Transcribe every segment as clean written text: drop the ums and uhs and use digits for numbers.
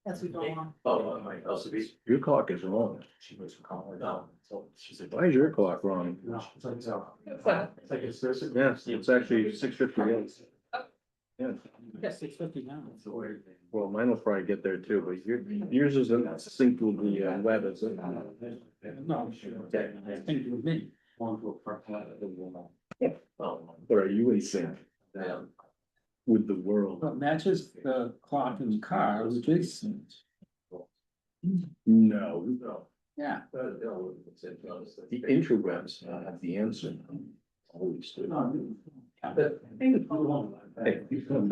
As we go on. Oh, my LCD. Your clock is wrong. She was calling down. So she's like. Why is your clock wrong? No, it's like so. What? It's like it's this. Yes, it's actually 6:58. Yeah, Yeah, 6:50 now. It's the weird thing. well, mine will probably get there too, but yours isn't synced with the web, is it? No, I think with me. Well, Or are you in sync um, with the world? What matches the clock in the car, which is, No, yeah. the interwebs have the answer. Always do. But- Hey, hello.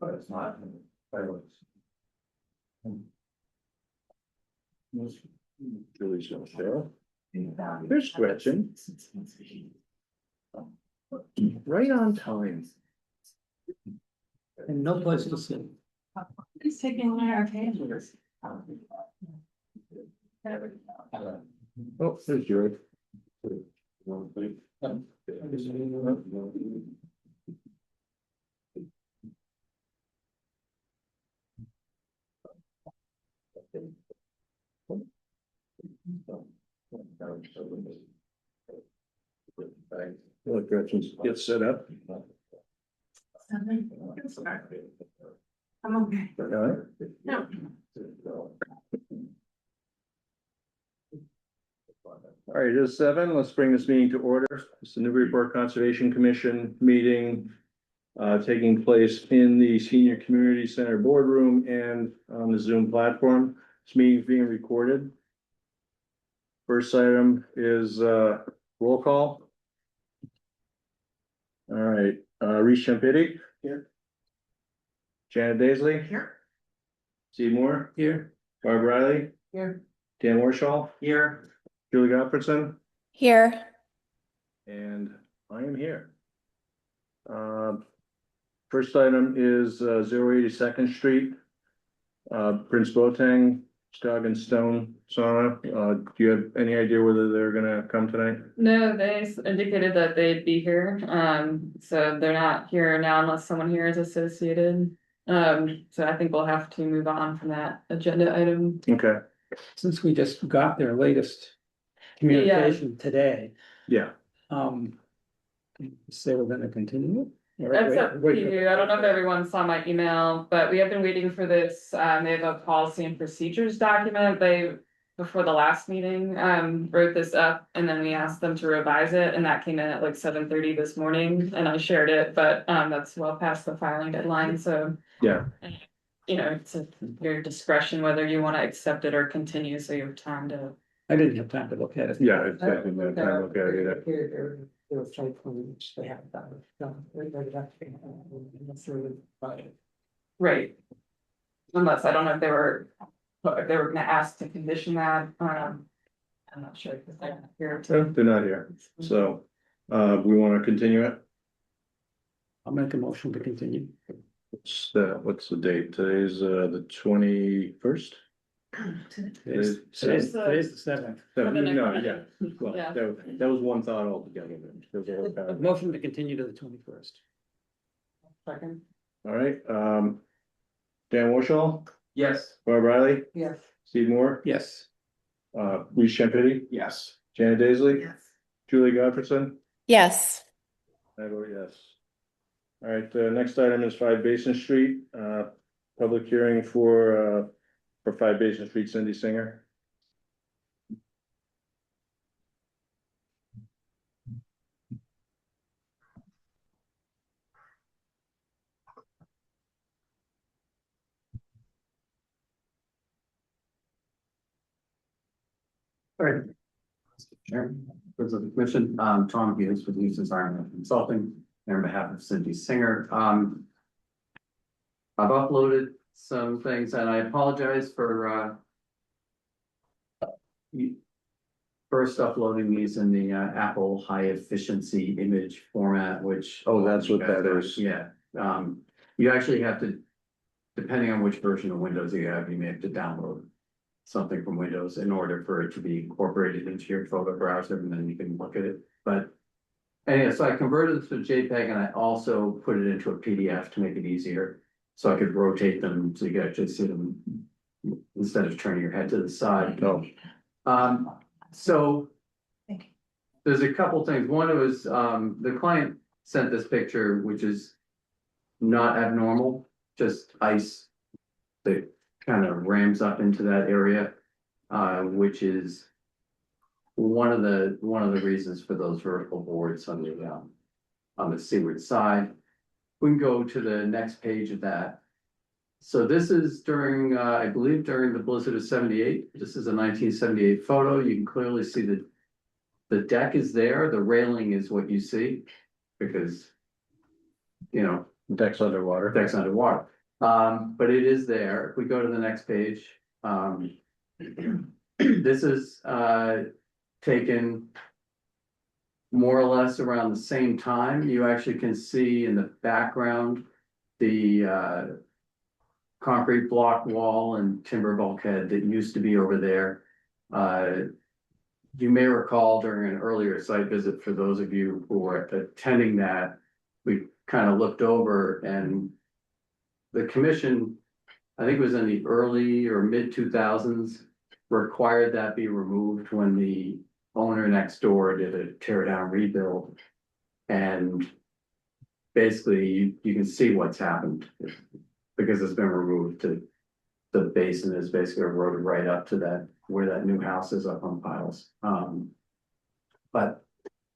But it's not. Julie's gonna share. There's Gretchen. Right on time. And no place to sit. He's taking one of our pages. Oh, there's George. Look, Gretchen, get set up. I'm okay. All right. No. All right, it is 7. Let's bring this meeting to order. It's the Newburyport Conservation Commission meeting taking place in the Senior Community Center boardroom and on the Zoom platform. This meeting is being recorded. First item is roll call. All right, Reese Champity. Here. Janet Daisley. Here. Steve Moore. Here. Barb Riley. Here. Dan Warshall. Here. Julie Gottfredson. Here. And I am here. First item is 082nd Street. Prince Boateng, Stog and Stone sauna. Do you have any idea whether they're gonna come tonight? No, they indicated that they'd be here, so they're not here now unless someone here is associated. So I think we'll have to move on from that agenda item. Okay, Since we just got their latest communication today, yeah, say we're gonna continue it? That's up to you. I don't know if everyone saw my email, but we have been waiting for this. They have a policy and procedures document. They, before the last meeting, wrote this up and then we asked them to revise it and that came in at like 7:30 this morning and I shared it, but that's well past the filing deadline, so. yeah, You know, it's at your discretion whether you want to accept it or continue, so you have time to. I didn't have time to look at it. yeah, it's taking that time, okay, yeah. There was type which they haven't done. Right. Unless, I don't know if they were gonna ask to condition that, I'm not sure, because they're not here No, to. they're not here, so, we wanna continue it? I'll make a motion to continue. What's the date? Today's, the 21st? Today's Today's the seventh. For the next No, one. yeah, well, Yeah. that was one thought altogether. There's a whole paragraph. Motion to continue to the 21st. Second. All right, Dan Warshall, Yes. Barb Riley, Yes. Steve Moore, Yes. Reese Champity, Yes. Janet Daisley, Yes. Julie Gottfredson. Yes. I vote yes. All right, the next item is 5 Basin Street, public hearing for 5 Basin Street, Cindy Singer. All right. Chairman, members of the commission, Tom Hughes with Hughes Environmental Consulting, on behalf of Cindy Singer. I've uploaded some things and I apologize for first uploading these in the Apple high efficiency image format, which. Oh, that's what that is. Yeah, you actually have to, depending on which version of Windows you have, you may have to download something from Windows in order for it to be incorporated into your photo browser, and then you can look at it. But Anyway, so I converted it to JPEG and I also put it into a PDF to make it easier. So I could rotate them so you could actually see them instead of turning your head to the side. No. So Thank you. there's a couple things. One was, the client sent this picture, which is not abnormal, just ice that kind of rams up into that area, which is one of the reasons for those vertical boards on the seaward side. We can go to the next page of that. So this is during, I believe during the blizzard of 78. This is a 1978 photo. You can clearly see the deck is there. The railing is what you see because, you know, Deck's underwater. deck's underwater. But it is there. If we go to the next page, this is taken more or less around the same time. You actually can see in the background the concrete block wall and timber bulkhead that used to be over there. You may recall during an earlier site visit, for those of you who were attending that, we kind of looked over and the commission, I think it was in the early or mid 2000s, required that be removed when the owner next door did a tear down rebuild. And basically you can see what's happened because it's been removed. The basin is basically eroded right up to that, where that new house is up on piles. But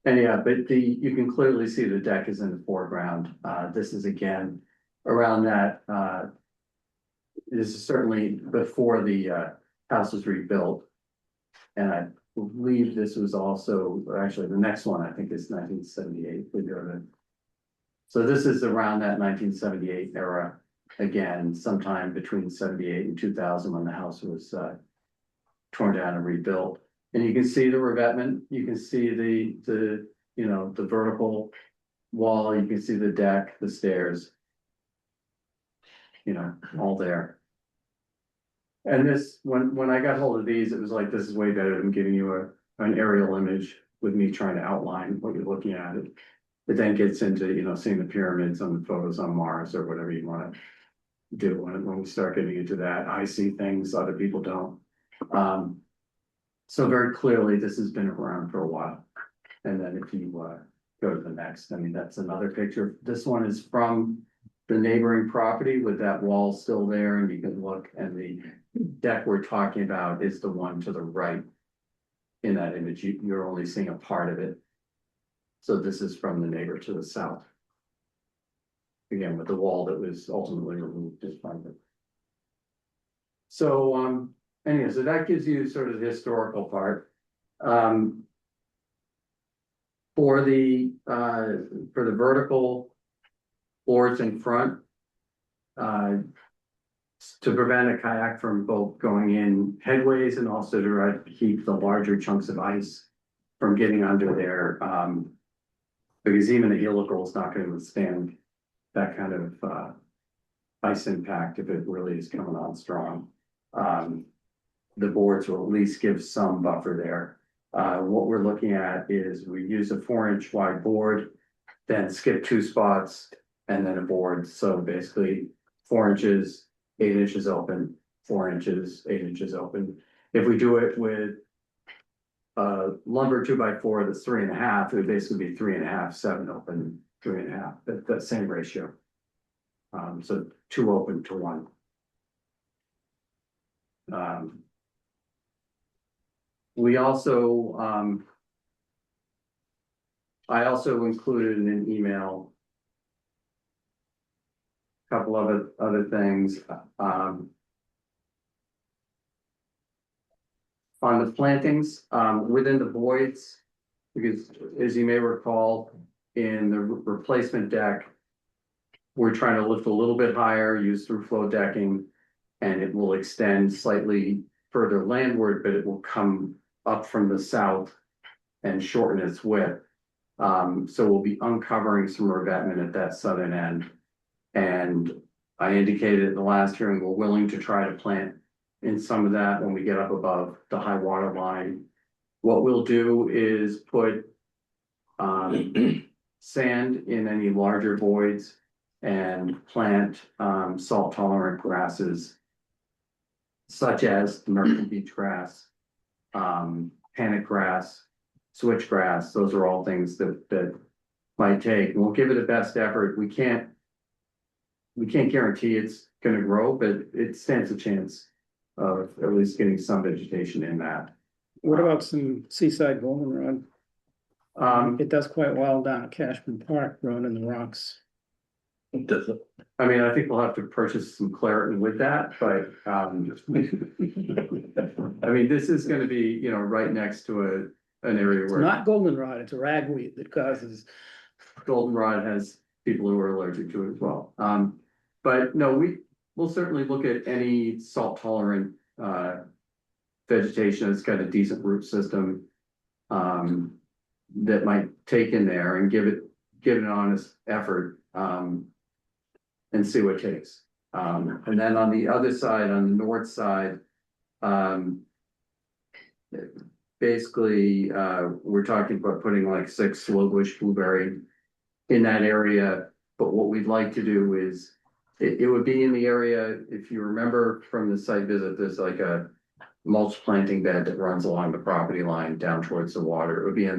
anyhow, you can clearly see the deck is in the foreground. This is again around that, this is certainly before the house was rebuilt. And I believe this was also, actually the next one I think is 1978. So this is around that 1978 era, again, sometime between 78 and 2000 when the house was torn down and rebuilt. And you can see the revetment, you can see the you know, the vertical wall, you can see the deck, the stairs, you know, all there. And this, when I got hold of these, it was like, this is way better than giving you an aerial image with me trying to outline what you're looking at. It then gets into, you know, seeing the pyramids on the photos on Mars or whatever you want to do when we start getting into that. I see things other people don't. So very clearly, this has been around for a while. And then if you go to the next, I mean, that's another picture. This one is from the neighboring property with that wall still there, and you can look, and the deck we're talking about is the one to the right. In that image, you're only seeing a part of it. So this is from the neighbor to the south. Again, with the wall that was ultimately removed as part of it. So, anyway, so that gives you sort of the historical part. For the vertical boards in front, to prevent a kayak from both going in headways and also to keep the larger chunks of ice from getting under there, because even the helical is not going to withstand that kind of ice impact if it really is coming on strong. The boards will at least give some buffer there. What we're looking at is we use a 4-inch wide board, then skip 2 spots, and then a board. So basically 4 inches, 8 inches open, 4 inches, 8 inches open. If we do it with lumber 2x4 that's 3.5, it would basically be 3.5, 7 open, 3.5, that same ratio. So 2 open to 1. We also, I also included in an email a couple of other things. On the plantings, within the voids, because as you may recall, in the replacement deck, we're trying to lift a little bit higher, use through flow decking, and it will extend slightly further landward, but it will come up from the south and shorten its width. So we'll be uncovering some revetment at that southern end. And I indicated in the last hearing, we're willing to try to plant in some of that when we get up above the high water line. What we'll do is put sand in any larger voids and plant, salt tolerant grasses. Such as American beach grass, panic grass, switchgrass, those are all things that might take, we'll give it a best effort, we can't guarantee it's gonna grow, but it stands a chance of at least getting some vegetation in that. What about some seaside goldenrod? It does quite well down at Cashman Park, growing in the rocks. It doesn't. I mean, I think we'll have to purchase some Claritin with that, but, I mean, this is gonna be, you know, right next to an area It's where not goldenrod, it's a ragweed that causes, goldenrod has people who are allergic to it as well. But no, we'll certainly look at any salt tolerant, vegetation that's got a decent root system. That might take in there and give it an honest effort, and see what it takes. And then on the other side, on the north side, basically, we're talking about putting like 6 slow bush blueberry in that area. But what we'd like to do is, it would be in the area, if you remember from the site visit, there's like a mulch planting bed that runs along the property line down towards the water. It would be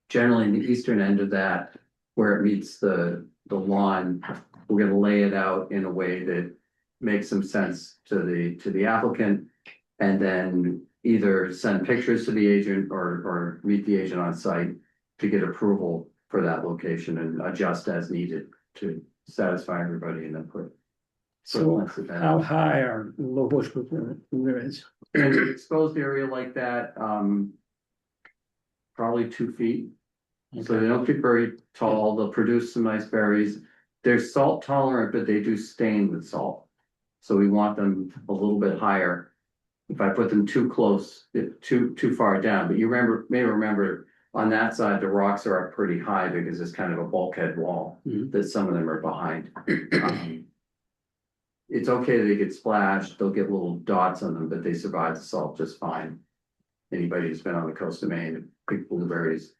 generally in the eastern end of that, where it meets the lawn. We're gonna lay it out in a way that makes some sense to the applicant. And then either send pictures to the agent or meet the agent on site to get approval for that location and adjust as needed to satisfy everybody and then put. so how high are low bush blueberries? In an exposed area like that, probably 2 feet. So they don't get very tall, they'll produce some nice berries. They're salt tolerant, but they do stain with salt. So we want them a little bit higher. If I put them too close, too far down, but you may remember on that side, the rocks are up pretty high because it's kind of a bulkhead wall that some of them are behind. It's okay, they get splashed, they'll get little dots on them, but they survive the salt just fine. Anybody who's been on the coast of Maine and picked blueberries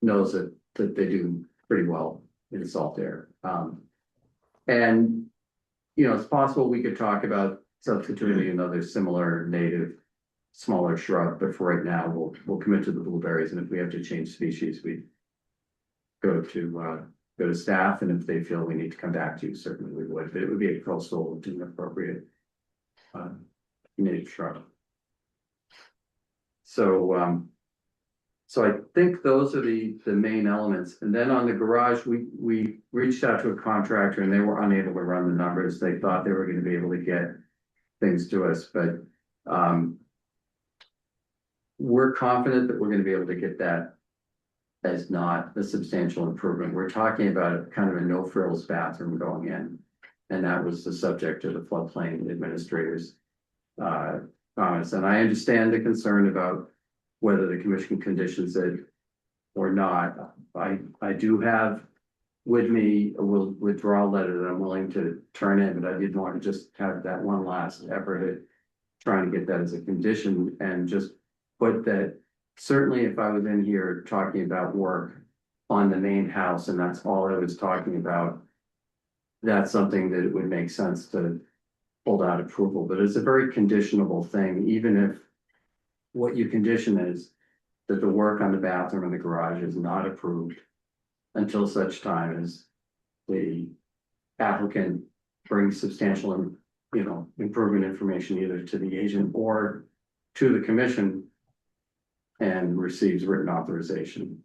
knows that they do pretty well in salt air. And, you know, it's possible we could talk about substituting another similar native smaller shrub, but for right now, we'll commit to the blueberries, and if we have to change species, we go to staff, and if they feel we need to come back to you, certainly we would, but it would be a coastal and appropriate native shrub. So I think those are the main elements. And then on the garage, we reached out to a contractor and they were unable to run the numbers. They thought they were going to be able to get things to us, but we're confident that we're going to be able to get that as not a substantial improvement. We're talking about kind of a no frills bathroom going in. And that was the subject of the floodplain administrator's comments. And I understand the concern about whether the commission conditions it or not. I do have with me a withdrawal letter that I'm willing to turn in, but I didn't want to just have that one last effort at trying to get that as a condition and just put that certainly if I was in here talking about work on the main house and that's all I was talking about, that's something that it would make sense to hold out approval, but it's a very conditionable thing, even if what you condition is that the work on the bathroom and the garage is not approved until such time as the applicant brings substantial, improvement information either to the agent or to the commission and receives written authorization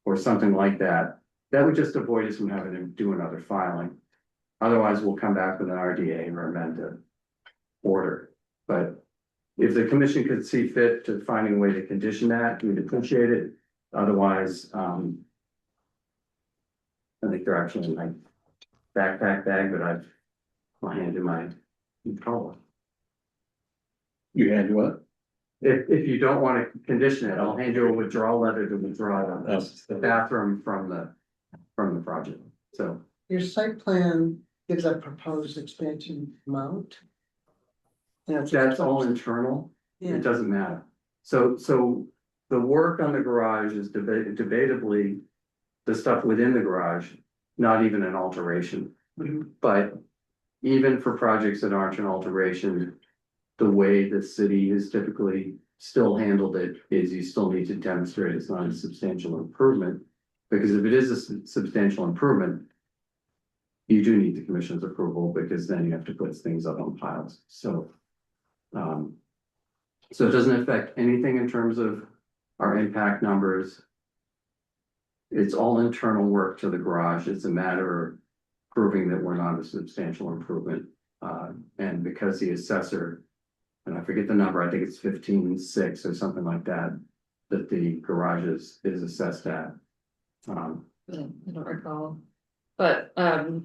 or something like that. That would just avoid us from having to do another filing. Otherwise, we'll come back with an RDA or amend the order. But if the commission could see fit to finding a way to condition that, we'd appreciate it. Otherwise, I think they're actually in my backpack bag, but I'll hand you my controller. You had what? If you don't want to condition it, I'll hand you a withdrawal letter to withdraw the bathroom from the project. So Your site plan gives a proposed expansion amount. that's all internal. Yeah. It doesn't matter. So the work on the garage is debatably the stuff within the garage, not even an alteration. But even for projects that aren't an alteration, the way the city has typically still handled it is you still need to demonstrate it's not a substantial improvement. Because if it is a substantial improvement, you do need the commission's approval, because then you have to put things up on piles, so. So it doesn't affect anything in terms of our impact numbers. It's all internal work to the garage. It's a matter of proving that we're not a substantial improvement. And because the assessor, and I forget the number, I think it's 15.6 or something like that, that the garage is assessed at. I don't recall. But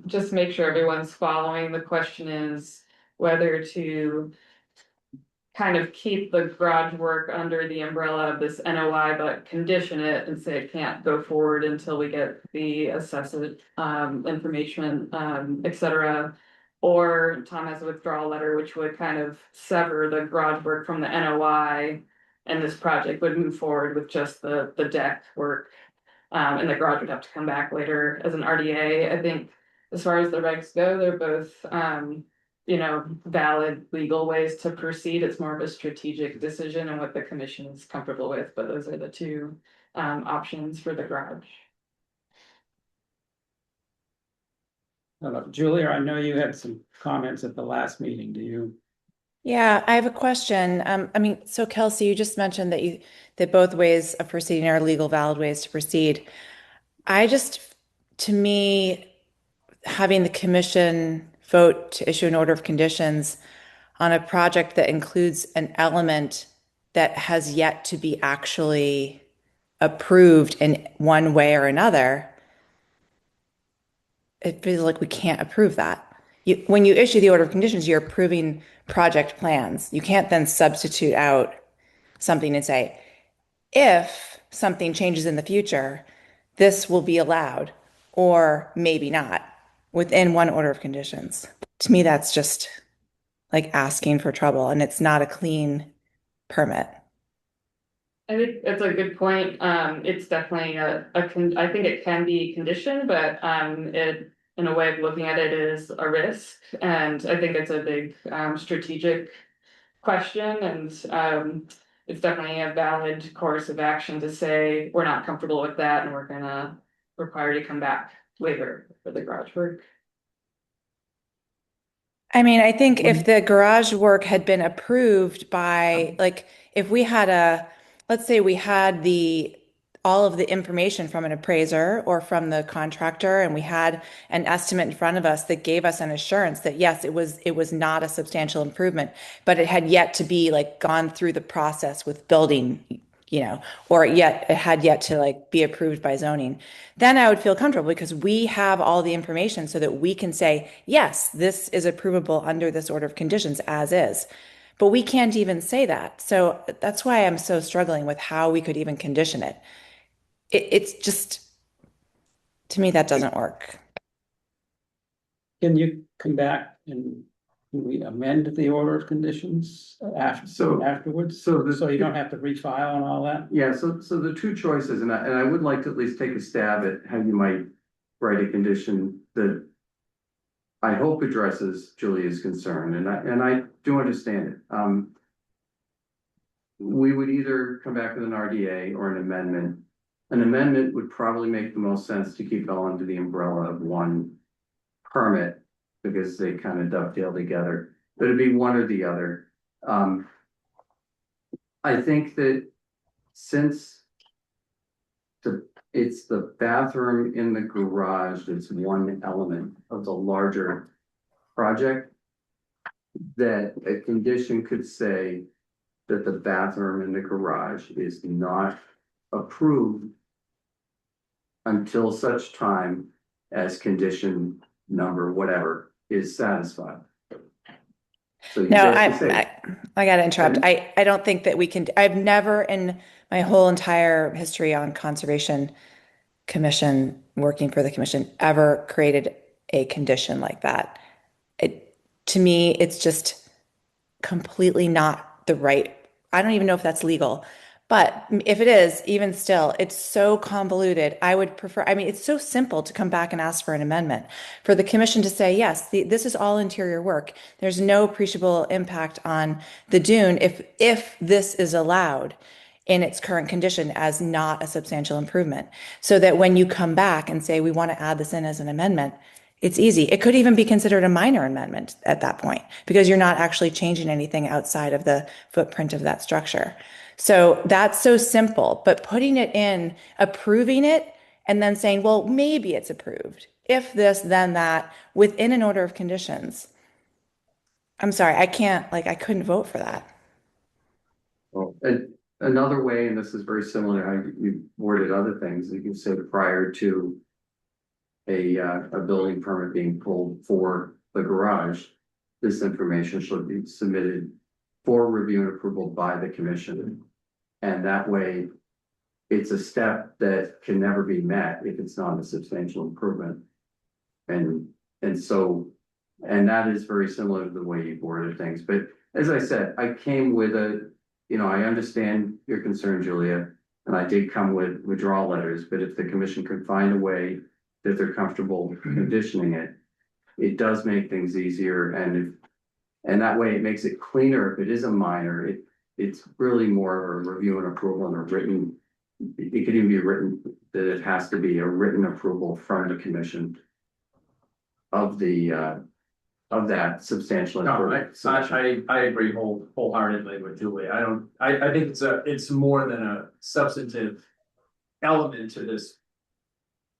just make sure everyone's following. The question is whether to kind of keep the garage work under the umbrella of this NOI, but condition it and say it can't go forward until we get the assessment information, et cetera. Or Tom has a withdrawal letter, which would kind of sever the garage work from the NOI, and this project would move forward with just the deck work. And the garage would have to come back later as an RDA. I think as far as the regs go, they're both valid legal ways to proceed. It's more of a strategic decision and what the commission is comfortable with, but those are the two options for the garage. Julia, I know you had some comments at the last meeting. Do you? Yeah, I have a question. So Kelsey, you just mentioned that both ways of proceeding are legal, valid ways to proceed. To me, having the commission vote to issue an order of conditions on a project that includes an element that has yet to be actually approved in one way or another, it feels like we can't approve that. When you issue the order of conditions, you're approving project plans. You can't then substitute out something and say, if something changes in the future, this will be allowed, or maybe not, within one order of conditions. To me, that's just like asking for trouble, and it's not a clean permit. I think that's a good point. It's definitely I think it can be conditioned, but it, in a way of looking at it, is a risk. And I think it's a big strategic question, and it's definitely a valid course of action to say, we're not comfortable with that, and we're gonna require you to come back later for the garage work. I mean, I think if the garage work had been approved by, like, if we had let's say we had all of the information from an appraiser or from the contractor, and we had an estimate in front of us that gave us an assurance that yes, it was not a substantial improvement, but it had yet to be like gone through the process with building, or it had yet to like be approved by zoning, then I would feel comfortable because we have all the information so that we can say, yes, this is approvable under this order of conditions as is. But we can't even say that. So that's why I'm so struggling with how we could even condition it. It's just, to me, that doesn't work. Can you come back and we amend the order of conditions afterwards? So you don't have to refile and all that? Yeah, so the two choices, and I would like to at least take a stab at how you might write a condition that I hope addresses Julia's concern, and I do understand it. We would either come back with an RDA or an amendment. An amendment would probably make the most sense to keep it all under the umbrella of one permit, because they kind of dovetail together, but it'd be one or the other. I think that since it's the bathroom in the garage that's one element of the larger project, that a condition could say that the bathroom in the garage is not approved until such time as condition number whatever is satisfied. So you No, basically say, I got to interrupt. I don't think that we can. I've never in my whole entire history on Conservation Commission, working for the commission, ever created a condition like that. To me, it's just completely not the right. I don't even know if that's legal, But if it is, even still, it's so convoluted. I would prefer, I mean, it's so simple to come back and ask for an amendment. For the commission to say, yes, this is all interior work. There's no appreciable impact on the dune if this is allowed in its current condition as not a substantial improvement. So that when you come back and say, we want to add this in as an amendment, it's easy. It could even be considered a minor amendment at that point because you're not actually changing anything outside of the footprint of that structure. So that's so simple, but putting it in, approving it, and then saying, well, maybe it's approved. If this, then that, within an order of conditions. I'm sorry, I can't, like, I couldn't vote for that. And another way, and this is very similar to how you worded other things, you can say prior to a building permit being pulled for the garage, this information should be submitted for review and approval by the commission. And that way, it's a step that can never be met if it's not a substantial improvement. And so, and that is very similar to the way you worded things. But as I said, I came with I understand your concern, Julia, and I did come with withdrawal letters, but if the commission could find a way that they're comfortable conditioning it, it does make things easier, and that way it makes it cleaner. If it is a minor, it's really more of a review and approval and a written, it could even be written that it has to be a written approval from the commission of that substantial No, improvement. I agree wholeheartedly with Julie. I think it's more than a substantive element to this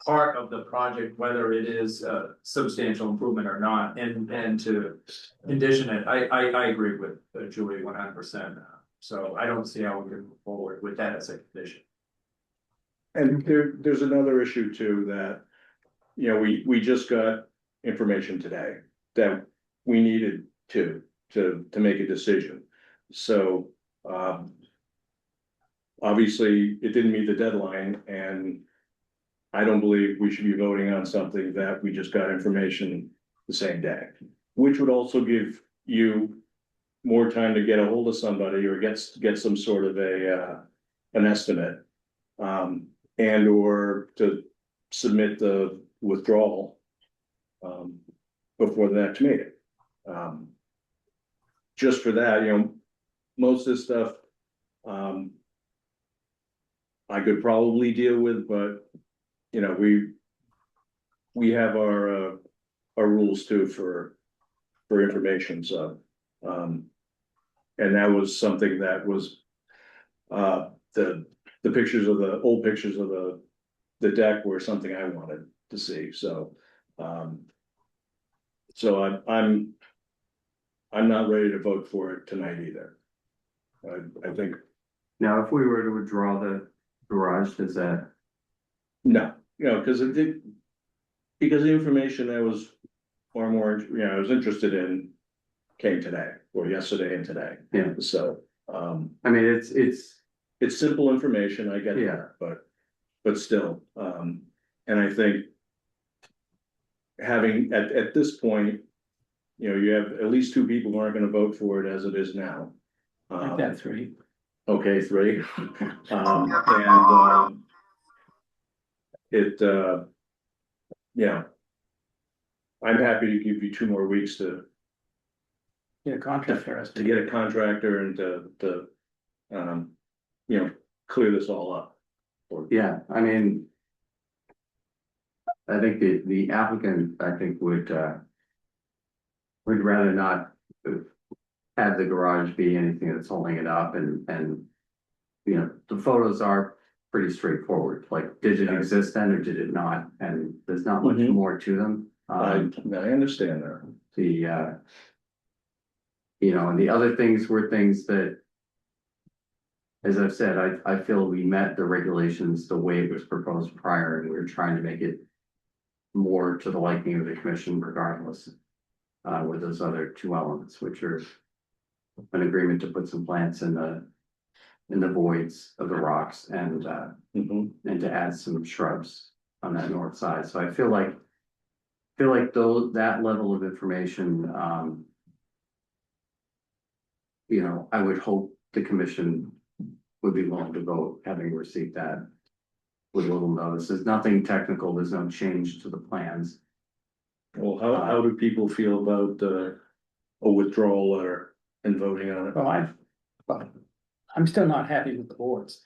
part of the project, whether it is a substantial improvement or not, and to condition it. I agree with Julie 100%. So I don't see how we can move forward with that as a condition. And there's another issue too that, we just got information today that we needed to make a decision. So, obviously it didn't meet the deadline, and I don't believe we should be voting on something that we just got information the same day, which would also give you more time to get a hold of somebody or get some sort of an estimate. And or to submit the withdrawal before the next meeting. Just for that, most of this stuff I could probably deal with, but we have our rules too for information, so and that was something that was the pictures of the old pictures of the deck were something I wanted to see, so so I'm not ready to vote for it tonight either. I think Now, if we were to withdraw the garage, does that? no, because because the information I was far more, I was interested in came today or yesterday and today. Yeah. So, I mean, it's simple information, I get Yeah. that, but still, and I think having, at this point, you have at least two people who aren't gonna vote for it as it is now. Like that three. Okay, three. It, I'm happy to give you 2 more weeks to Yeah, contractor has to. get a contractor and to clear this all up. yeah, I mean. I think the applicant, I think would rather not have the garage be anything that's holding it up, and. The photos are pretty straightforward, like, did it exist then or did it not? And there's not much Mhm. more to them. I understand that. And the other things were things that. As I've said, I feel we met the regulations the way it was proposed prior, and we were trying to make it. More to the liking of the commission regardless. With those other 2 elements, which are. An agreement to put some plants in the voids of the rocks and to add some shrubs on that north side. So I feel like that level of information, I would hope the commission would be willing to vote, having received that. With a little notice, there's nothing technical, there's no change to the plans. Well, how do people feel about, a withdrawal letter and voting on it? Well, I'm still not happy with the boards,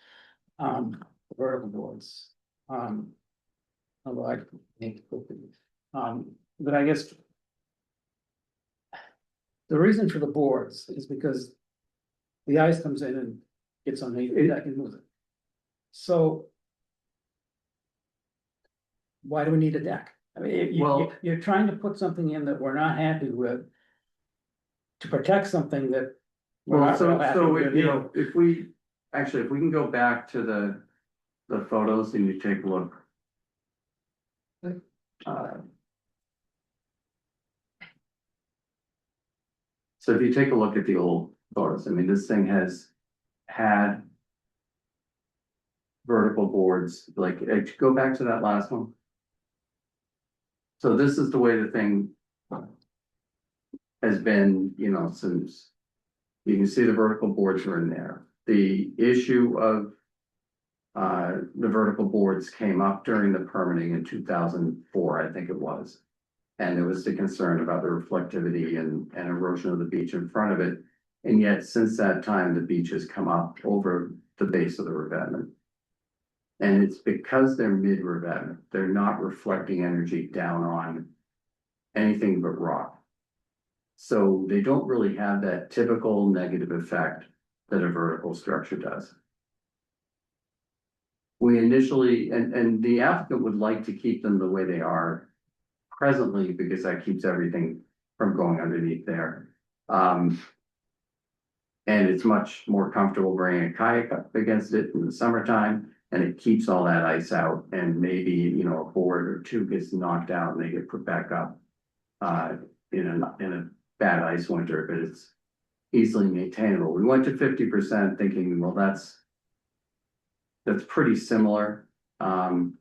the vertical boards. Although I think, but I guess. The reason for the boards is because the ice comes in and gets on the deck and moves it. So. Why do we need a deck? I mean, Well- you're trying to put something in that we're not happy with. To protect something that. we're Well, not real happy so with if, you know, either. if we, actually, if we can go back to the photos and you take a look. So if you take a look at the old photos, I mean, this thing has had. Vertical boards, like, go back to that last one. So this is the way the thing. Has been, you know, since. You can see the vertical boards are in there. The issue of. The vertical boards came up during the permitting in 2004, I think it was. And there was the concern about the reflectivity and erosion of the beach in front of it. And yet, since that time, the beach has come up over the base of the revetment. And it's because they're mid-revetment, they're not reflecting energy down on anything but rock. So they don't really have that typical negative effect that a vertical structure does. We initially, and the applicant would like to keep them the way they are presently, because that keeps everything from going underneath there. And it's much more comfortable bringing a kayak up against it in the summertime, and it keeps all that ice out, and maybe, you know, a board or two gets knocked out and they get put back up. In a bad ice winter, but it's easily maintainable. We went to 50% thinking, well, that's pretty similar. And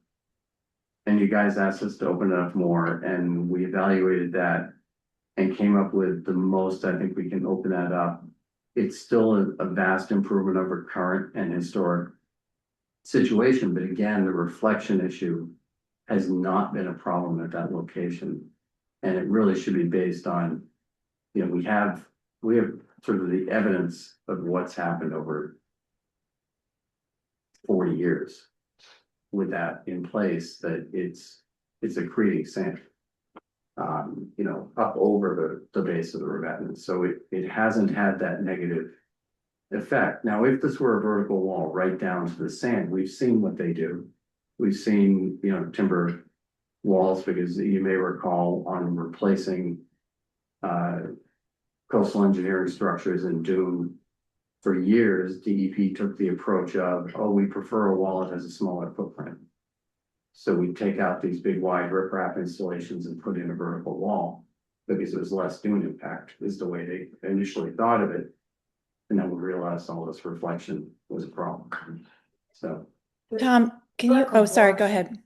you guys asked us to open it up more, and we evaluated that and came up with the most I think we can open that up. It's still a vast improvement over current and historic situation, but again, the reflection issue has not been a problem at that location. And it really should be based on, you know, we have sort of the evidence of what's happened over 40 years with that in place, that it's accreting sand, you know, up over the base of the revetment. So it hasn't had that negative effect. Now, if this were a vertical wall right down to the sand, we've seen what they do. We've seen, you know, timber walls, because you may recall on replacing coastal engineering structures in Dune. For years, DEP took the approach of, oh, we prefer a wall that has a smaller footprint. So we take out these big wide riprap installations and put in a vertical wall, because it was less dune impact, is the way they initially thought of it. And then we realized all this reflection was a problem. So. Tom, can you, oh, sorry, go ahead.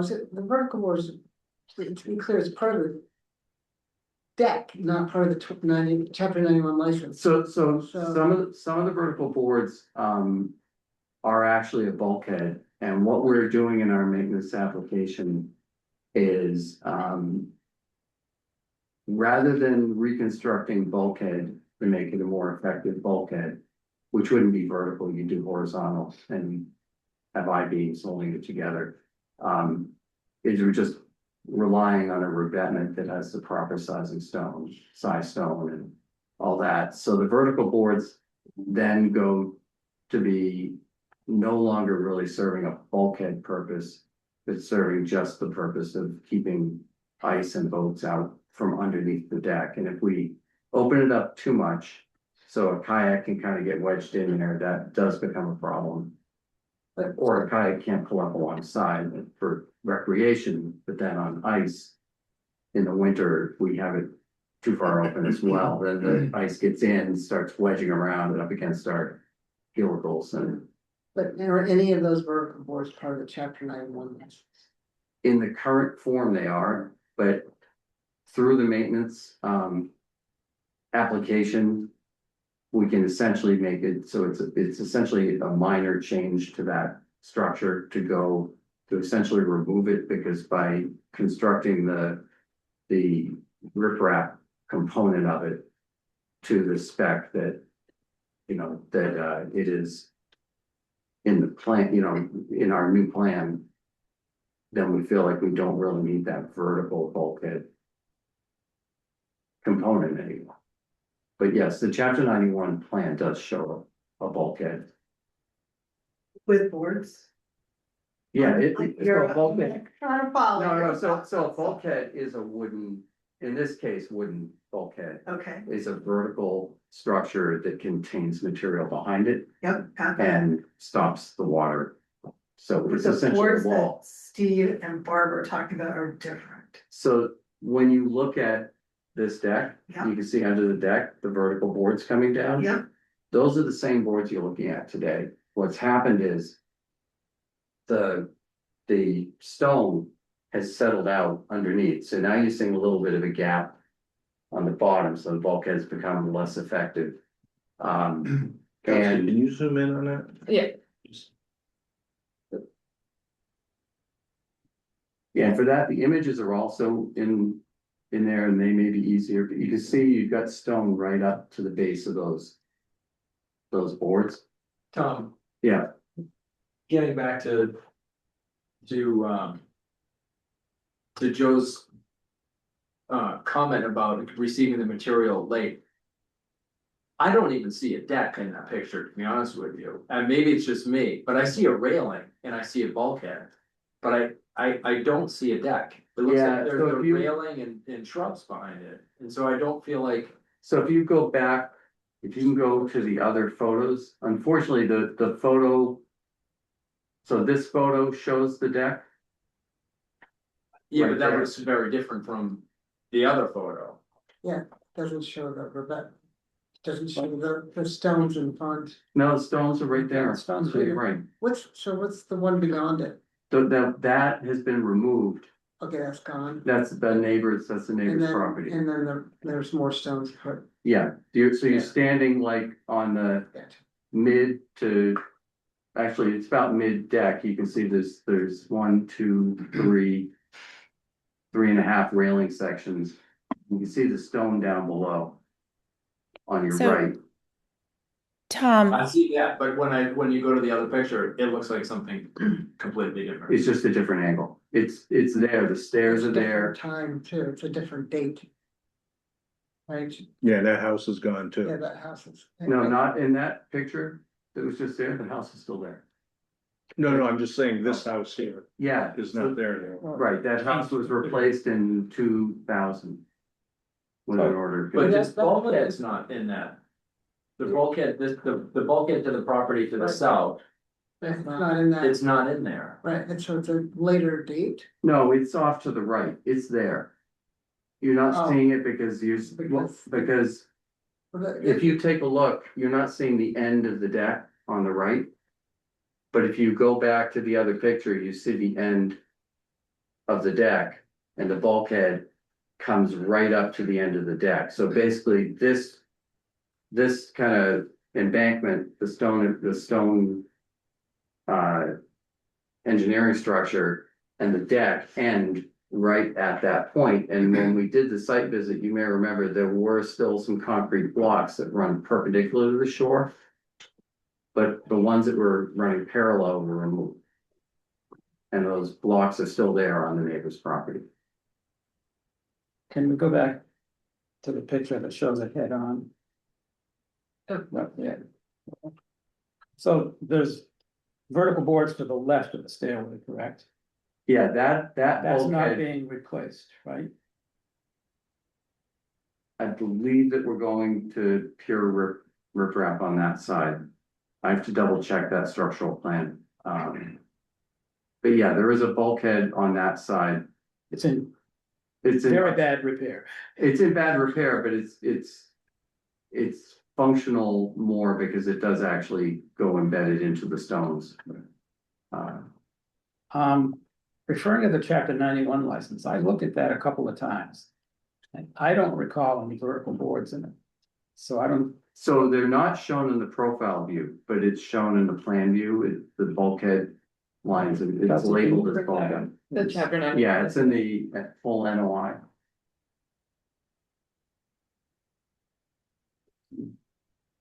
Is it the vertical boards, to be clear, it's part of the deck, not part of the chapter 91 license. So some of the vertical boards are actually a bulkhead, and what we're doing in our maintenance application is rather than reconstructing bulkhead to make it a more effective bulkhead, which wouldn't be vertical, you do horizontal and have I-beams holding it together. Is we're just relying on a revetment that has the proper size stone and all that. So the vertical boards then go to be no longer really serving a bulkhead purpose, but serving just the purpose of keeping ice and boats out from underneath the deck. And if we open it up too much, so a kayak can kind of get wedged in there, that does become a problem. Or a kayak can't pull up alongside for recreation, but then on ice in the winter, if we have it too far open as well, then the ice gets in, starts wedging around and up against our helicals. And But are any of those vertical boards part of the chapter 91 license? in the current form they are, but through the maintenance application, we can essentially make it, so it's essentially a minor change to that structure to go. To essentially remove it, because by constructing the riprap component of it. To the spec that, you know, that it is. In the plan, you know, in our new plan. Then we feel like we don't really need that vertical bulkhead. Component anymore. But yes, the chapter 91 plan does show a bulkhead. With boards. Yeah, it's You're a bulkhead. trying to follow. No, so a bulkhead is a wooden, in this case, wooden bulkhead. Okay, Is a vertical structure that contains material behind it yep, got that. and stops the water. So But it's the essentially boards a wall. that Steve and Barbara are talking about are different. So when you look at this deck, Yeah. you can see under the deck, the vertical boards coming down. Yep, Those are the same boards you're looking at today. What's happened is the stone has settled out underneath. So now you're seeing a little bit of a gap on the bottom, so the bulkhead has become less effective. Kelsey, And can you zoom in on that? Yeah. yeah, for that, the images are also in there and they may be easier, but you can see you've got stone right up to the base of those boards. Tom, Yeah, getting back to Joe's comment about receiving the material late. I don't even see a deck in that picture, to be honest with you, and maybe it's just me, but I see a railing and I see a bulkhead. But I don't see a deck. It looks Yeah, like there's so a if you- railing and shrubs behind it, and so I don't feel like. so if you go back, if you can go to the other photos, unfortunately, the photo. So this photo shows the deck. Yeah, Right but that there. was very different from the other photo. Doesn't show the rivet. Doesn't show the stones in front. No, the stones are right there. Stones So you're right right. What's the one beyond it? So that has been removed. Okay, that's gone. That's the neighbor's And then, property. and then there's more stones put. Yeah, so you're Yeah. standing like on the mid to. Actually, it's about mid deck. You can see there's 1, 2, 3. 3.5 railing sections. You can see the stone down below. On your So- right. Tom, I see that, but when you go to the other picture, it looks like something completely different. It's just a different angle. It's there. The stairs are It's there. different time too, it's a different date. Right, Yeah, that house is gone yeah, too. that house is. No, not in that picture. That was just there. The house is still there. No, I'm just saying this house here Yeah. is not there anymore. Right, that house was replaced in 2000. With an order. But that's- this bulkhead's not in that. The bulkhead, the bulkhead to the property to the Right. south, It's not in that, it's not in there. right, and so it's a later date. No, it's off to the right. It's there. You're not Oh. seeing it because because if you take a look, you're not seeing the end of the deck on the right. But if you go back to the other picture, you see the end. Of the deck and the bulkhead comes right up to the end of the deck. So basically this. This kind of embankment, the stone. Engineering structure and the deck end right at that point. And when we did the site visit, you may remember there were still some concrete blocks that run perpendicular to the shore. But the ones that were running parallel were removed. And those blocks are still there on the neighbor's property. Can we go back to the picture that shows it head on? Oh. No, yeah. So there's vertical boards to the left of the stairway, correct? Yeah, that That's not bulkhead, being replaced, right? I believe that we're going to pure riprap on that side. I have to double check that structural plan. But yeah, there is a bulkhead on that side. It's in It's in. very bad repair. It's in bad repair, but it's functional more because it does actually go embedded into the stones. Referring to the chapter 91 license, I looked at that a couple of times. And I don't recall any vertical boards in it. So I don't, So they're not shown in the profile view, but it's shown in the plan view, the bulkhead lines, it's Kelsey, can you labeled as bring that bulkhead. up? The chapter 9. Yeah, it's in the full NOI.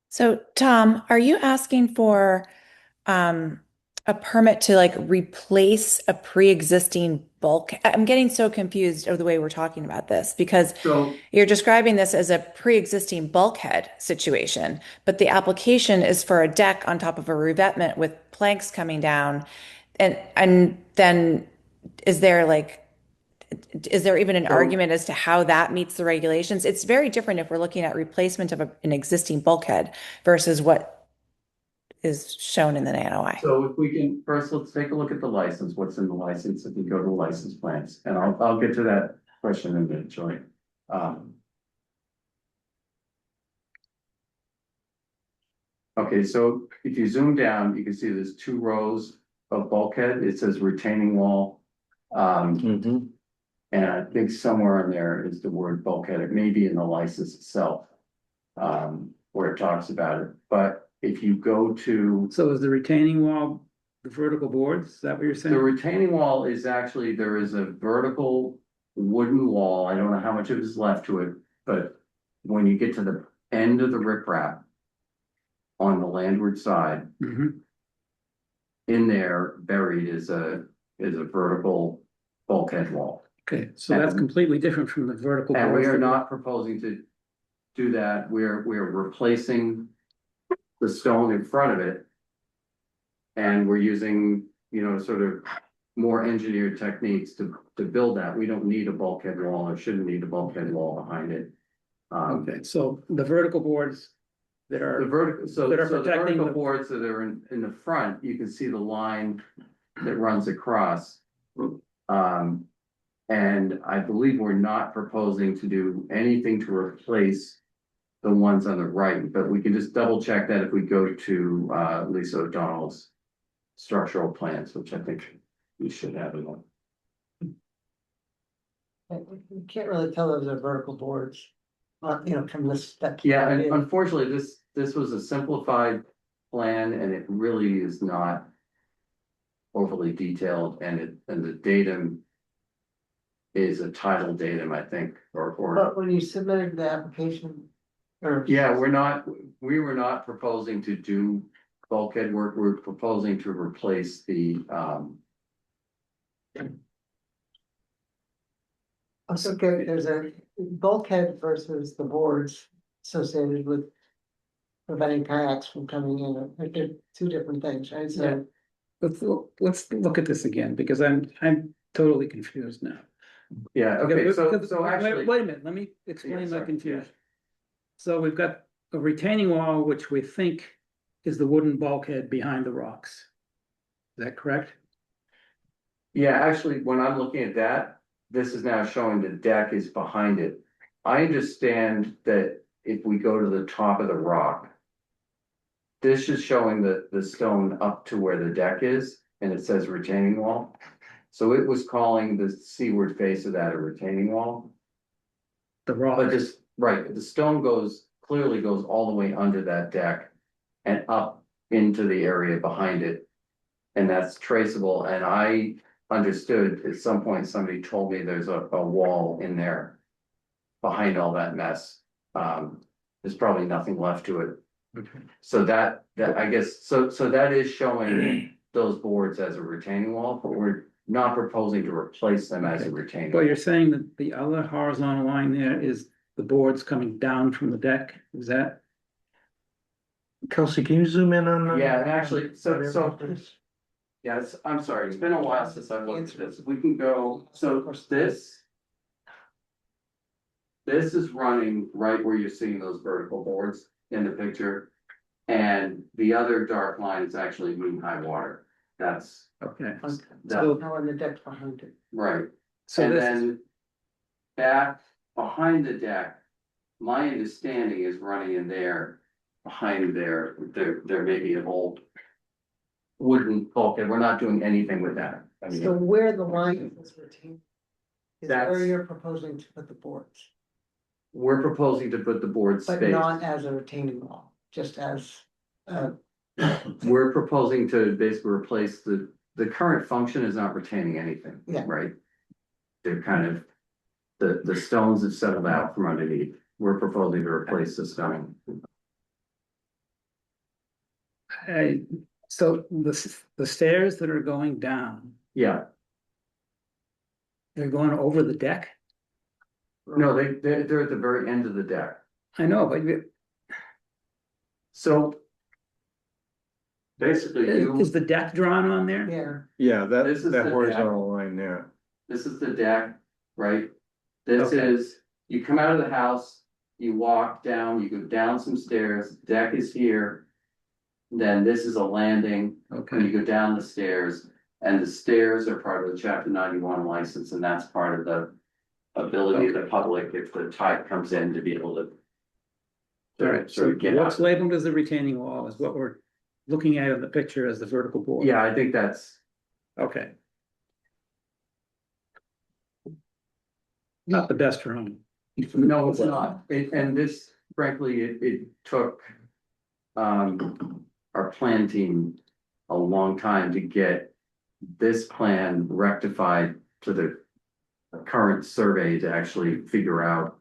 So Tom, are you asking for a permit to like replace a pre-existing bulk? I'm getting so confused of the way we're talking about this because So you're describing this as a pre-existing bulkhead situation, but the application is for a deck on top of a revetment with planks coming down. And then is there like is there even an So- argument as to how that meets the regulations? It's very different if we're looking at replacement of an existing bulkhead versus what is shown in the NOI. So if we can, first, let's take a look at the license, what's in the license, if we go to license plans, and I'll get to that question in a minute, Joy. Okay, so if you zoom down, you can see there's 2 rows of bulkhead, it says retaining wall. And I think somewhere in there is the word bulkhead, it may be in the license itself. Where it talks about it, but if you go to, so is the retaining wall, the vertical boards, is that what you're the saying? retaining wall is actually, there is a vertical wooden wall, I don't know how much of it is left to it, but when you get to the end of the riprap on the landward side, Mhm. in there buried is a vertical bulkhead wall. Okay, so that's completely different from the vertical. And we boards are that not proposing to do that, we're replacing the stone in front of it. And we're using, sort of more engineered techniques to build that, we don't need a bulkhead wall, or shouldn't need a bulkhead wall behind it. Okay, so the vertical boards that The are, vertical, so that are the protecting vertical the- boards that are in the front, you can see the line that runs across. And I believe we're not proposing to do anything to replace the ones on the right, but we can just double check that if we go to Lisa O'Donnell's structural plans, which I think we should have in one. You can't really tell those are vertical boards, from this. Yeah, and unfortunately, this was a simplified plan and it really is not overly detailed, and the datum is a title datum, I think, or, But when you submitted the application, or. yeah, we were not proposing to do bulkhead work, we're proposing to replace the, Okay, there's a bulkhead versus the boards associated with preventing kayaks from coming in, they're 2 different things, right? Yeah. So, let's look at this again, because I'm totally confused now. yeah, okay, Because- so actually. Wait a minute, let me Yeah, explain my sorry, confusion. So we've got a retaining wall, which we think is the wooden bulkhead behind the rocks. Is that correct? Yeah, actually, when I'm looking at that, this is now showing the deck is behind it. I understand that if we go to the top of the rock. This is showing the stone up to where the deck is, and it says retaining wall. So it was calling the seaward face of that a retaining wall. The But rock, this, right, the stone clearly goes all the way under that deck and up into the area behind it. And that's traceable, and I understood at some point, somebody told me there's a wall in there. Behind all that mess, there's probably nothing left to it. okay. So that I guess, so that is showing those boards as a retaining wall, but we're not proposing to replace them as a retaining. Well, you're saying that the other horizontal line there is the boards coming down from the deck, is that? Kelsey, can you zoom in on? Yeah, and actually, so. Yes, I'm sorry, it's been a while since I've looked at this, we can go, so this. This is running right where you're seeing those vertical boards in the picture. And the other dark line is actually mean high water, that's, Okay, Okay. that, Now on the deck behind it. right. so And this is, then back behind the deck, my understanding is running in there, behind there may be an old wooden bulkhead, we're not doing anything with that. I So mean, where the line is retained. Is where That's- you're proposing to put the boards. we're proposing to put the board but space. not as a retaining wall, just as, We're proposing to basically replace the current function is not retaining anything. Yeah. Right? They're kind of, the stones have settled out from underneath. We're proposing to replace the stone. So the stairs that are going down, Yeah, they're going over the deck? no, they're at the very end of the deck. I know, but So basically is the deck drawn on there? yeah, Yeah, that This is that the horizontal line there. this is the deck, right? This Okay. is, you come out of the house, you walk down, you go down some stairs, deck is here. Then this is a landing, and Okay, you go down the stairs, and the stairs are part of the chapter 91 license, and that's part of the ability of the public, if the tide comes in, to be able to. all right, sort so of get what's out. labeled as the retaining wall is what we're looking at in the picture as the vertical board. Yeah, I think that's, Okay. Not the best drawing. no, it's not, and this, frankly, it took. Our plan team a long time to get this plan rectified to the current survey to actually figure out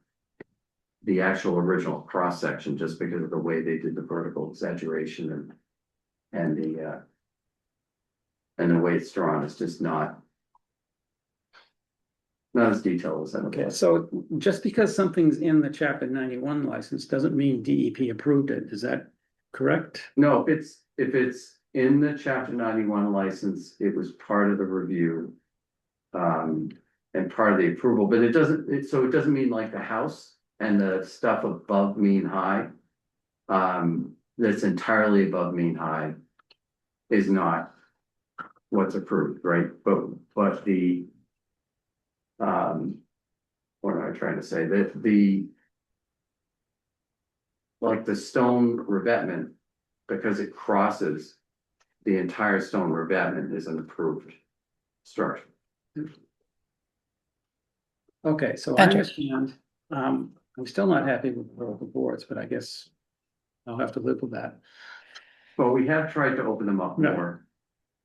the actual original cross section, just because of the way they did the vertical exaggeration and the way it's drawn is just not as detailed as I would Okay, like. so just because something's in the chapter 91 license doesn't mean DEP approved it, is that correct? No, if it's in the chapter 91 license, it was part of the review. And part of the approval, but it doesn't mean like the house and the stuff above mean high. That's entirely above mean high. Is not what's approved, right? But the. What am I trying to say? The. Like the stone revetment, because it crosses the entire stone revetment is an approved structure. Okay, so I Enter. understand. I'm still not happy with the vertical boards, but I guess I'll have to live with that. Well, we have tried to open them up Right. more.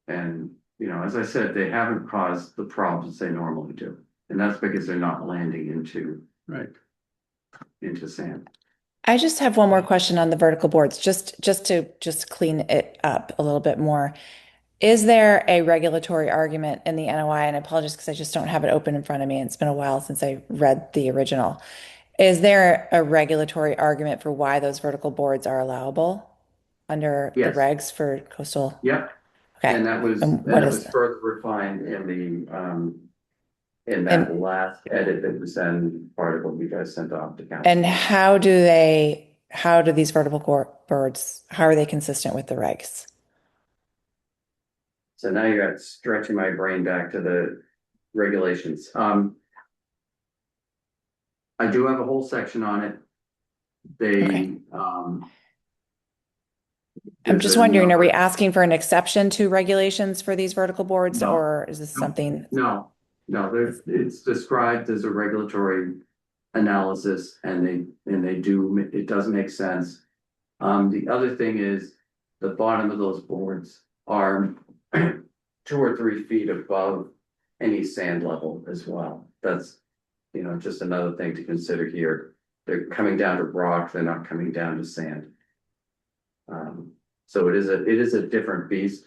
And, as I said, they haven't caused the problems they normally do. And that's because they're not landing into Right. sand. I just have one more question on the vertical boards, just to clean it up a little bit more. Is there a regulatory argument in the NOI? And I apologize because I just don't have it open in front of me. And it's been a while since I read the original. Is there a regulatory argument for why those vertical boards are allowable under the Yes. regs for coastal? Yep, Okay. and that was, And what is that? further refined in that last edit that was then part of what you guys sent off to council. And how do these vertical boards, how are they consistent with the regs? So now you're stretching my brain back to the regulations. I do have a whole section on it. Okay. I'm there's just a wondering, are we number- asking for an exception to regulations for these vertical boards, No. or is this something? No, it's described as a regulatory analysis and they do, it does make sense. The other thing is the bottom of those boards are 2 or 3 feet above any sand level as well. That's, just another thing to consider here. They're coming down to rock, they're not coming down to sand. So it is a different beast.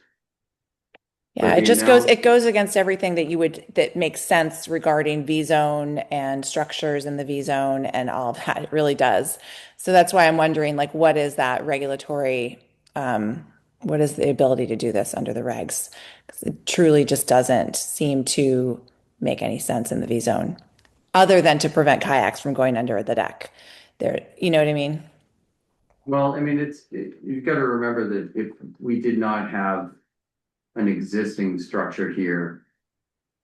Yeah, But it just now- goes against everything that makes sense regarding V zone and structures in the V zone and all of that. It really does. So that's why I'm wondering, like, what is that regulatory, what is the ability to do this under the regs? 'Cause it truly just doesn't seem to make any sense in the V zone, other than to prevent kayaks from going under the deck. There, you know what I mean? Well, I mean, you've got to remember that if we did not have an existing structure here,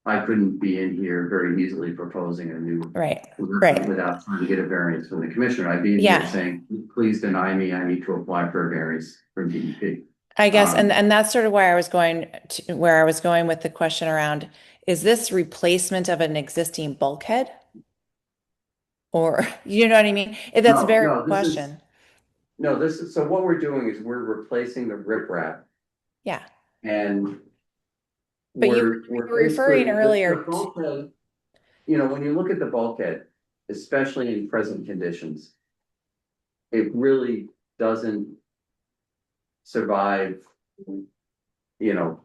I couldn't be in here very easily proposing a new. Right, right. Without trying to get a variance from the commissioner. I'd be in Yeah. here saying, please deny me, I need to apply for a variance from DEP. I guess, and that's sort of where I was going with the question around, is this replacement of an existing bulkhead? Or, you know what I mean? That's a very No, good question. No, this is, so what we're doing is we're replacing the riprap Yeah. and. But We're were referring basically, earlier the bulkhead, you know, when you look at the bulkhead, especially in present conditions. It really doesn't survive, you know.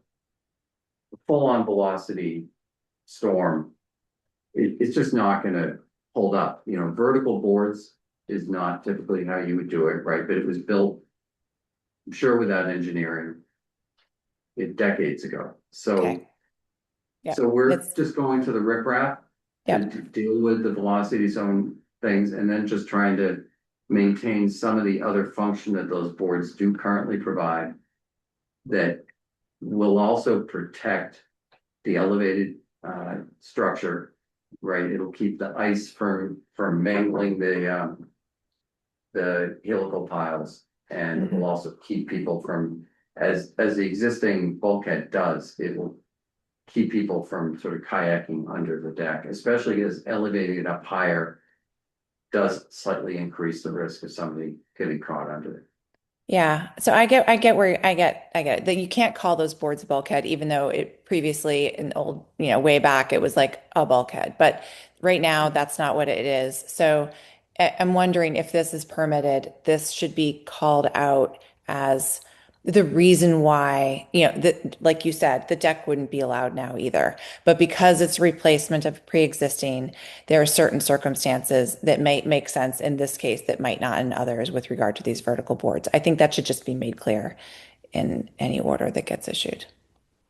Full-on velocity storm. It's just not gonna hold up, you know, vertical boards is not typically how you would do it, right? But it was built. I'm sure without engineering. Decades ago, so. Okay. Yeah, So we're it's- just going to the riprap. Yep. To deal with the velocity zone things and then just trying to maintain some of the other function that those boards do currently provide. That will also protect the elevated structure, right? It'll keep the ice from mangling the helical piles, and it will also keep people from, as the existing bulkhead does, it will keep people from sort of kayaking under the deck, especially as elevating it up higher does slightly increase the risk of somebody getting caught under it. Yeah. So I get where I get it. That you can't call those boards a bulkhead, even though it previously in old, way back, it was like a bulkhead. But right now, that's not what it is. So I'm wondering if this is permitted, this should be called out as the reason why, like you said, the deck wouldn't be allowed now either. But because it's replacement of pre-existing, there are certain circumstances that may make sense in this case that might not in others with regard to these vertical boards. I think that should just be made clear in any order that gets issued.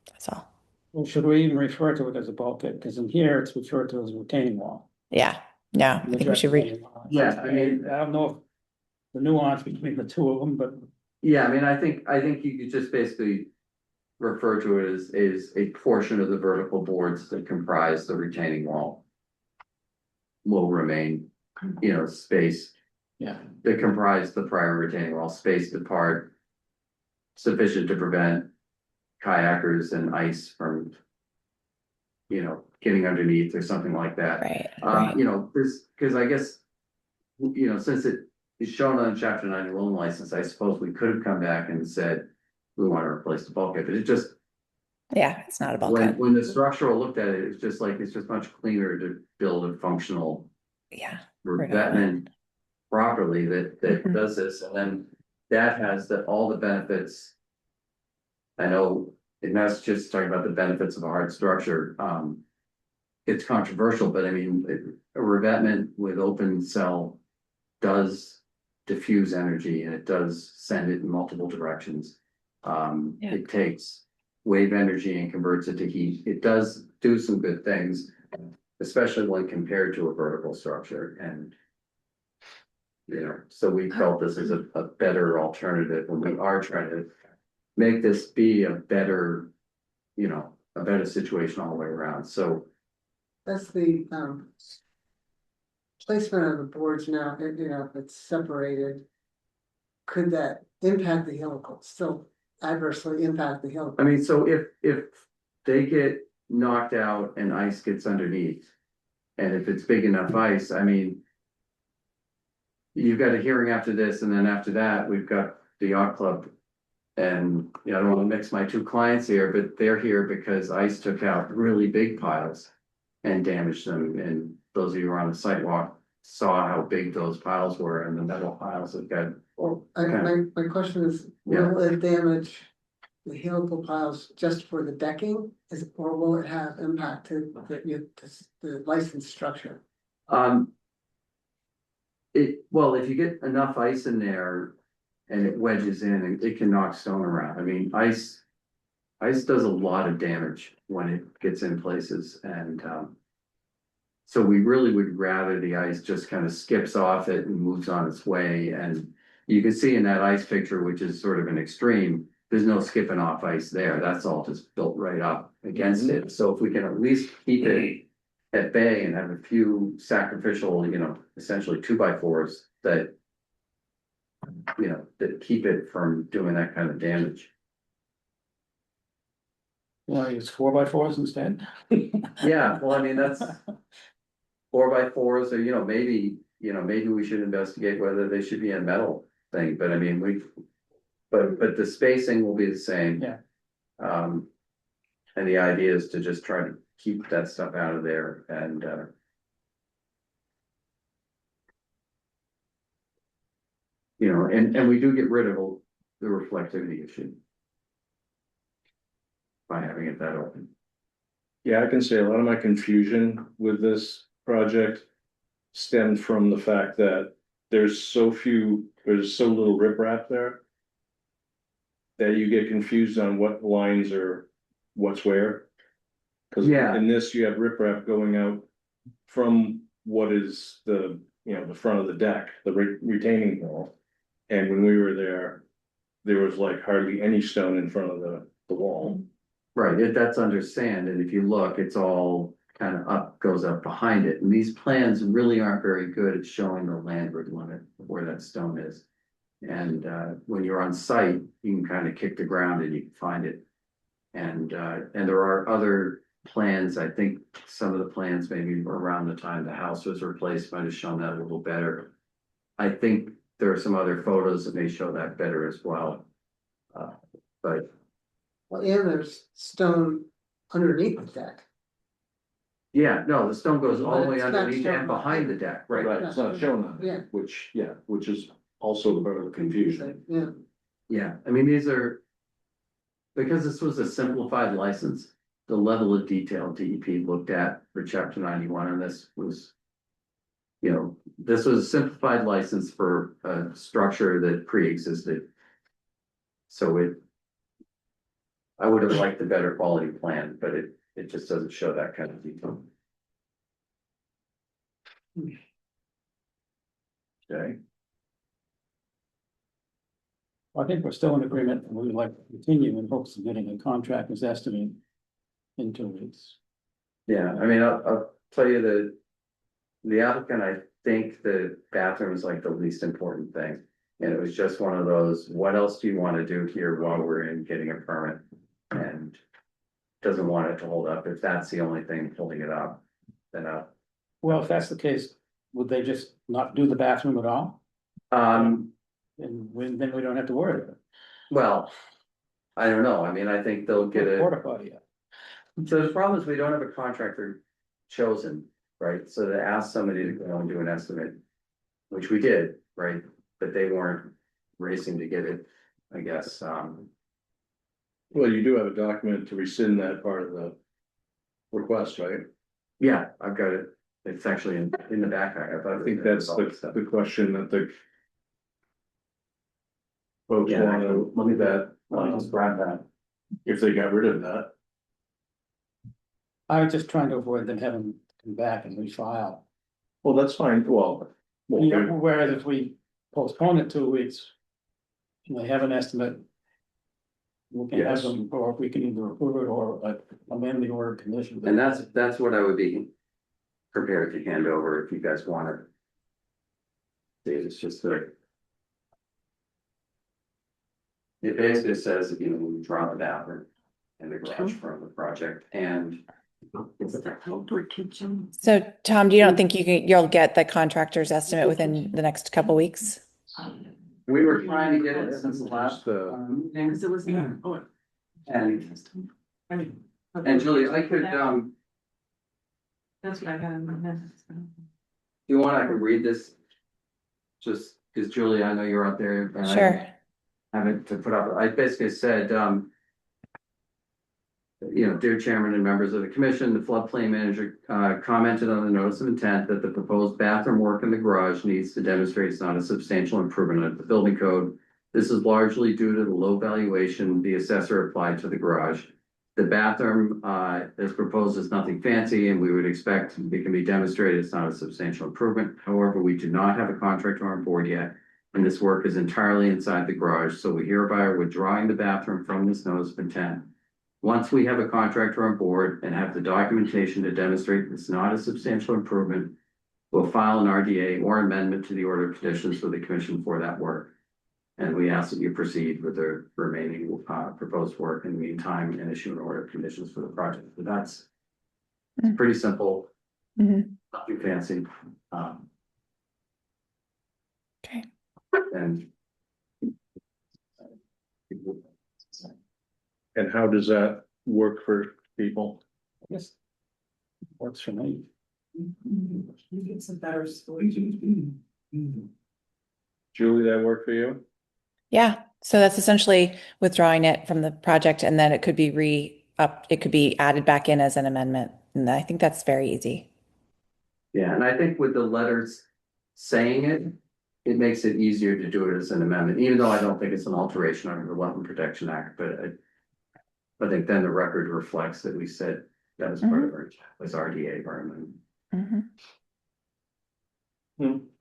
That's all. Well, should we even refer to it as a bulkhead? Because in here, it's referred to as a retaining wall. Yeah. No, I think we should read. Yeah, I mean, I don't know if the nuance between the two of them, but yeah, I mean, I think you could just basically refer to it as a portion of the vertical boards that comprise the retaining wall. Will remain, space yeah. that comprise the prior retaining wall, spaced apart. Sufficient to prevent kayakers and ice from, getting underneath or something like that. Right. Because I guess, since it is shown on chapter 9 loan license, I suppose we could have come back and said, we want to replace the bulkhead, but it just, Yeah, it's not a bulkhead. when the structural looked at it, it's just much cleaner to build a functional Yeah. revetment properly that Mhm. does this, and then that has all the benefits. I know in Massachusetts, talking about the benefits of a hard structure, it's controversial, but I mean, a revetment with open cell does diffuse energy and it does send it in multiple directions. Yeah. It takes wave energy and converts it to heat. It does do some good things, especially when compared to a vertical structure. And so we felt this is a better alternative when we are trying to make this be a better situation all the way around. So That's the placement of the boards now, if it's separated. Could that impact the helical, still adversely impact the helical? I mean, so if they get knocked out and ice gets underneath, and if it's big enough ice, I mean, you've got a hearing after this, and then after that, we've got the yacht club. And, I don't want to mix my two clients here, but they're here because ice took out really big piles and damaged them. And those of you who were on the sidewalk saw how big those piles were, and the metal piles have got. Well, Okay. my question is, Yeah. will it damage the helical piles just for the decking? Or will it have impact to the license structure? Well, if you get enough ice in there and it wedges in, it can knock stone around. I mean, ice does a lot of damage when it gets in places, and so we really would rather the ice just kind of skips off it and moves on its way. And you can see in that ice picture, which is sort of an extreme, there's no skipping off ice there. That's all just built right up against it. So if we can at least keep it at bay and have a few sacrificial, essentially 2x4s that keep it from doing that kind of damage. You want to use 4x4s instead? Yeah, well, I mean, 4x4s, or, maybe, maybe we should investigate whether they should be a metal thing, but I mean, but the spacing will be the same. Yeah. And the idea is to just try to keep that stuff out of there and, and we do get rid of the reflectivity issue by having it that open. Yeah, I can say a lot of my confusion with this project stemmed from the fact that there's so little riprap there that you get confused on what lines are what's where. Cause Yeah. in this, you have riprap going out from what is the front of the deck, the retaining wall. And when we were there was like hardly any stone in front of the wall. Right, that's understand, and if you look, it's all kind of goes up behind it, and these plans really aren't very good at showing the landward limit of where that stone is. And when you're on site, you can kind of kick the ground and you can find it. And there are other plans, I think some of the plans maybe around the time the house was replaced might have shown that a little better. I think there are some other photos that may show that better as well. But Well, and there's stone underneath the deck. yeah, no, the stone goes all the way It's not underneath shown and behind the deck, right? Right, it's not shown on Yeah. it, which is also part of the confusion. Yeah, Yeah, I mean, these are. Because this was a simplified license, the level of detail DEP looked at for chapter 91 on this was. This was a simplified license for a structure that pre-existed. So I would have liked a better quality plan, but it just doesn't show that kind of detail. Okay, I think we're still in agreement, and we would like to continue in hopes of getting a contractor's estimate in 2 weeks. Yeah, I mean, I'll tell you the applicant, I think the bathroom is like the least important thing. And it was just one of those, what else do you want to do here while we're in getting a permit? And doesn't want it to hold up. If that's the only thing holding it up, then Well, if that's the case, would they just not do the bathroom at all? And then we don't have to worry about it. well, I don't know. I mean, I think they'll get a. Porta potty. So the problem is we don't have a contractor chosen, right? So to ask somebody to go and do an estimate, which we did, right? But they weren't racing to get it, I guess. well, you do have a document to rescind that part of the request, right? Yeah, I've got it. It's actually in the backpack. I think that's the question that the folks Yeah, want to let me that, just grab that. if they got rid of that. I was just trying to avoid them having to come back and refile. Well, that's fine, well. Whereas if we postpone it 2 weeks. And they have an estimate. We can have Yes. them, or we can either approve it or amend the order of conditions. And that's what I would be prepared to hand over if you guys want it. It's just It basically says, we draw the bathroom and the garage from the project and. it's the outdoor kitchen. So Tom, do you don't think you'll get the contractor's estimate within the next couple weeks? We were trying to get it since the last, meeting, Because it was there. and Julie, I could, That's what I got in my minutes. you want, I could read this? Just, because Julie, I know you're out there. and I Sure. Have it to put up, I basically said, dear chairman and members of the commission, the floodplain manager commented on the notice of intent that the proposed bathroom work in the garage needs to demonstrate it's not a substantial improvement of the building code. This is largely due to the low valuation the assessor applied to the garage. The bathroom as proposed is nothing fancy, and we would expect it can be demonstrated it's not a substantial improvement. However, we do not have a contractor on board yet, and this work is entirely inside the garage, so we hereby are withdrawing the bathroom from this notice of intent. Once we have a contractor on board and have the documentation to demonstrate it's not a substantial improvement, we'll file an RDA or amendment to the order of conditions for the commission for that work. And we ask that you proceed with the remaining proposed work in the meantime and issue an order of conditions for the project. But that's pretty simple. Mhm. not too fancy. Okay. And And how does that work for people? I guess. Works for me. You get some better Julie, that work for you? Yeah, so that's essentially withdrawing it from the project and then it could be it could be added back in as an amendment. And I think that's very easy. yeah, and I think with the letters saying it, it makes it easier to do it as an amendment, even though I don't think it's an alteration under the Wetland Protection Act, but I think then the record reflects that we said that was part of our, was RDA environment. Mhm.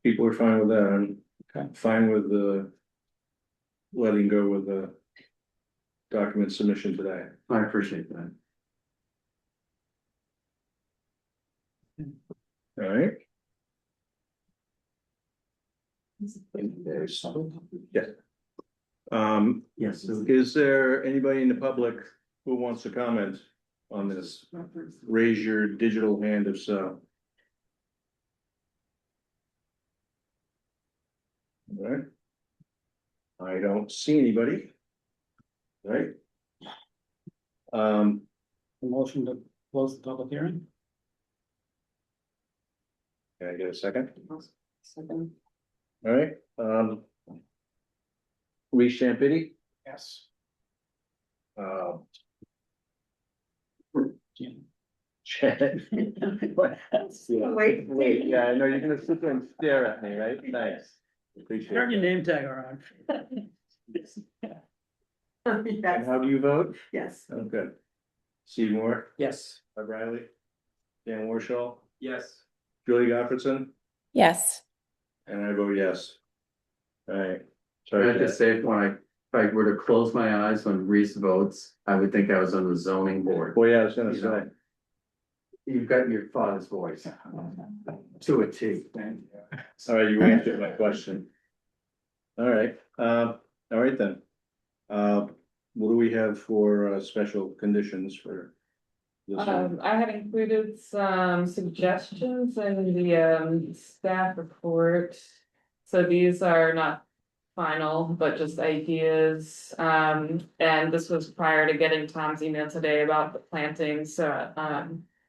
People are fine with that. I'm Okay. fine with letting go with the document submission today. I appreciate that. All right. Yeah. Yes, so Is there anybody in the public who wants to comment on this? Raise your digital hand if so. All right. I don't see anybody. All right. A motion to close the public hearing? Can I get a second? Second. All right, Lee Champity, Yes. Chad. Wait, yeah, I know you're gonna sit there and stare at me, right? Thanks. Appreciate Turn your it. name tag around. And how do you vote? Yes. Oh, good. Steve Moore, Yes. Bob Riley, Dan Warshall, Yes. Julie Goffredson, Yes. and I vote yes. All right. I Sorry, have to Chad. say, if I were to close my eyes when Reese votes, I would think I was on the zoning board. Well, yeah, I was gonna You say. know, you've got your father's voice to a T. All right, you answered my question. All right, all right then. What do we have for special conditions for this one? I had included some suggestions in the staff report. So these are not final, but just ideas. And this was prior to getting Tom's email today about the planting, so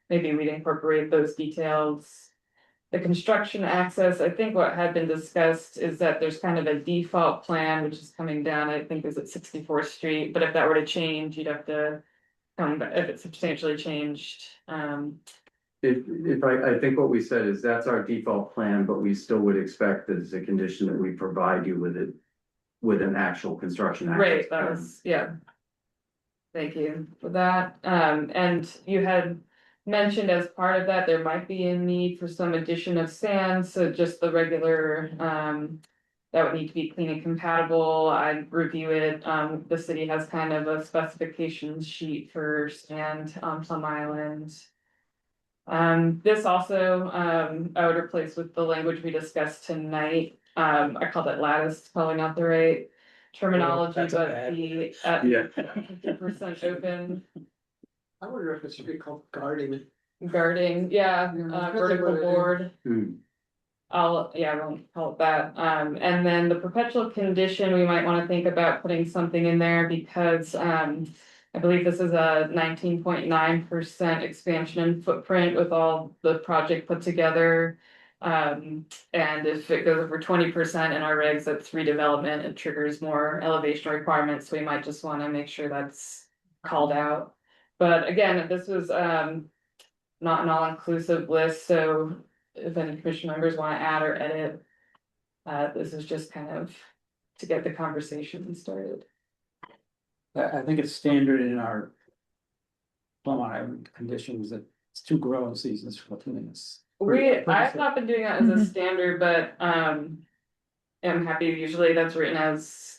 maybe we'd incorporate those details. The construction access, I think what had been discussed is that there's kind of a default plan, which is coming down, I think is at 64th Street, but if that were to change, you'd have to come back, if it substantially changed. If I think what we said is that's our default plan, but we still would expect that as a condition that we provide you with it. With an actual construction. access Right, that plan. was, yeah. Thank you for that. And you had mentioned as part of that, there might be a need for some addition of sand, so just the regular, that would need to be clean and compatible. I'd review it. The city has kind of a specifications sheet for sand on Plum Island. This also, I would replace with the language we discussed tonight. I called it lattice, calling out the right terminology, that's but bad. the Yeah. 50% open I wonder if it should be called guarding. guarding, yeah, vertical board. Hmm. I won't call it that. And then the perpetual condition, we might wanna think about putting something in there because, I believe this is a 19.9% expansion in footprint with all the project put together. And if it goes over 20% in our regs, that's redevelopment, it triggers more elevation requirements, we might just wanna make sure that's called out. But again, this was, not an all-inclusive list, so if any commission members wanna add or edit. This is just kind of to get the conversation started. I think it's standard in our Plum Island conditions that it's 2 growing seasons for plants. I've not been doing that as a standard, but am happy, usually that's written as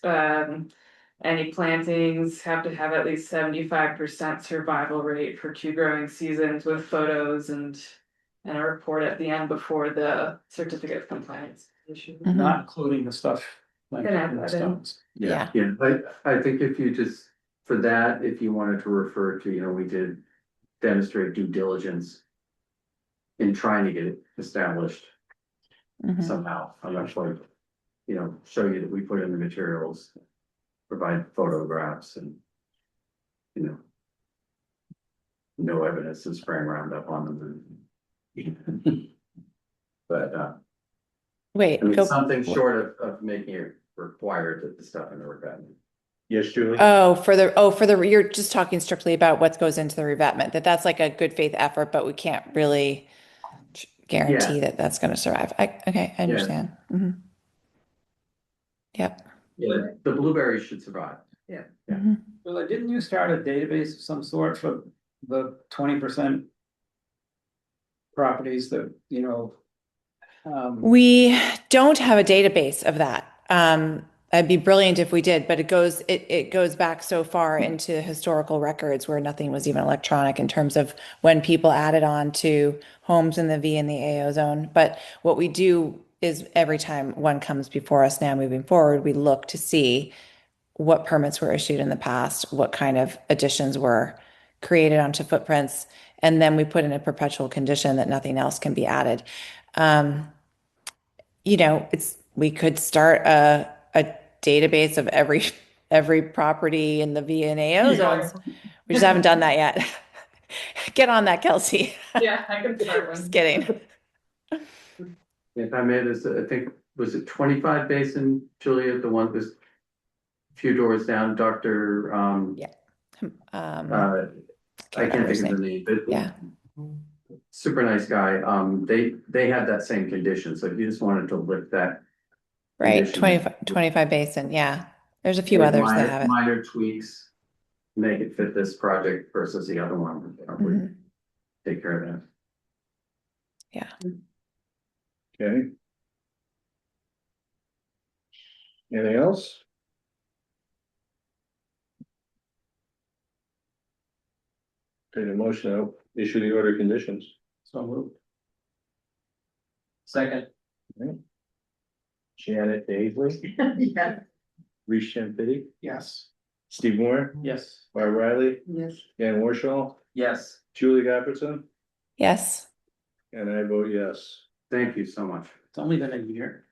any plantings have to have at least 75% survival rate for 2 growing seasons with photos and a report at the end before the certificate of compliance issue. Mhm. Not including the stuff like Can add in the that in. stones. Yeah. Yeah, I think if you just, for that, if you wanted to refer to, we did demonstrate due diligence. in trying to get it established Mhm. somehow. I'm not sure, show you that we put in the materials, provide photographs and, no evidence of spraying Roundup on them. But, Wait, I mean, go. something short of making it required that the stuff in the revetment. Yes, Julie? You're just talking strictly about what goes into the revetment, that's like a good faith effort, but we can't really guarantee that that's going to survive. Okay, I understand. Mhm. Yep. Yeah, the blueberries should survive. Yeah. Mhm. Well, didn't you start a database of some sort for the 20% properties that, We don't have a database of that. It'd be brilliant if we did, but it goes back so far into historical records where nothing was even electronic in terms of when people added on to homes in the V and the AO zone. But what we do is every time one comes before us now moving forward, we look to see what permits were issued in the past, what kind of additions were created onto footprints, and then we put in a perpetual condition that nothing else can be added. Um, we could start a database of every property in the VNAO zones. We just haven't done that yet. Get on that, Kelsey. Yeah, I can start one. Just kidding. If I may, this, I think, was it 25 Basin, Julia, the one was a few doors down, Dr. Yeah. I can't think of the name, but Yeah. super nice guy. They had that same condition, so if you just wanted to lift that. Right. condition, 25 Basin. Yeah. There's a few with others that have it. minor tweaks, make it fit this project versus the other one. Mhm. Take care of that. Yeah. Okay. Anything else? Okay, the motion, I'll issue the order of conditions. so moved. Second. Janet Daisley, Yeah. Reese Champitti, Yes. Steve Moore, Yes. Barb Riley, Yes. Dan Warshall, Yes. Julie Gapperson, Yes. and I vote yes. Thank you so much. It's only been a year.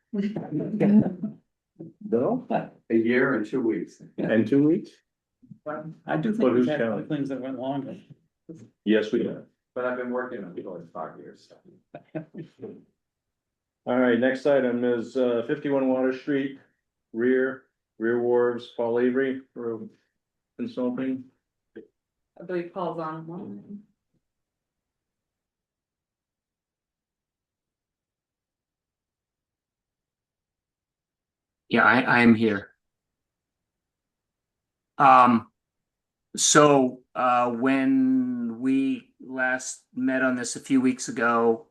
No? A year and 2 weeks. And 2 weeks? I do But think who's we've had other counting? things that went longer. Yes, we have. But I've been working on it for 5 years. All right, next item is 51 Water Street, rear wharves, Paul Avery for consulting. I believe Paul's on one. Yeah, I am here. So when we last met on this a few weeks ago,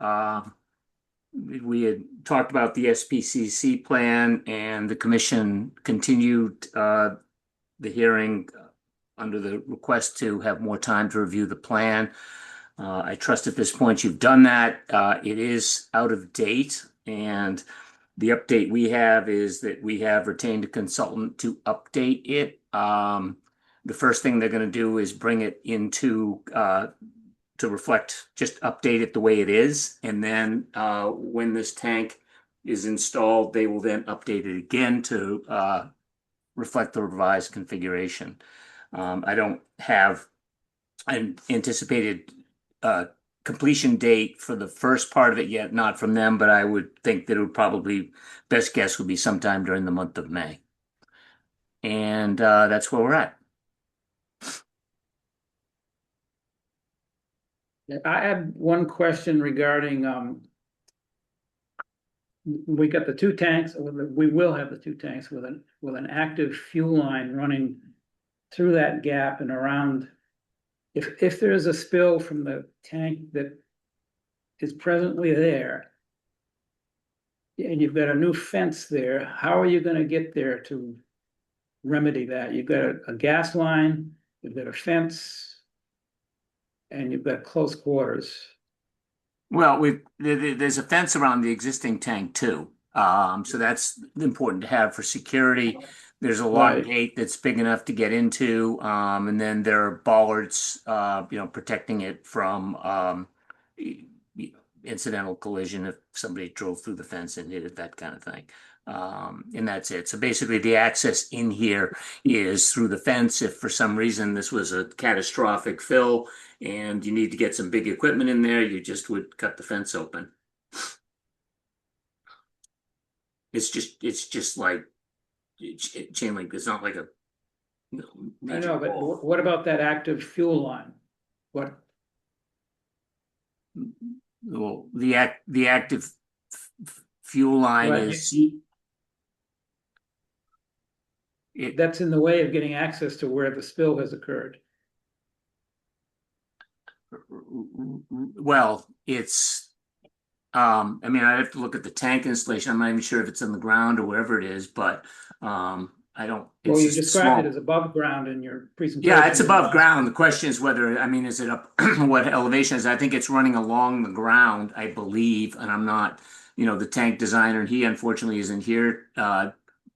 we had talked about the SPCC plan, and the commission continued the hearing under the request to have more time to review the plan. I trust at this point you've done that. It is out of date, and the update we have is that we have retained a consultant to update it. The first thing they're going to do is bring it into to reflect, just update it the way it is. And then when this tank is installed, they will then update it again to reflect the revised configuration. I don't have an anticipated completion date for the first part of it yet, not from them, but I would think that it would probably, best guess would be sometime during the month of May. And that's where we're at. I had one question regarding, we got the two tanks, we will have the two tanks with an active fuel line running through that gap and around. If there is a spill from the tank that is presently there, and you've got a new fence there, how are you gonna get there to remedy that? You've got a gas line, you've got a fence, and you've got close quarters. Well, there's a fence around the existing tank too. So that's important to have for security. There's a lock Right. gate that's big enough to get into, and then there are bollards, protecting it from incidental collision if somebody drove through the fence and hit it, that kind of thing. And that's it. So basically the access in here is through the fence. If for some reason this was a catastrophic fill and you need to get some big equipment in there, you just would cut the fence open. It's just like chain link. It's not like a I major know, but wall. what about that active fuel line? What, Well, the active fuel line Right. is it, that's in the way of getting access to where the spill has occurred. well, it's I mean, I have to look at the tank installation. I'm not even sure if it's in the ground or wherever it is, but I don't. Well, It's you just described small. it as above ground in your presentation. Yeah, it's above ground. The question is whether, I mean, is it up, what elevation is? I think it's running along the ground, I believe, and I'm not, the tank designer, and he unfortunately isn't here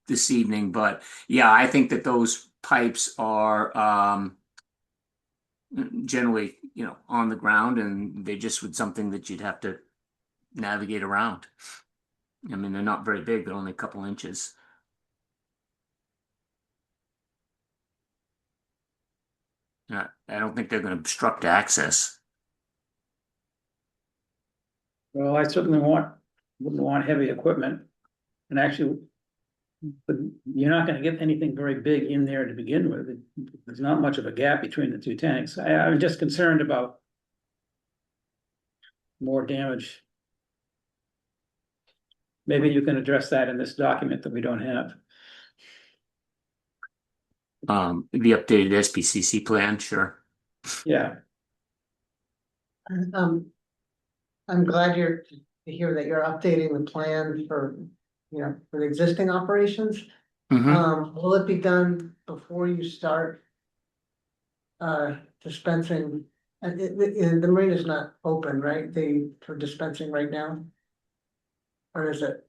this evening, but yeah, I think that those pipes are generally, on the ground, and they just would something that you'd have to navigate around. I mean, they're not very big, they're only a couple inches. I don't think they're going to obstruct access. Well, I certainly wouldn't want heavy equipment. And actually, but you're not gonna get anything very big in there to begin with. There's not much of a gap between the two tanks. I'm just concerned about more damage. Maybe you can address that in this document that we don't have. The updated SPCC plan, sure. Yeah, I'm glad to hear that you're updating the plan for, for the existing operations. Will it be done before you start? Dispensing, and the marina is not open, right? For dispensing right now? Or is it?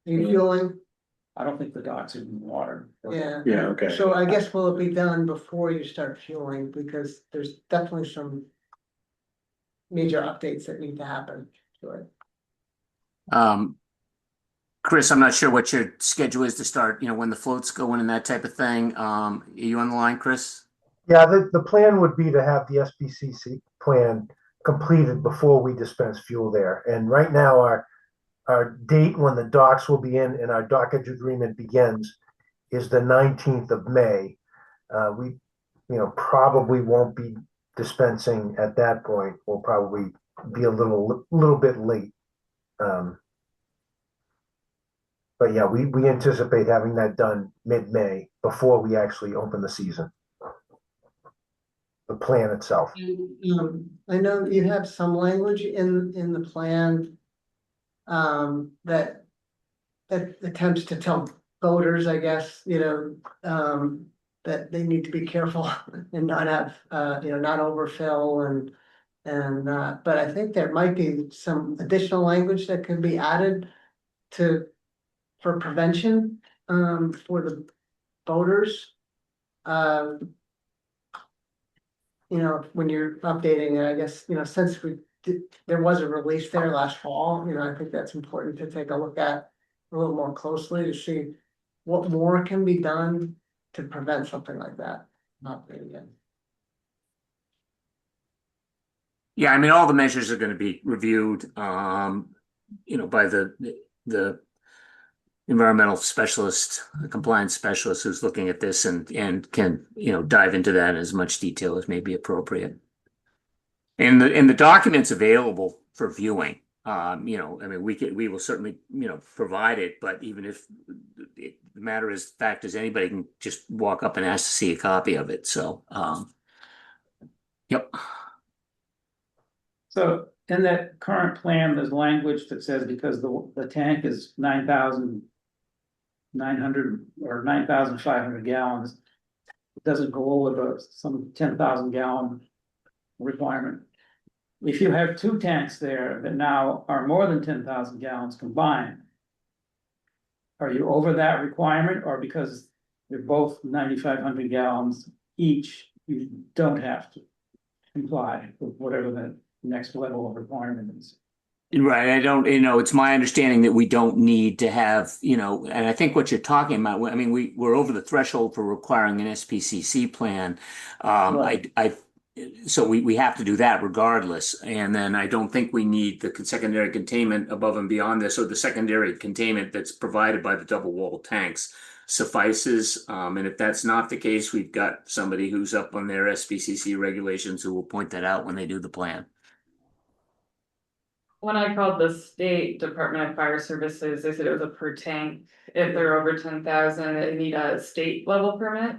Are you fueling? I don't think the docks are in the water. Yeah. Yeah, okay. So I guess will it be done before you start fueling, because there's definitely some major updates that need to happen to it. Chris, I'm not sure what your schedule is to start, when the floats go in and that type of thing. Are you on the line, Chris? Yeah, the plan would be to have the SPCC plan completed before we dispense fuel there. And right now, our date when the docks will be in and our dockage agreement begins is the 19th of May. We, probably won't be dispensing at that point. We'll probably be a little bit late. But yeah, we anticipate having that done mid-May before we actually open the season. The plan itself. I know you have some language in the plan. That attempts to tell voters, I guess, that they need to be careful and not have, not overfill but I think there might be some additional language that could be added for prevention, for the voters. When you're updating it, I guess, since there was a release there last fall, I think that's important to take a look at a little more closely to see what more can be done to prevent something like that happening again. Yeah, I mean, all the measures are going to be reviewed, by the environmental specialist, the compliance specialist who's looking at this and can, dive into that in as much detail as may be appropriate. And the documents available for viewing, I mean, we will certainly, provide it, but even if the matter is fact is anybody can just walk up and ask to see a copy of it. So, yep. so in that current plan, there's language that says because the tank is 9,900 or 9,500 gallons, it doesn't go over some 10,000 gallon requirement. If you have two tanks there that now are more than 10,000 gallons combined, are you over that requirement, or because they're both 9,500 gallons each, you don't have to comply with whatever the next level of requirement is? Right, I don't, it's my understanding that we don't need to have, and I think what you're talking about, I mean, we're over the threshold for requiring an SPCC plan. So we have to do that regardless. And then I don't think we need the secondary containment above and beyond this, or the secondary containment that's provided by the double wall tanks suffices. And if that's not the case, we've got somebody who's up on their SPCC regulations who will point that out when they do the plan. When I called the state Department of Fire Services, they said it was a per tank. If they're over 10,000, they need a state level permit.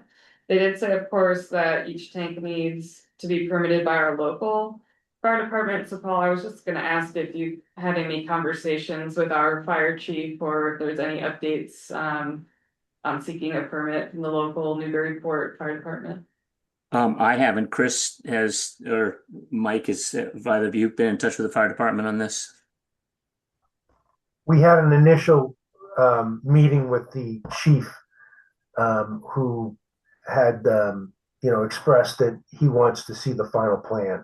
They did say, of course, that each tank needs to be permitted by our local fire department. So Paul, I was just gonna ask if you had any conversations with our fire chief, or if there's any updates on seeking a permit from the local Newburyport Fire Department. I haven't. Chris has, or Mike have either of you been in touch with the fire department on this? We had an initial meeting with the chief, who had expressed that he wants to see the final plan.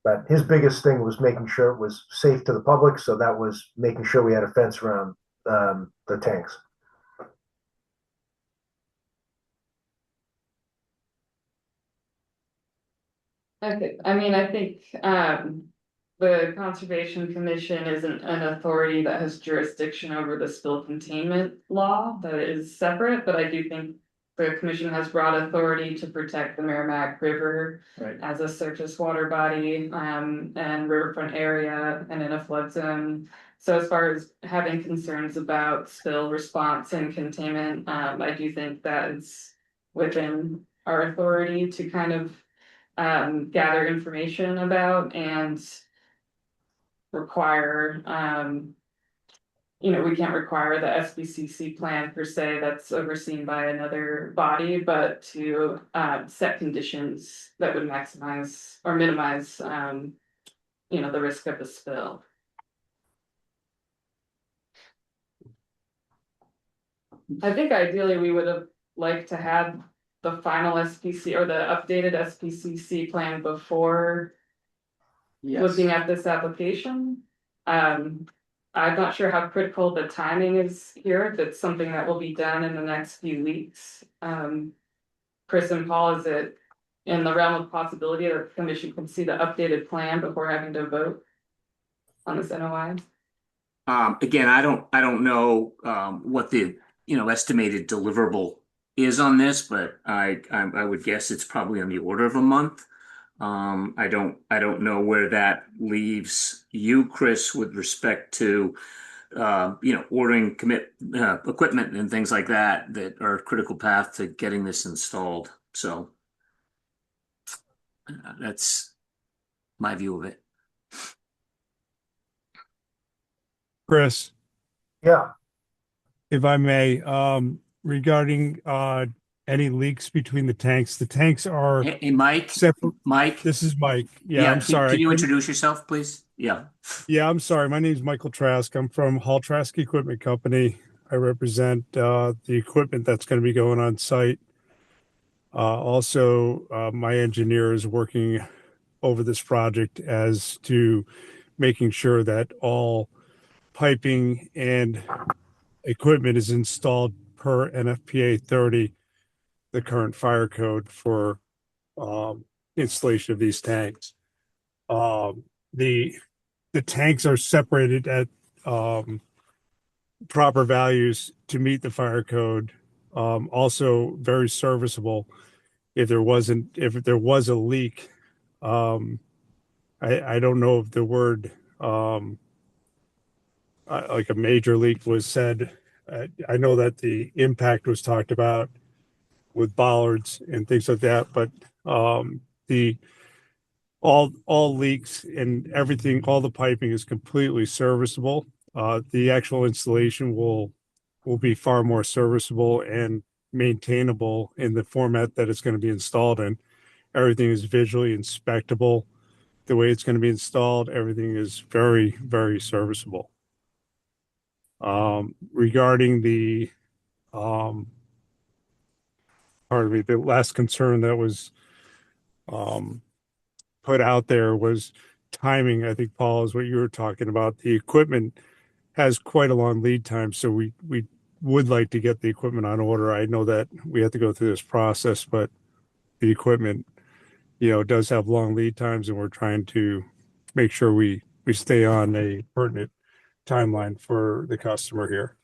But his biggest thing was making sure it was safe to the public, so that was making sure we had a fence around the tanks. Okay, I mean, I think the Conservation Commission isn't an authority that has jurisdiction over the spill containment law. That is separate, but I do think the commission has broad authority to protect the Merrimack River Right. as a surface water body and riverfront area and in a flood zone. So as far as having concerns about spill response and containment, I do think that is within our authority to kind of gather information about and require, we can't require the SBCC plan per se, that's overseen by another body, but to set conditions that would maximize or minimize, the risk of a spill. I think ideally we would have liked to have the final SPC or the updated SPCC plan before Yes. looking at this application. I'm not sure how critical the timing is here, if it's something that will be done in the next few weeks. Chris and Paul, is it in the realm of possibility that the commission can see the updated plan before having to vote on this NOI? Again, I don't know what the estimated deliverable is on this, but I would guess it's probably on the order of a month. I don't know where that leaves you, Chris, with respect to ordering equipment and things like that are a critical path to getting this installed. So that's my view of it. Chris, Yeah, if I may, regarding any leaks between the tanks are Hey, Mike. separate. Mike. This is Mike. Yeah, Yeah, I'm sorry. Can you introduce yourself, please? Yeah. Yeah, I'm sorry. My name is Michael Trask. I'm from Hall Trask Equipment Company. I represent the equipment that's going to be going on site. Also, my engineer is working over this project as to making sure that all piping and equipment is installed per NFPA 30, the current fire code for installation of these tanks. The tanks are separated at proper values to meet the fire code. Also very serviceable. If there was a leak, I don't know if the word like a major leak was said. I know that the impact was talked about with bollards and things like that, but the all leaks and everything, all the piping is completely serviceable. The actual installation will be far more serviceable and maintainable in the format that it's going to be installed in. Everything is visually inspectable. The way it's going to be installed, everything is very, very serviceable. Regarding the pardon me, the last concern that was put out there was timing, I think, Paul, is what you were talking about. The equipment has quite a long lead time, so we would like to get the equipment on order. I know that we have to go through this process, but the equipment, does have long lead times, and we're trying to make sure we stay on a pertinent timeline for the customer here.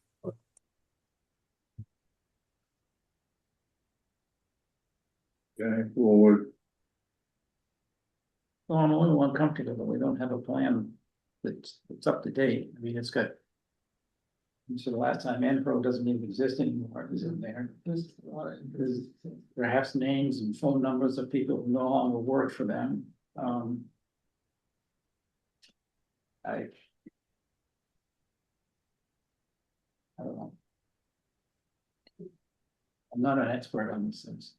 Okay, well, we're Well, I'm only one comfortable that we don't have a plan that's up to date. I mean, it's got. So the last time Enpro doesn't even exist anymore, is in there. There's perhaps names and phone numbers of people who no longer work for them. I don't know. I'm not an expert on these things.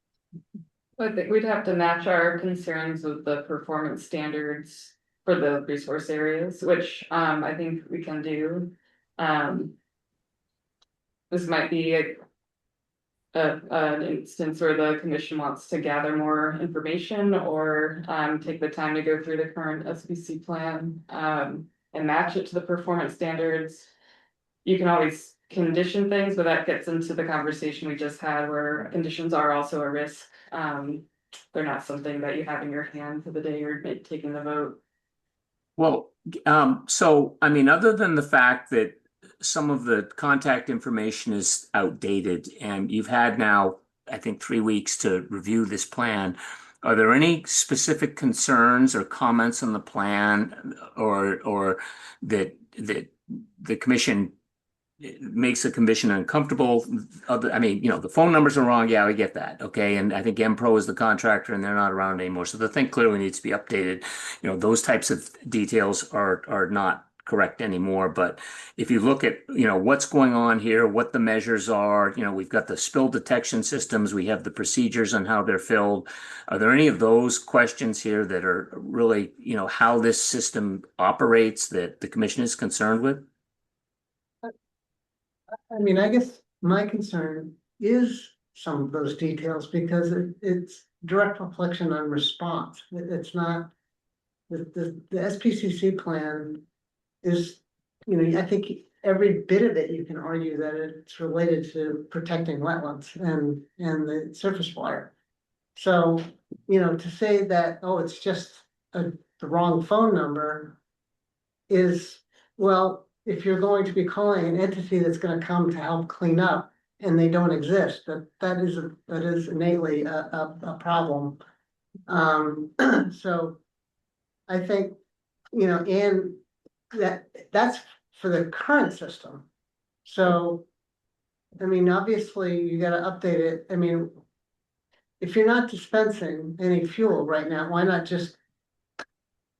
I think we'd have to match our concerns with the performance standards for the resource areas, which I think we can do. This might be an instance where the commission wants to gather more information or take the time to go through the current SBC plan and match it to the performance standards. You can always condition things, but that gets into the conversation we just had where conditions are also a risk. They're not something that you have in your hand for the day you're taking the vote. Well, so, I mean, other than the fact that some of the contact information is outdated and you've had now, I think, 3 weeks to review this plan, are there any specific concerns or comments on the plan or that the commission makes the commission uncomfortable? I mean, the phone numbers are wrong. Yeah, we get that. Okay. And I think Enpro is the contractor and they're not around anymore. So the thing clearly needs to be updated. Those types of details are not correct anymore. But if you look at, what's going on here, what the measures are, we've got the spill detection systems, we have the procedures on how they're filled. Are there any of those questions here that are really, how this system operates that the commission is concerned with? I mean, I guess my concern is some of those details because it's direct reflection on response. It's not, the SPCC plan is, I think every bit of it, you can argue that it's related to protecting wetlands and the surface water. So, to say that, oh, it's just the wrong phone number is, well, if you're going to be calling an entity that's gonna come to help clean up and they don't exist, that is innately a problem. So I think, and that's for the current system. So, I mean, obviously you gotta update it. I mean, if you're not dispensing any fuel right now, why not just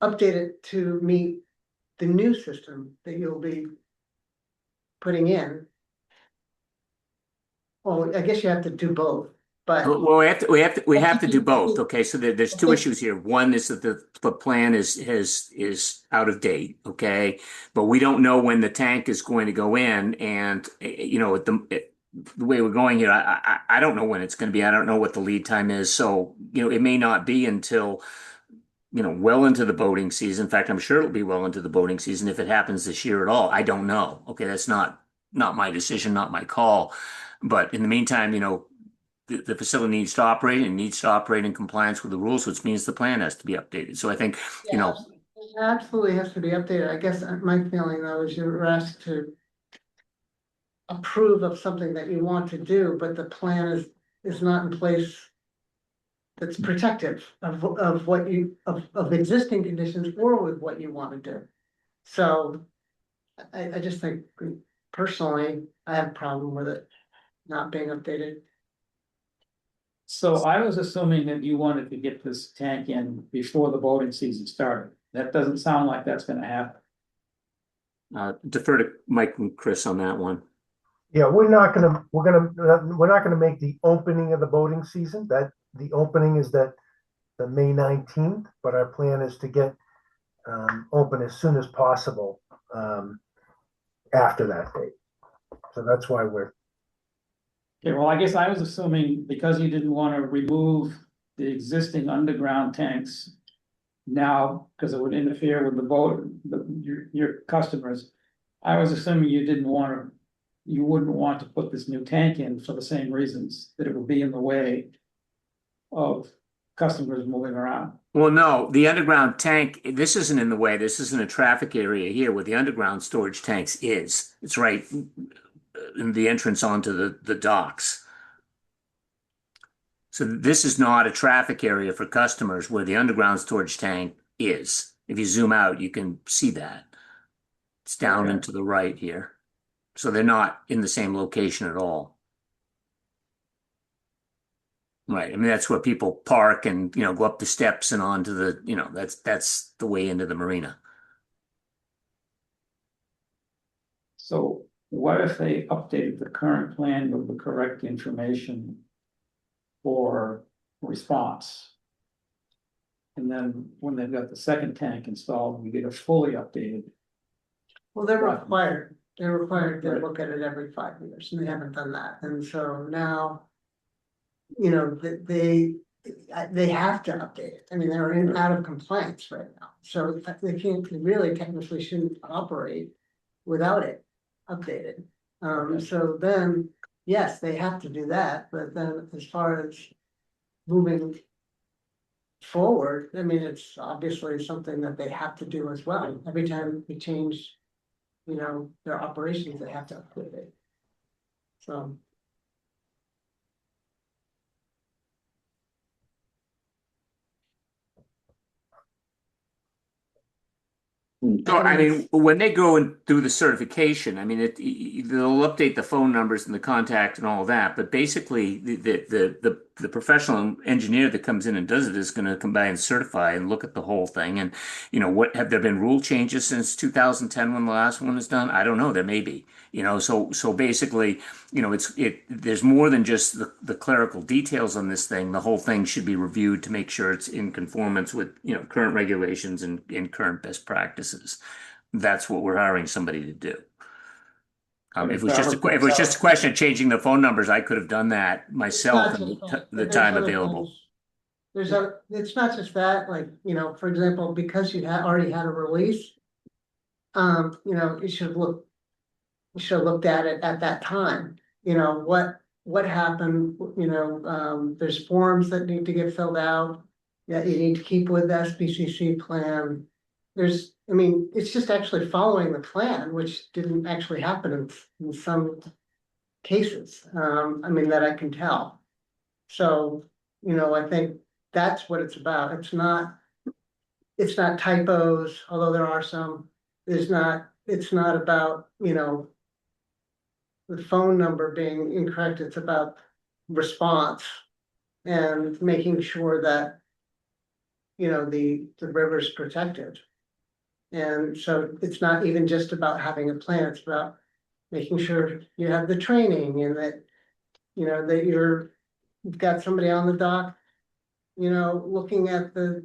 update it to meet the new system that you'll be putting in? Well, I guess you have to do both, but Well, we have to do both. Okay, so there's two issues here. One is that the plan is out of date. Okay, but we don't know when the tank is going to go in, and the way we're going here, I don't know when it's going to be. I don't know what the lead time is. So it may not be until well into the boating season. In fact, I'm sure it'll be well into the boating season if it happens this year at all. I don't know. Okay, that's not my decision, not my call. But in the meantime, the facility needs to operate and needs to operate in compliance with the rules, which means the plan has to be updated. So I think, yeah, it absolutely has to be updated. I guess my feeling though is you're asked to approve of something that you want to do, but the plan is not in place that's protective of what of existing conditions or with what you want to do. So I just think personally, I have a problem with it not being updated. So I was assuming that you wanted to get this tank in before the boating season started. That doesn't sound like that's gonna happen. defer to Mike and Chris on that one. Yeah, we're not gonna make the opening of the boating season. That the opening is the May 19th, but our plan is to get open as soon as possible after that date. So that's why we're. Okay, well, I guess I was assuming because you didn't want to remove the existing underground tanks now, because it would interfere with the vote, your customers. I was assuming you didn't want to, you wouldn't want to put this new tank in for the same reasons, that it would be in the way of customers moving around. Well, no, the underground tank, this isn't in the way. This isn't a traffic area here where the underground storage tanks is. It's right in the entrance onto the docks. So this is not a traffic area for customers where the underground storage tank is. If you zoom out, you can see that. It's down and to the right here. So they're not in the same location at all. Right. I mean, that's where people park and, go up the steps and onto the, that's the way into the marina. So what if they updated the current plan with the correct information for response? And then when they've got the second tank installed, we get a fully updated. Well, they're required to look at it every 5 years, and they haven't done that, and so now. They have to update it. I mean, they're out of compliance right now, so they really technically shouldn't operate without it updated. So then, yes, they have to do that, but then as far as moving forward, I mean, it's obviously something that they have to do as well. Every time we change, their operations, they have to update it. So. So, I mean, when they go and do the certification, I mean, they'll update the phone numbers and the contact and all that, but basically the professional engineer that comes in and does it is going to come by and certify and look at the whole thing. And, what have there been rule changes since 2010 when the last one was done? I don't know. There may be, so basically, there's more than just the clerical details on this thing. The whole thing should be reviewed to make sure it's in conformance with, current regulations and current best practices. That's what we're hiring somebody to do. If it was just a question of changing the phone numbers, I could have done that myself in the time available. It's not just that, like, for example, because you already had a release. You should have looked at it at that time. What happened, there's forms that need to get filled out. That you need to keep with the SBCC plan. It's just actually following the plan, which didn't actually happen in some cases, that I can tell. So, I think that's what it's about. It's not typos, although there are some. It's not about, the phone number being incorrect. It's about response and making sure that, the river's protected. And so it's not even just about having a plan, it's about making sure you have the training and that, that you've got somebody on the dock, looking at the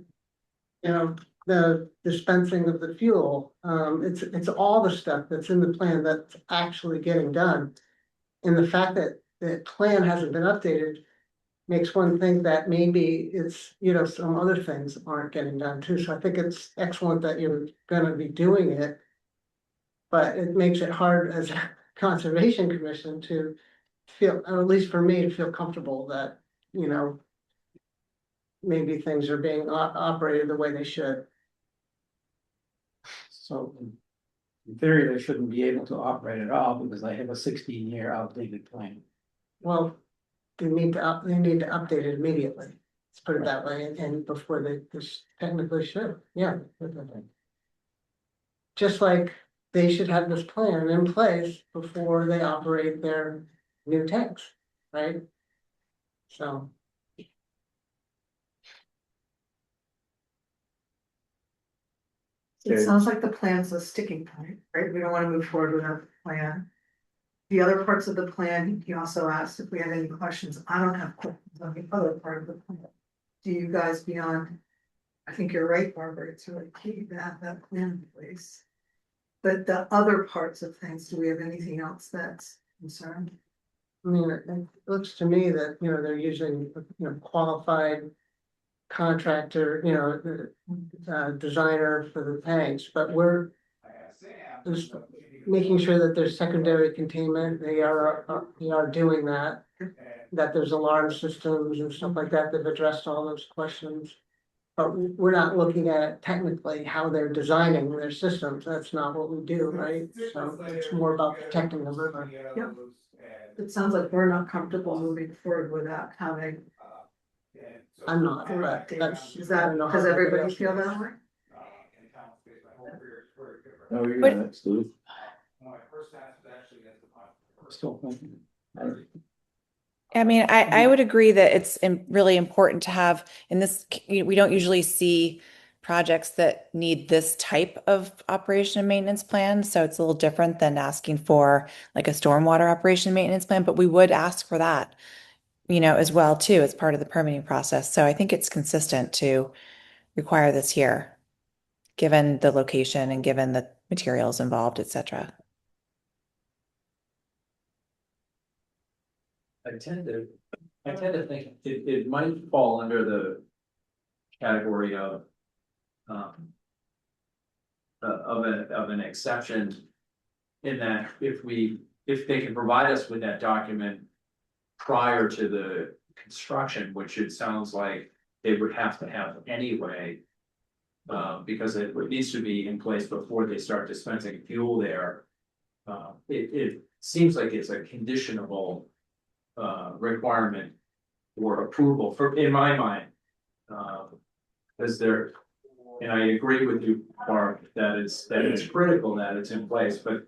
dispensing of the fuel. It's all the stuff that's in the plan that's actually getting done. And the fact that the plan hasn't been updated makes one think that maybe it's, some other things aren't getting done too. So I think it's excellent that you're gonna be doing it. But it makes it hard as a conservation commission to feel, or at least for me, to feel comfortable that, maybe things are being operated the way they should. So in theory, they shouldn't be able to operate at all because they have a 16-year outdated plan. Well, they need to update it immediately. Let's put it that way, and before they technically should, yeah. Just like they should have this plan in place before they operate their new tanks, right? So. It sounds like the plan's a sticking point, right? We don't want to move forward without the plan. The other parts of the plan, he also asked if we had any questions. I don't have questions on the other part of the plan. Do you guys beyond? I think you're right, Barbara. It's really key to have that plan in place. But the other parts of things, do we have anything else that's concerned? It looks to me that, they're using, qualified contractor, you know, designer for the tanks, but we're just making sure that there's secondary containment, they are doing that. That there's alarm systems and stuff like that, they've addressed all those questions. But we're not looking at technically how they're designing their systems, that's not what we do, right? So it's more about protecting the river. Yep. It sounds like we're not comfortable moving forward without having. I'm not, but that's. Is that, does everybody feel that way? Oh, you're But- next, Lou. Still thinking. I mean, I would agree that it's really important to have in this, we don't usually see projects that need this type of operation and maintenance plan. So it's a little different than asking for like a stormwater operation and maintenance plan, but we would ask for that, as well too, as part of the permitting process. So I think it's consistent to require this here, given the location and given the materials involved, et cetera. I tend to think it might fall under the category of an exception. In that if they can provide us with that document prior to the construction, which it sounds like they would have to have anyway. Because it needs to be in place before they start dispensing fuel there. It seems like it's a conditionable requirement or approval in my mind. Because and I agree with you, Barb, that it's critical that it's in place, but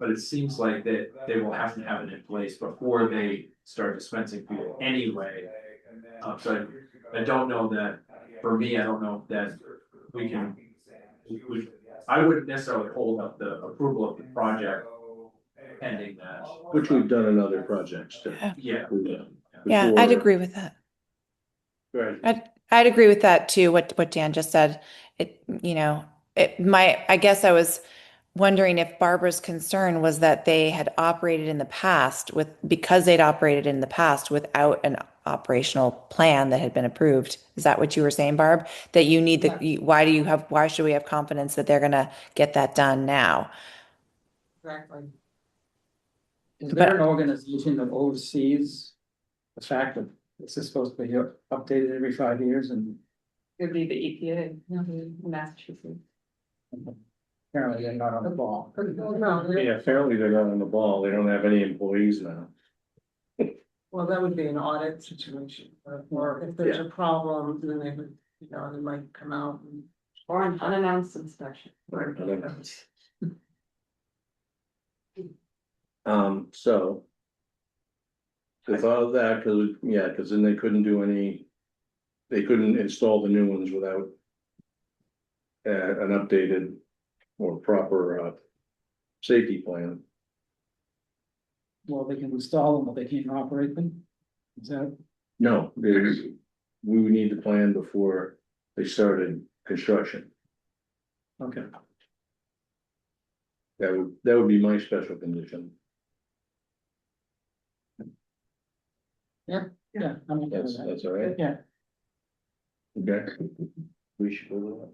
it seems like that they will have to have it in place before they start dispensing fuel anyway. So I don't know that, for me, I don't know that we can, I wouldn't necessarily hold up the approval of the project pending that. Which we've done in other projects too. Yeah. Yeah, I'd agree with that. Right. I'd agree with that too, what Dan just said. I guess I was wondering if Barbara's concern was that they had operated in the past because they'd operated in the past without an operational plan that had been approved. Is that what you were saying, Barb? That you need why should we have confidence that they're gonna get that done now? Exactly. Is there an organization that oversees the fact that this is supposed to be updated every 5 years and It'd be the EPA, in Massachusetts. apparently they're not on the ball? No, Yeah, apparently they're not on the ball. They don't have any employees now. well, that would be an audit situation, or if there's a problem, then they would, they might come out and. Or an unannounced inspection. So. With all of that, cause then they couldn't install the new ones without. An updated or proper safety plan. Well, they can install them, but they can't operate them? Is that? No, we would need the plan before they started construction. Okay. That would be my special condition. Yeah, I'm okay with that. That's all right. Yeah. Okay. We should go with that.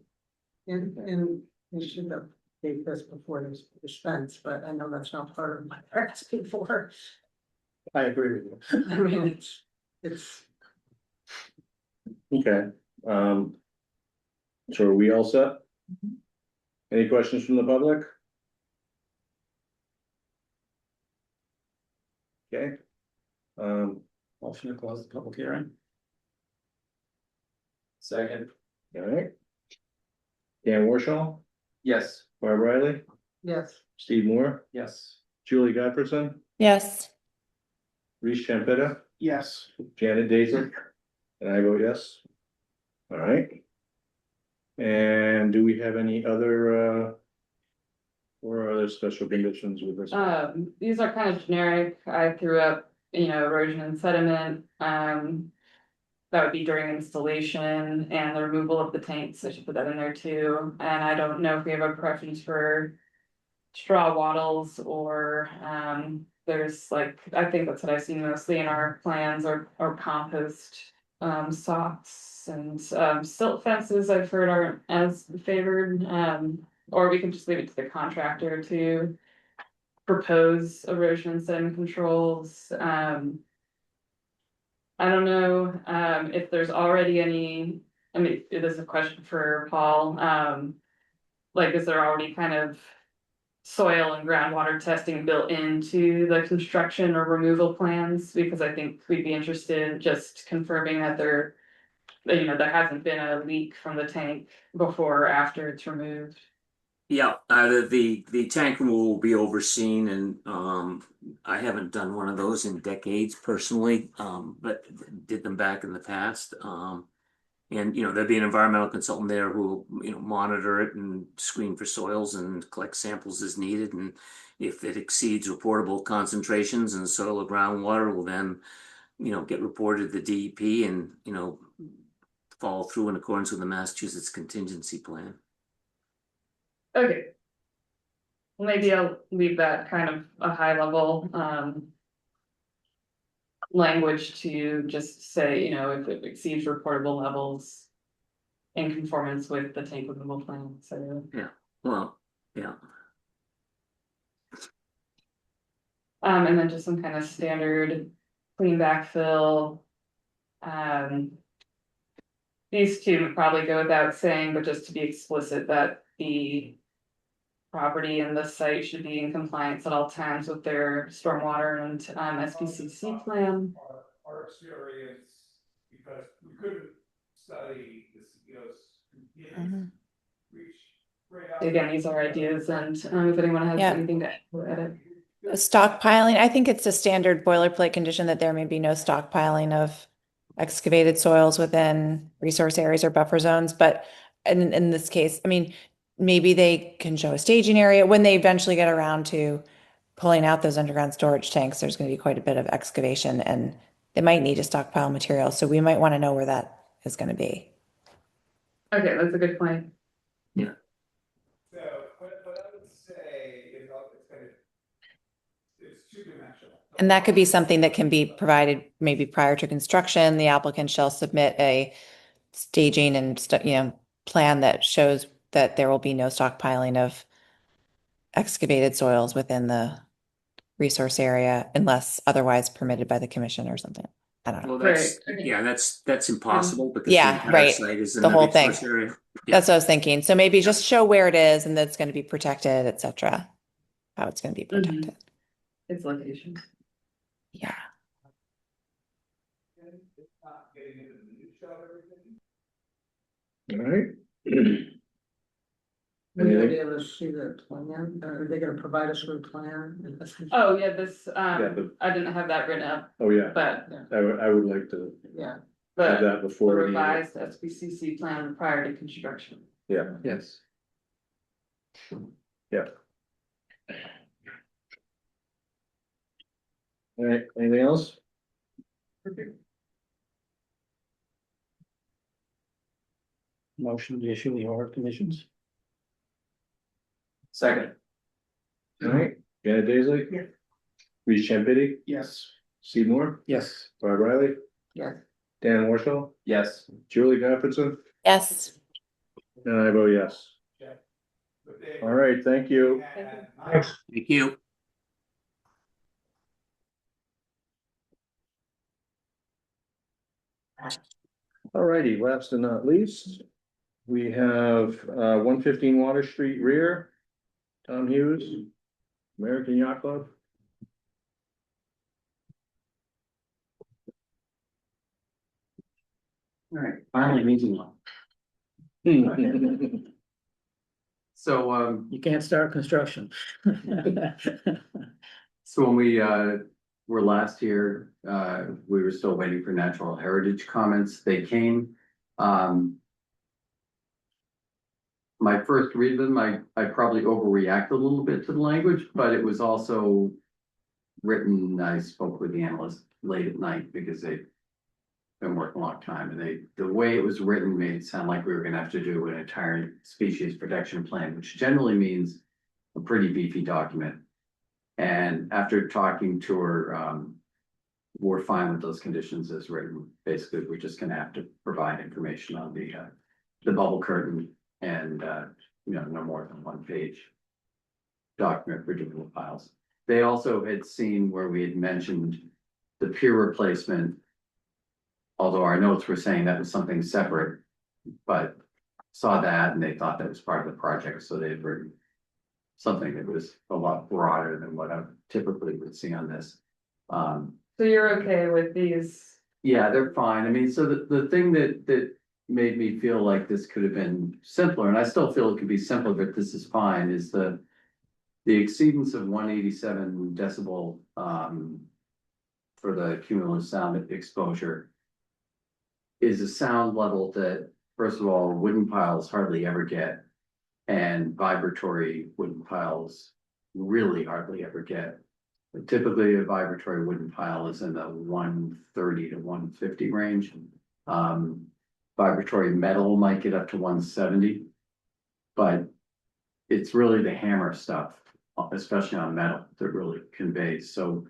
And we should have paid this before this dispense, but I know that's not part of what they're asking for. I agree with you. I mean, it's. Okay, so are we all set? Any questions from the public? Okay. Motion to close the public hearing. Second, All right. Dan Warshaw, yes. Barb Riley, Yes, Steve Moore, Yes. Julie Godfreyson, Yes. Reese Champetta, Yes. Janet Daisy, and I vote yes. All right. And do we have any other or other special conditions with this? These are kind of generic. I threw up, erosion and sediment. That would be during installation and the removal of the tanks. I should put that in there too. And I don't know if we have a preference for straw wattles or, there's I think that's what I've seen mostly in our plans or compost, socks and silt fences I've heard aren't as favored. Or we can just leave it to the contractor to propose erosion and sediment controls. I don't know, if there's already any, I mean, this is a question for Paul, like, is there already kind of soil and groundwater testing built into the construction or removal plans? Because I think we'd be interested in just confirming that there hasn't been a leak from the tank before or after it's removed. Yeah, the tank removal will be overseen, and I haven't done one of those in decades personally, but did them back in the past. And there'd be an environmental consultant there who will monitor it and screen for soils and collect samples as needed. And if it exceeds reportable concentrations in soil or groundwater, will then get reported to the DEP and follow through in accordance with the Massachusetts contingency plan. Okay. Well, maybe I'll leave that kind of a high level language to just say, if it exceeds reportable levels in conformance with the tank removal plan, so. Well, yeah. And then just some kind of standard clean backfill. These two would probably go without saying, but just to be explicit that the property and the site should be in compliance at all times with their stormwater and SPCC plan. Our experience, because we couldn't study the CEO's reach right out. Again, these are ideas, and if anyone has anything to add it. Stockpiling, I think it's a standard boilerplate condition that there may be no stockpiling of excavated soils within resource areas or buffer zones. But in this case, I mean, maybe they can show a staging area when they eventually get around to pulling out those underground storage tanks. There's going to be quite a bit of excavation and they might need to stockpile material. So we might want to know where that is going to be. Okay, that's a good point. Yeah. So, but I would say it's two-dimensional. And that could be something that can be provided maybe prior to construction. The applicant shall submit a staging and plan that shows that there will be no stockpiling of excavated soils within the resource area unless otherwise permitted by the commission or something. I don't know. Well, Right. that's impossible because Yeah, the entire right. site is in The the whole thing. resource area. That's what I was thinking. So maybe just show where it is and that's going to be protected, etc. How it's going to be protected. Its location. Yeah. All right. Will you be able to see the plan? Are they gonna provide us with a plan? Oh, yeah, this, Yeah, I didn't have that written up, Oh, yeah, but, I would like to Yeah, have but that the before. the- revised SPCC plan prior to construction. Yeah, Yes. yeah. All right, anything else? Motion to issue the order of conditions. Second. All right, Janet Daisley? Yes. Reese Champitti? Yes. Seymour? Yes. Bob Riley? yes. Dan Warshall? Yes. Julie Goffredson? Yes. And I vote yes. All right, thank you. Thanks. Thank you. All righty, last and not least, we have 115 Water Street rear. Tom Hughes, American Yacht Club. All right, finally meeting one. So, You can't start construction. so when we were last here, we were still waiting for natural heritage comments. They came. My first read of them, I probably overreacted a little bit to the language, but it was also written, I spoke with the analyst late at night because they've been working a long time, and the way it was written made it sound like we were gonna have to do an entire species protection plan, which generally means a pretty beefy document. And after talking to her we're fine with those conditions as written. Basically, we're just gonna have to provide information on the bubble curtain and, no more than 1 page document for doing piles. They also had seen where we had mentioned the pier replacement. Although our notes were saying that was something separate, but saw that and they thought that was part of the project, so they'd written something that was a lot broader than what I typically would see on this. So you're okay with these? Yeah, they're fine. I mean, so the thing that made me feel like this could have been simpler, and I still feel it could be simpler, but this is fine, is the exceedance of 187 decibel for the cumulative sound exposure is a sound level that, first of all, wooden piles hardly ever get, and vibratory wooden piles really hardly ever get. Typically, a vibratory wooden pile is in the 130 to 150 range. Vibratory metal might get up to 170, but it's really the hammer stuff, especially on metal, that really conveys. So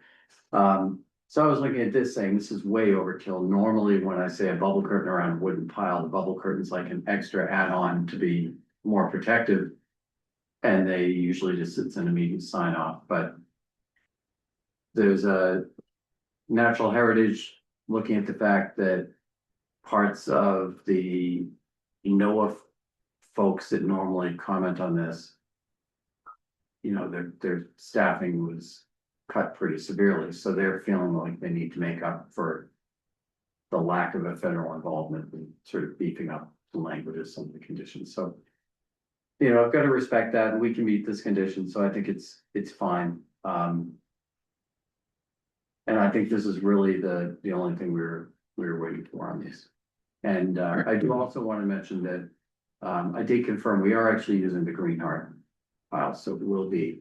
I was looking at this saying, this is way overkill. Normally, when I say a bubble curtain around a wooden pile, the bubble curtain's like an extra add-on to be more protective. And they usually just, it's an immediate sign off, but there's a natural heritage looking at the fact that parts of the NOAA folks that normally comment on this, their staffing was cut pretty severely, so they're feeling like they need to make up for the lack of a federal involvement and sort of beefing up the language of some of the conditions. So, I've got to respect that, and we can meet this condition, so I think it's fine. And I think this is really the only thing we were waiting for on these. And I do also want to mention that I did confirm we are actually using the green heart file, so it will be.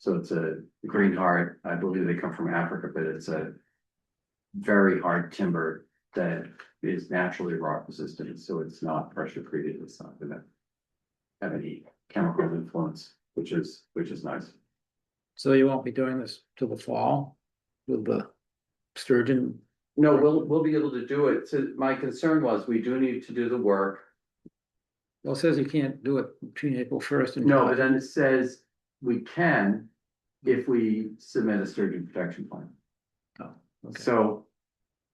So it's a green heart. I believe they come from Africa, but it's a very hard timber that is naturally rot resistant. So it's not pressure treated. It's not going to have any chemical influence, which is nice. So you won't be doing this till the fall with the sturgeon? No, we'll be able to do it. So my concern was we do need to do the work. Well, it says you can't do it between April 1st and No, July. but then it says we can if we submit a sturgeon protection plan. Oh, okay. So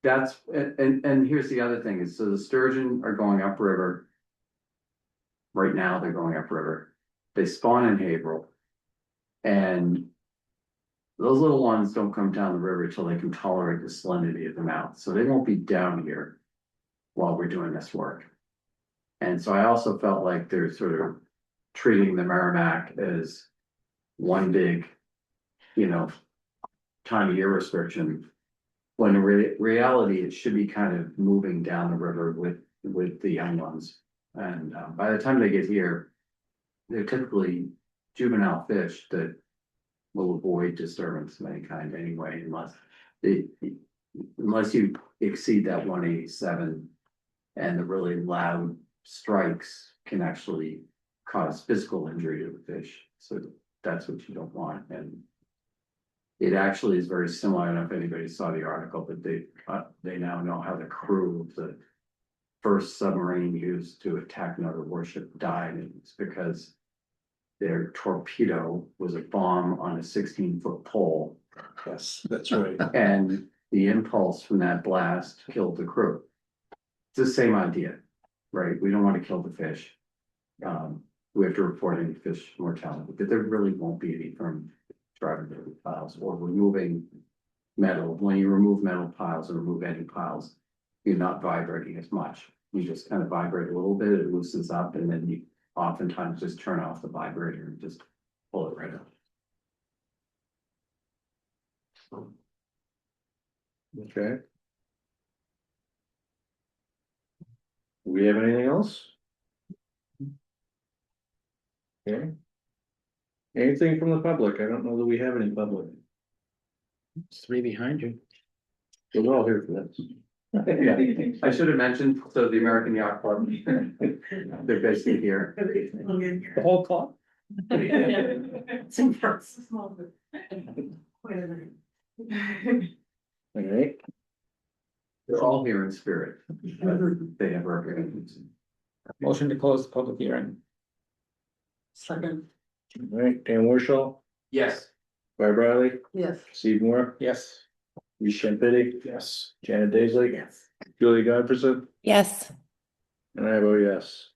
that's, and here's the other thing is, so the sturgeon are going upriver. Right now, they're going upriver. They spawn in April. And those little ones don't come down the river till they can tolerate the salinity of the mouth. So they won't be down here while we're doing this work. And so I also felt like they're sort of treating the Merrimack as one big, time of year restriction. When in reality, it should be kind of moving down the river with the young ones. And by the time they get here, they're typically juvenile fish that will avoid disturbance of any kind anyway, unless you exceed that 187, and the really loud strikes can actually cause physical injury to the fish. So that's what you don't want. And it actually is very similar. I don't know if anybody saw the article, but they now know how the crew of the first submarine used to attack another warship died, and it's because their torpedo was a bomb on a 16-foot pole. Yes, that's right. And the impulse from that blast killed the crew. It's the same idea, right? We don't want to kill the fish. We have to report any fish mortality, but there really won't be any from driving piles or removing metal. When you remove metal piles or remove any piles, you're not vibrating as much. You just kind of vibrate a little bit, it loosens up, and then you oftentimes just turn off the vibrator and just pull it right up. Okay. Do we have anything else? Okay. Anything from the public? I don't know that we have any public. It's 3 behind you. We're all here for this. Yeah, I should have mentioned, so the American Yacht Club, they're basically here. The whole club? It's in front. All right, They're all here in spirit. They have representatives. Motion to close the public hearing. Second, All right, Dan Warshall, Yes. Barb Riley, yes. Steve Moore, Yes. Reece Champitti, Yes. Janet Daisley. Yes. Julie Godfreyson, Yes. and I vote yes.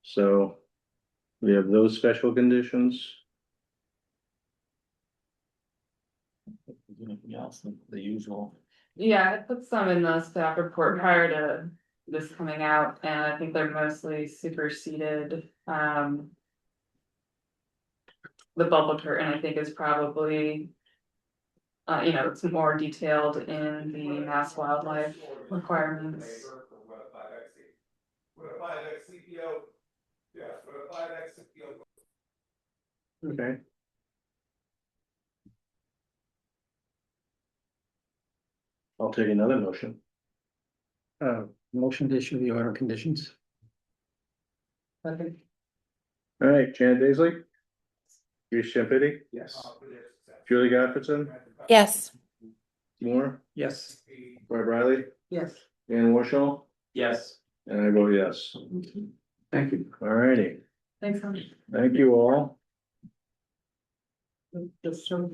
So we have those special conditions. Anything else, the usual. Yeah, I put some in the staff report prior to this coming out, and I think they're mostly superseded, the bubble curtain, I think, is probably. It's more detailed in the mass wildlife requirements. With a 5X CPO, yes, with a 5X CPO. Okay. I'll take another motion. Motion to issue the order of conditions. Second, All right, Janet Daisley. Reece Champitti, Yes. Julie Godfreyson, Yes. Moore, Yes. Barb Riley, yes. Dan Warshall, Yes. and I vote yes. Thank you. All righty, Thanks, honey. thank you all. Just so,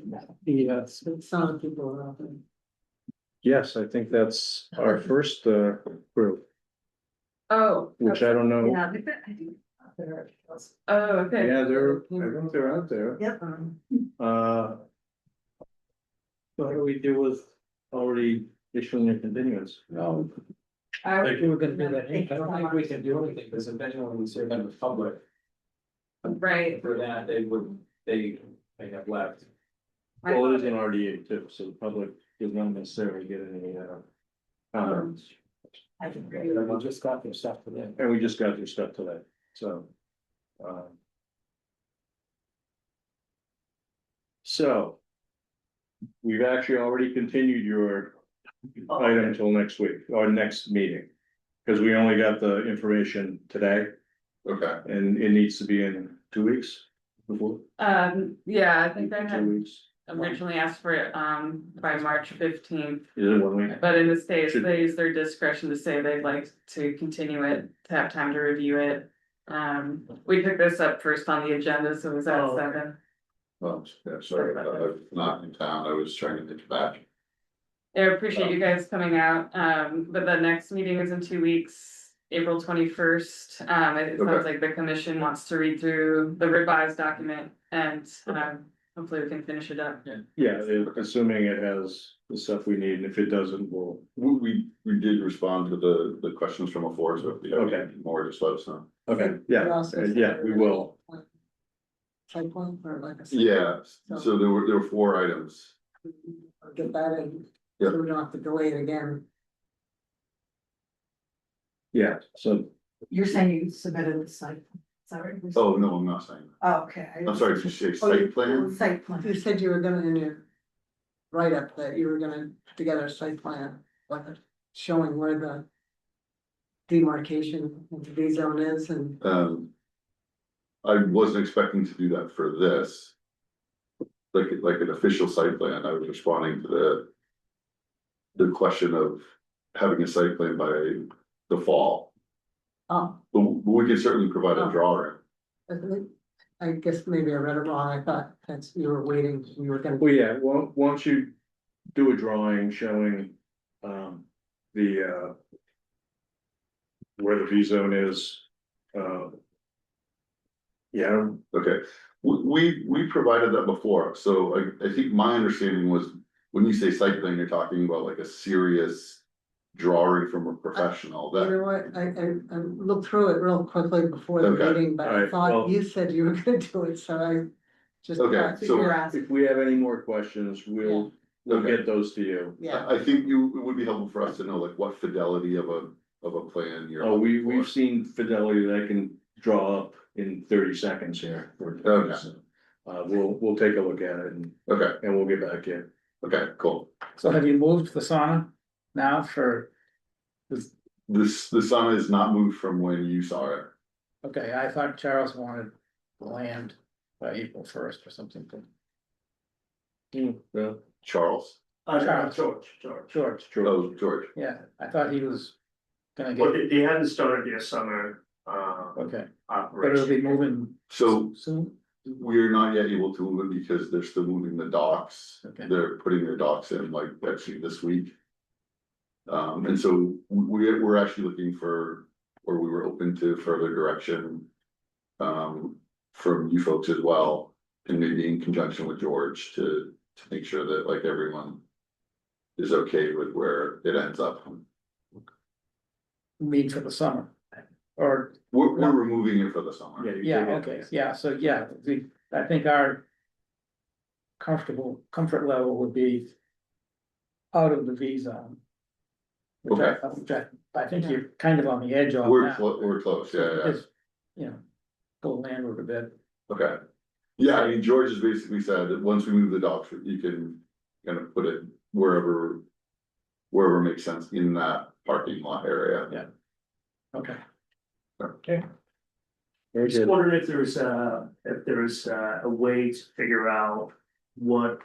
Yes. some of the people are out there. Yes, I think that's our first group, Oh. which I don't know. Yeah, I think. Oh, okay. Yeah, I think they're out there. Yep. What do we do with already issuing a continuance? No, I think we were gonna do that. I don't think we can do anything, because eventually when we serve them the public, Right. for that, they have left. Well, it is an RDA too, so the public does not necessarily get any comments. I think we just got their stuff today. And we just got their stuff today, so. So. We've actually already continued your item until next week, or next meeting. Because we only got the information today. Okay. And it needs to be in 2 weeks before. Yeah, I think I 2 had weeks. originally asked for it, by March 15th. Is it 1 week? But in the States, Should- they use their discretion to say they'd like to continue it, to have time to review it. We took this up first on the agenda, so it was at Oh, okay. 7. Oh, yeah, sorry, I'm not in town, I was trying to get back. I appreciate you guys coming out, but the next meeting is in 2 weeks, April 21st. It sounds Okay. like the commission wants to read through the revised document and, hopefully we can finish it up. Yeah, assuming it has the stuff we need, and if it doesn't, we'll. We did respond to the questions from before, so if you have Okay. any more, just let us know. Okay, yeah, yeah, we will. Site plan or like a. Yeah, so there were 4 items. I'll get that in, Yeah. so we don't have to delay it again. Yeah, so You're saying you submitted the site, is that right? Oh, no, I'm not saying. Oh, okay. I'm sorry, did you say Oh, you- site plan? Site plan. You said you were gonna, in your write-up, that you were gonna put together a site plan, like showing where the demarcation of the B zone is and. I wasn't expecting to do that for this. Like an official site plan, I was responding to the question of having a site plan by the fall. Oh, But we can certainly provide a Oh. drawing. I guess maybe I read it wrong, I thought that's, you were waiting, you were gonna. well, yeah, once you do a drawing showing, the, where the V zone is, yeah, Okay, we provided that before, so I think my understanding was, when you say site plan, you're talking about like a serious drawing from a professional You that. know what, I looked through it real quickly before the Okay. meeting, but I Alright, well- thought you said you were gonna do it, so I just. Okay, thought so- you were asking. if we have any more questions, we'll Okay. get those to you. Yeah, I think it would be helpful for us to know like what fidelity of a plan you're. Oh, looking we've for. seen fidelity that I can draw up in 30 seconds here. Okay. We'll take a look at it Okay, and we'll get back to you. okay, cool. So have you moved the sauna now for, The sun is not moved from when you saw it. okay, I thought Charles wanted land by April 1st or something. Well, Charles, Charles. George. Oh, George. Yeah, I thought he was gonna But get, they hadn't started their summer, okay, but it'll operation. be moving So soon? we're not yet able to move it because they're still moving the docks. Okay. They're putting their docks in like actually this week. And so we're actually looking for, or we were open to further direction. From you folks as well, and maybe in conjunction with George to make sure that like everyone. Is okay with where it ends up. Meet for the summer, or, We're removing it for the summer. yeah, okay, yeah, so, yeah, I think our comfort level would be out of the V zone. Which I think you're kind of on the edge on that. We're close, yeah. Because, you know, go landward a bit. Okay. Yeah, I mean, George has basically said that once we move the docks, you can kind of put it wherever makes sense in that parking lot area. Yeah. Okay. Okay. Very Just good. wondering if there's a way to figure out what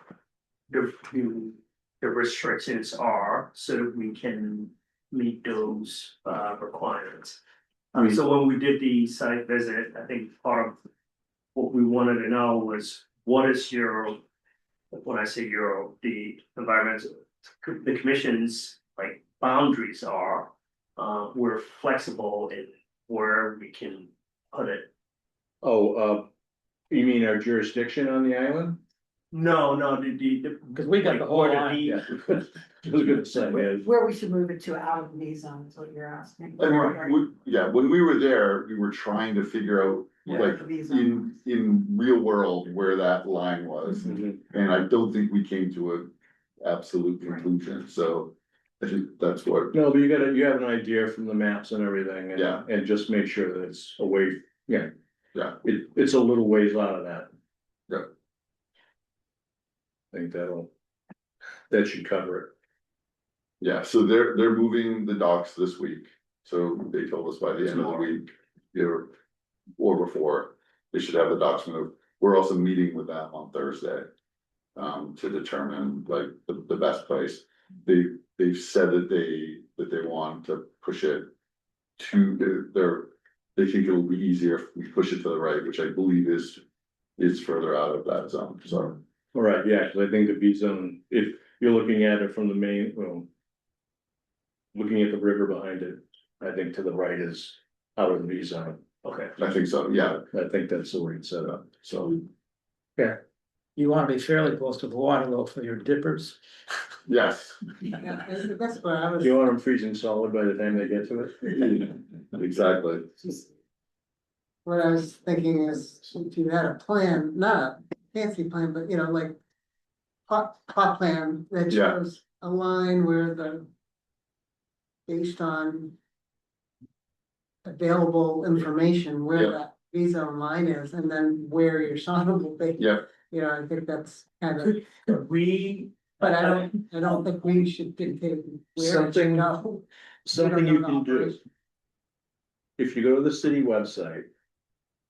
the restrictions are so that we can meet those requirements. So when we did the site visit, I think part of what we wanted to know was what is your, when I say the environmental, the commission's like boundaries are, we're flexible in where we can put it. Oh, you mean our jurisdiction on the island? No, Because we got like, the whole where the line. deed- I was gonna say, yeah. Where we should move it to out of the V zone is what you're asking. When we were there, we were trying to figure out Yeah. like The V zone. in real world where that line was. Mhm. And I don't think we came to a absolute conclusion, so I think that's what, No, but you have an idea from the maps and everything, and, Yeah. and just make sure that it's away, yeah. Yeah. It's a little ways out of that. Yeah. I think that should cover it. yeah, so they're moving the docks this week. So they told us by the end of the week, or before, they should have the docks moved. We're also meeting with them on Thursday. To determine like the best place. They've said that they want to push it to they think it will be easier if we push it to the right, which I believe is further out of that zone, so. All right, yeah, because I think the V zone, if you're looking at it from the main, well. Looking at the river behind it, I think to the right is out of the V zone. Okay. I think so, yeah, I think that's the way it's set up, so. You wanna be fairly close to the water though for your dippers. yes. Yeah, that's what I was. You want them freezing solid by the time they get to it? Exactly, What I was thinking is, if you had a plan, not a fancy plan, but you know, like. Plot plan that Yeah. shows a line where based on. Available information where Yeah. that V zone line is, and then where your son will be. yeah, You know, I think that's kind of, But but I don't think we should dictate where it should Something- go. Something We you don't know can the do. operation. If you go to the city website.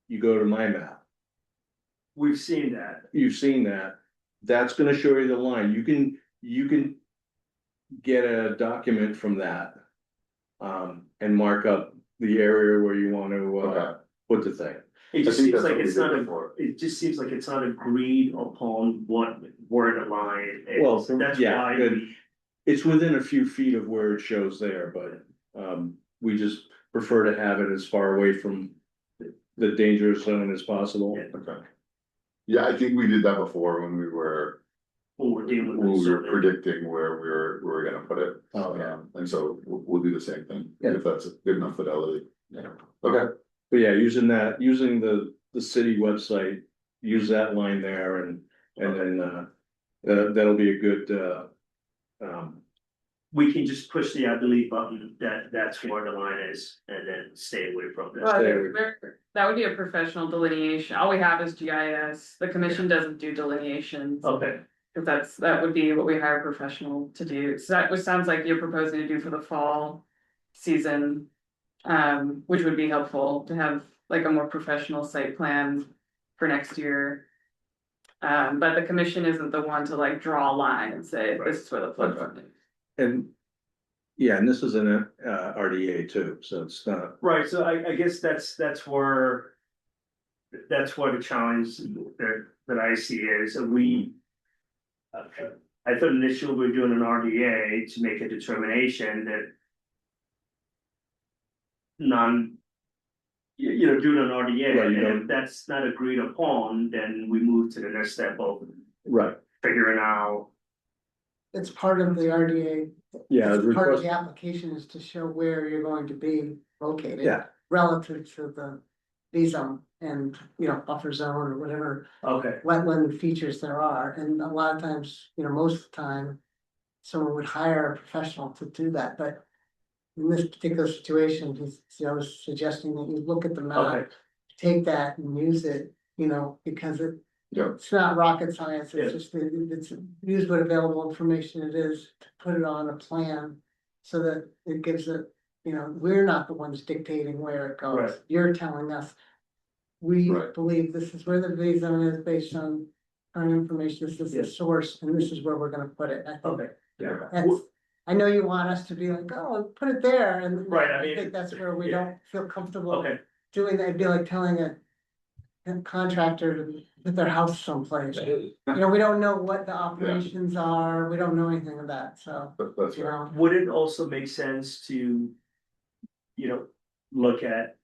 You go to my map, we've seen that. you've seen that, that's gonna show you the line, you can. Get a document from that. And mark up the area where you wanna, okay. put the thing. It I just think seems that's like what we it's did not, before. it just seems like it's not agreed upon where the line is. Well, That's yeah, why good. we. It's within a few feet of where it shows there, but, we just prefer to have it as far away from. The dangerous zone as possible. Yeah. Okay. Yeah, I think we did that before when we were Dealing when with we were survey. predicting where we were gonna put it. Oh, yeah. And so we'll do the same thing, Yeah. if that's good enough fidelity. Okay, But yeah, using the city website, use that line there and then, that'll be a good, We can just push the delete button, that's where the line is, and then stay away from Well, that. that would be a professional delineation. All we have is GIS. The commission doesn't do delineations. Okay, Cause that would be what we hire a professional to do. So that, which sounds like you're proposing to do for the fall season. Which would be helpful to have like a more professional site plan for next year. But the commission isn't the one to like draw a line and say, this is where the floodplain is. And, yeah, and this is an RDA too, so it's not, Right, so I guess that's where. That's what the challenge that I see is, I thought initially we were doing an RDA to make a determination that. Doing an RDA, Right, you and don't- if that's not agreed upon, then we move to the next step of right, figuring out. It's part of the RDA. yeah. It's the part of request- the application is to show where you're going to be located. Yeah. Relative to the B zone and, buffer zone or whatever Okay. wetland features there are, and a lot of times, most of the time. Someone would hire a professional to do that, but in this particular situation, I was suggesting that you look at the map. Okay. Take that and use it, because Yeah. it's not rocket science, Yeah. it's just, it's use what available information it is to put it on a plan. So that it gives it, we're not the ones dictating where it goes, Right. you're telling us. We Right. believe this is where the V zone is based on current information, this is Yeah. the source, and this is where we're gonna put it, I think. Okay, yeah. That's, I know you want us to be like, oh, put it there, and Right, I I mean, think that's where we yeah. don't feel comfortable Okay, doing that. It'd be like telling a contractor to put their house someplace. We don't know what the operations are, we don't know anything of that, so, That's right. would it also make sense to, look at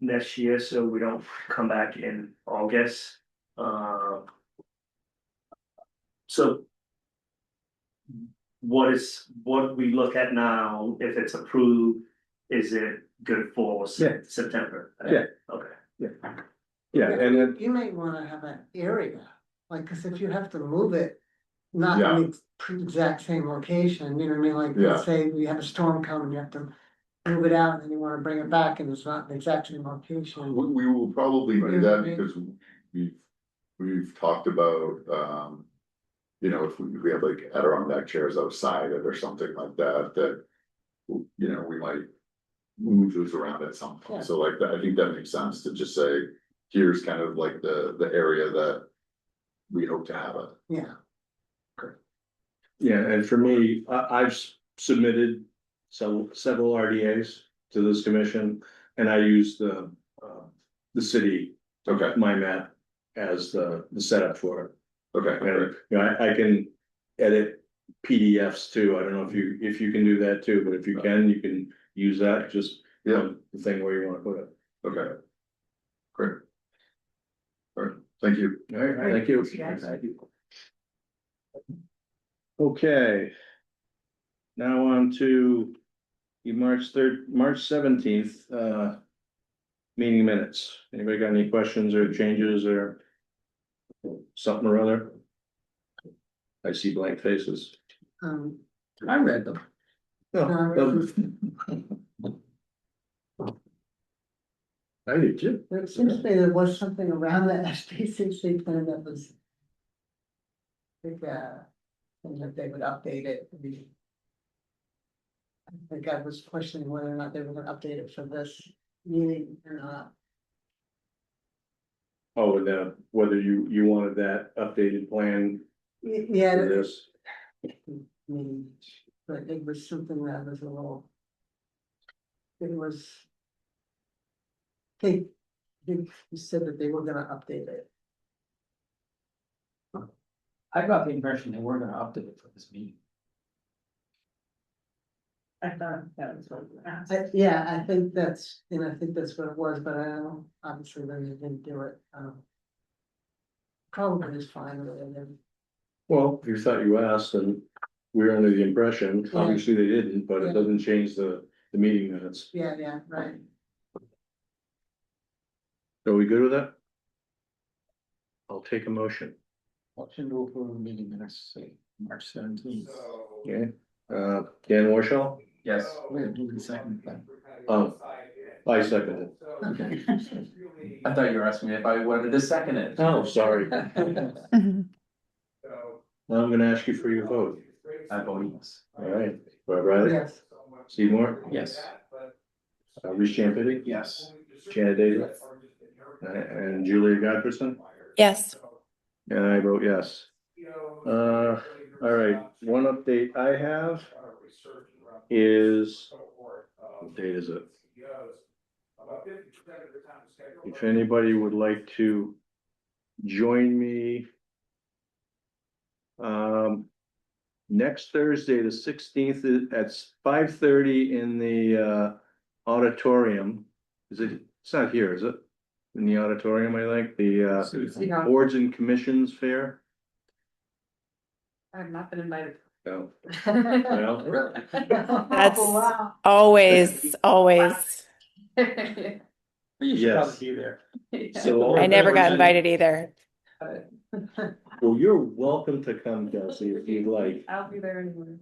next year, so we don't come back in August? So. What we look at now, if it's approved, is it good for Yeah. September? Yeah. Okay. Yeah, and then, you may wanna have an area, like, cause if you have to move it. Not in the exact same location, you know what I mean, like, Yeah. let's say we have a storm coming, you have to. Move it out and then you wanna bring it back and it's not the exact same location. We will probably do Right. that because we've talked about, if we have like Adirondack chairs outside it or something like that, we might move those around at some Yeah. point. So like that, I think that makes sense to just say, here's kind of like the area that we hope to have it. Yeah, yeah, and for me, I've submitted several RDAs to this commission, and I use the city, Okay, my map as the setup for it. okay, great. And, I can edit PDFs too. I don't know if you can do that too, but if you can use that, just Yeah. the thing where you wanna put it. Okay. Great. All right, thank you. All right, thank you. Thank you. Okay. Now on to the March 17th, meeting minutes. Anybody got any questions or changes or something or other? I see blank faces. I read them. I did too. It seems to me there was something around the SPCC plan that was. I think, and that they would update it. I think I was questioning whether or not they were gonna update it for this meeting or not. Oh, and whether you wanted that updated plan Yeah, for this. but it was something that was a little. It was. They said that they were gonna update it. I got the impression they were gonna update it for this meeting. I thought that was what you asked. Yeah, I think that's what it was, but I don't, obviously they didn't do it, Probably is fine with it, and Well, you thought you asked and we were under the impression, Yeah. obviously they didn't, but Yeah. it doesn't change the meeting minutes. yeah, right. Are we good with that? I'll take a motion. Motion to approve the meeting minutes, say, March 17th. Okay, Dan Warshall? Yes. Wait, who can second that? I second it. Okay. I thought you were asking me if I wanted to second it. Oh, sorry. Now I'm gonna ask you for your vote. I vote yes. All right, Bob Riley, Yes, Seymour, Yes. Rich Champitti, Yes. Janet Daly, and Julia Godfreyson. Yes. And I vote yes. All right, one update I have is, what date is it? If anybody would like to join me next Thursday, the 16th, at 5:30 in the auditorium. Is it, it's not here, is it? In the auditorium, I think, the Boards and Commissions Fair. I have not been invited. No. Really? That's Oh, wow. always, always. You should Yes. probably be there. So I never got invited either. Well, you're welcome to come, Kelsey, if you'd like. I'll be there anyway.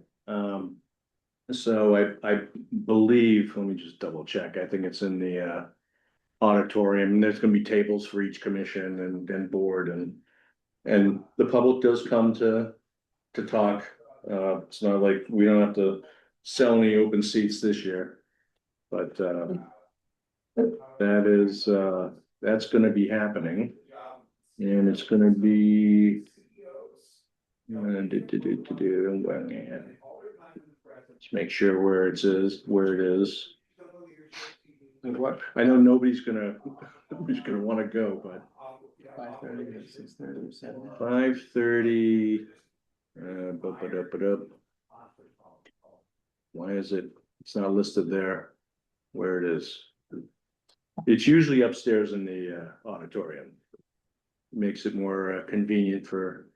So I believe, let me just double check, I think it's in the auditorium, there's gonna be tables for each commission and board and the public does come to talk. It's not like we don't have to sell any open seats this year. But that is, that's gonna be happening. And it's gonna be. Let's make sure where it is. What? I know nobody's gonna wanna go, but 5:30 to 6:30 or 7. 5:30. Why is it? It's not listed there. Where it is. It's usually upstairs in the auditorium. Makes it more convenient for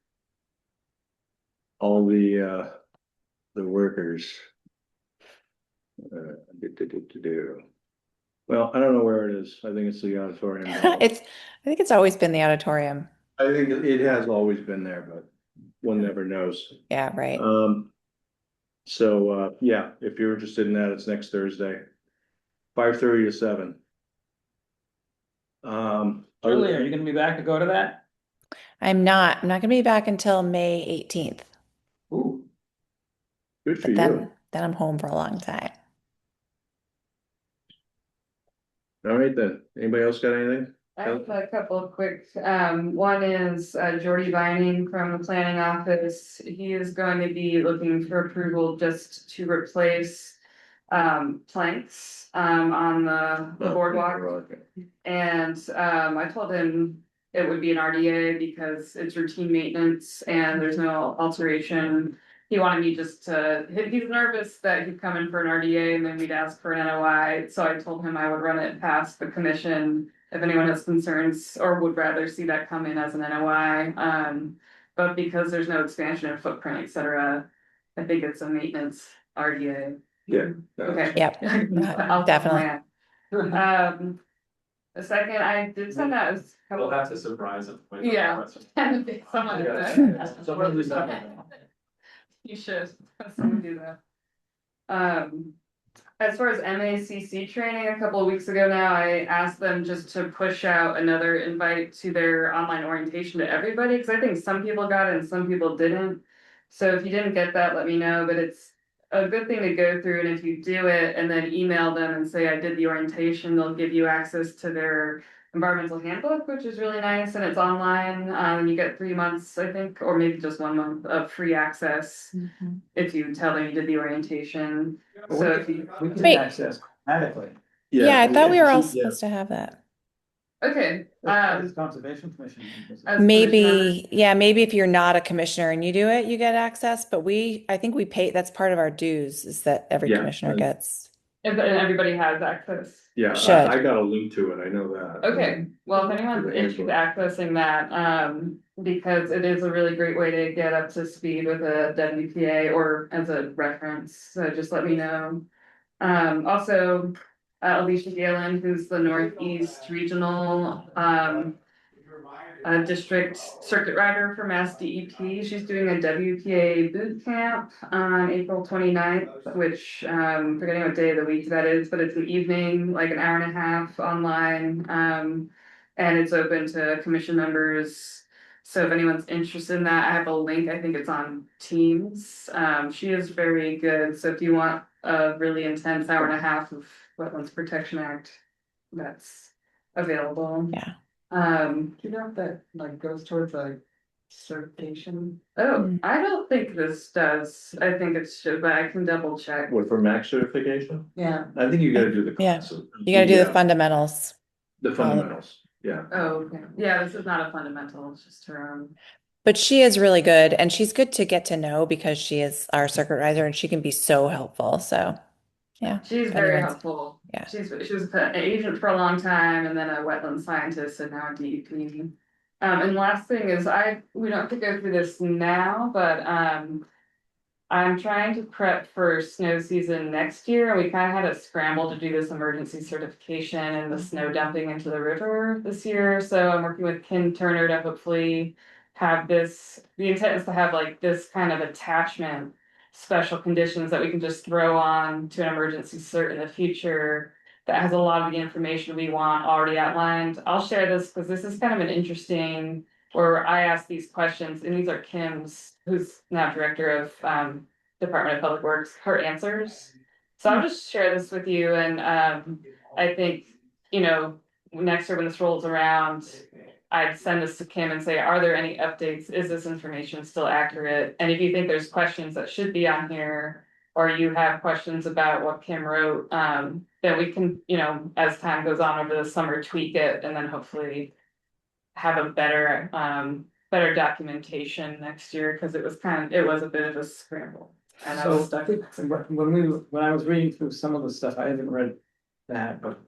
all the workers. Well, I don't know where it is. I think it's the auditorium. I think it's always been the auditorium. I think it has always been there, but one never knows. Yeah, right. So yeah, if you're interested in that, it's next Thursday, 5:30 to 7. Julie, are you gonna be back to go to that? I'm not gonna be back until May 18th, Ooh. Good for but you. then I'm home for a long time. All right then. Anybody else got anything? I have a couple of quick, one is Jordy Vining from the planning office. He is going to be looking for approval just to replace planks on the boardwalk. And I told him it would be an RDA because it's routine maintenance and there's no alteration. He wanted me just to, he's nervous that he'd come in for an RDA and then we'd ask for an NOI. So I told him I would run it past the commission if anyone has concerns or would rather see that come in as an NOI. But because there's no expansion of footprint, et cetera, I think it's a maintenance RDA. Yeah. Okay. Yep, I'll definitely. The second, I did send out. We'll have to surprise them. Yeah. Someone do that. You should, someone do that. As far as MACC training, a couple of weeks ago now, I asked them just to push out another invite to their online orientation to everybody, because I think some people got it and some people didn't. So if you didn't get that, let me know, but it's a good thing to go through, and if you do it and then email them and say I did the orientation, they'll give you access to their environmental handbook, which is really nice, and it's online. You get 3 months, I think, or maybe just 1 month of free access if you tell them you did the orientation. So if you We can Wait. access automatically. Yeah, I thought we were all supposed to have that. okay, That's Conservation Commission. as Maybe, yeah, maybe if you're not a commissioner and you do it, you get access, but I think we pay, that's part of our dues, is that every Yeah, commissioner gets. and everybody has access. Yeah, Should. I got a link to it. I know that. Okay, well, if anyone's interested in accessing that, because it is a really great way to get up to speed with a WPA or as a reference, so just let me know. Also, Alicia Galen, who's the Northeast Regional, district circuit rider for Mass DEP. She's doing a WPA boot camp on April 29th, which forgetting what day of the week that is, but it's an evening, like an hour and a half online. And it's open to commission members. So if anyone's interested in that, I have a link. I think it's on Teams. She is very good. So if you want a really intense hour and a half of Wetlands Protection Act, that's available. Yeah. Do you know if that like goes towards like certification. Oh, I don't think this does. I think it should, but I can double check. What, for max certification? Yeah, I think you gotta do the. Yeah. You gotta do the Yeah, fundamentals. the fundamentals, yeah. Oh, okay. Yeah, this is not a fundamental, it's just her own. But she is really good and she's good to get to know because she is our circuit rider and she can be so helpful. So, yeah. She's if very anyone's- helpful. Yeah. She was an agent for a long time and then a wetland scientist and now a DEP. And last thing is we don't have to go through this now, but I'm trying to prep for snow season next year. We kind of had a scramble to do this emergency certification and the snow dumping into the river this year. So I'm working with Ken Turner to hopefully have this, the intent is to have like this kind of attachment, special conditions that we can just throw on to an emergency cert in the future that has a lot of the information we want already outlined. I'll share this because this is kind of an interesting where I ask these questions, and these are Kim's, who's now director of Department of Public Works, her answers. So I'll just share this with you, and I think, you know, next year when this rolls around, I'd send this to Kim and say, are there any updates? Is this information still accurate? And if you think there's questions that should be on here, or you have questions about what Kim wrote, then we can, you know, as time goes on over the summer, tweak it, and then hopefully have a better documentation next year, because it was a bit of a scramble. And I was stuck. When I was reading through some of the stuff, I haven't read that, but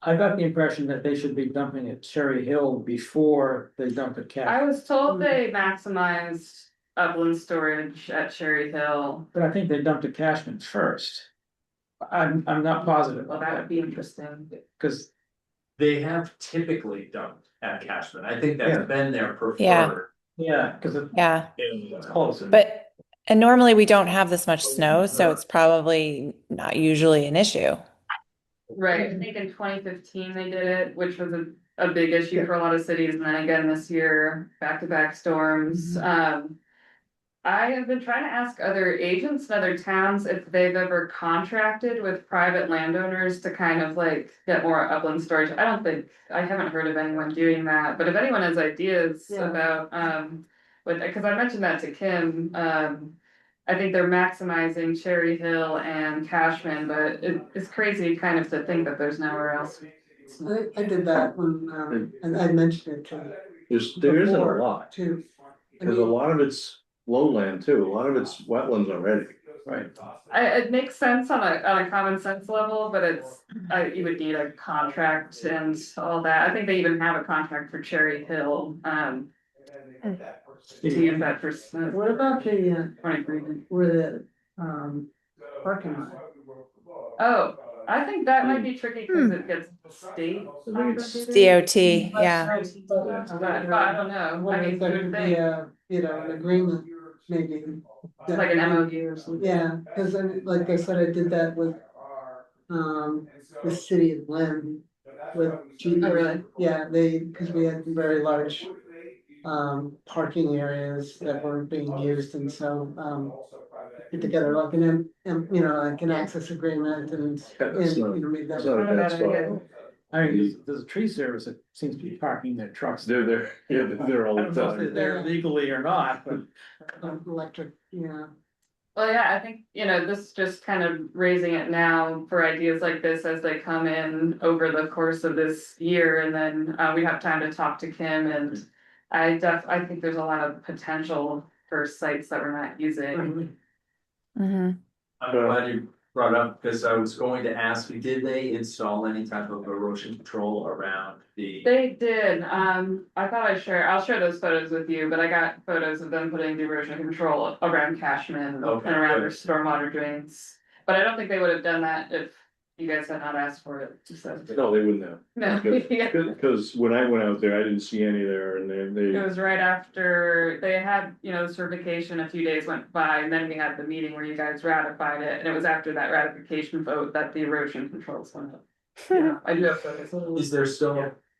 I got the impression that they should be dumping at Cherry Hill before they dump at Cat. I was told they maximized upland storage at Cherry Hill. But I think they dumped at Cashman first. I'm not positive. Well, that would be interesting. Because They have typically dumped at Cashman. I think Yeah. that's been their Yeah. preferred. yeah, because Yeah. it's close. And normally we don't have this much snow, so it's probably not usually an issue. Right, I think in 2015 they did it, which was a big issue for a lot of cities, and then again this year, back-to-back storms. I have been trying to ask other agents in other towns if they've ever contracted with private landowners to kind of like get more upland storage. I haven't heard of anyone doing that, but if anyone has ideas Yeah. about, because I mentioned that to Kim, I think they're maximizing Cherry Hill and Cashman, but it's crazy kind of to think that there's nowhere else. I did that when, and I mentioned it to. There isn't a before, lot, Too. I because a mean, lot of it's lowland too, a lot of it's wetlands already. Right. It makes sense on a common sense level, but you would need a contract and all that. I think they even have a contract for Cherry Hill, to use that for. What about the, agreement. where the, parking lot? Oh, I think that might be tricky because it gets state. DOT, yeah. But I don't know, What I mean, if there good could be thing, a, you know, an agreement, maybe. like an MOU or something. Yeah, cause like I said, I did that with, the city of Lynn. With GE. Oh, really? Yeah, cause we had very large, parking areas that weren't being used, and so, put together like you know, like an access agreement and, that's you not- know, made It's that. not a bad Not a bad idea. spot. I mean, there's a tree service that seems to be parking their trucks. They're there, yeah, they're all I the don't know if they're time. there legally or not, but Electric, yeah. Well, yeah, I think, you know, this just kind of raising it now for ideas like this as they come in over the course of this year, and then we have time to talk to Kim, and I think there's a lot of potential for sites that we're not using. Hmm. I'm glad you brought up, because I was going to ask you, did they install any type of erosion control around the? They did, I thought I'll share those photos with you, but I got photos of them putting the erosion control around Cashman and Okay, around their good. stormwater drains. But I don't think they would have done that if you guys had not asked for it, so. No, they wouldn't have. No, yeah. Cause when I went out there, I didn't see any there, and It they, was right after they had, you know, the certification, a few days went by, and then we had the meeting where you guys ratified it, and it was after that ratification vote that the erosion controls went up. Yeah, I do have photos.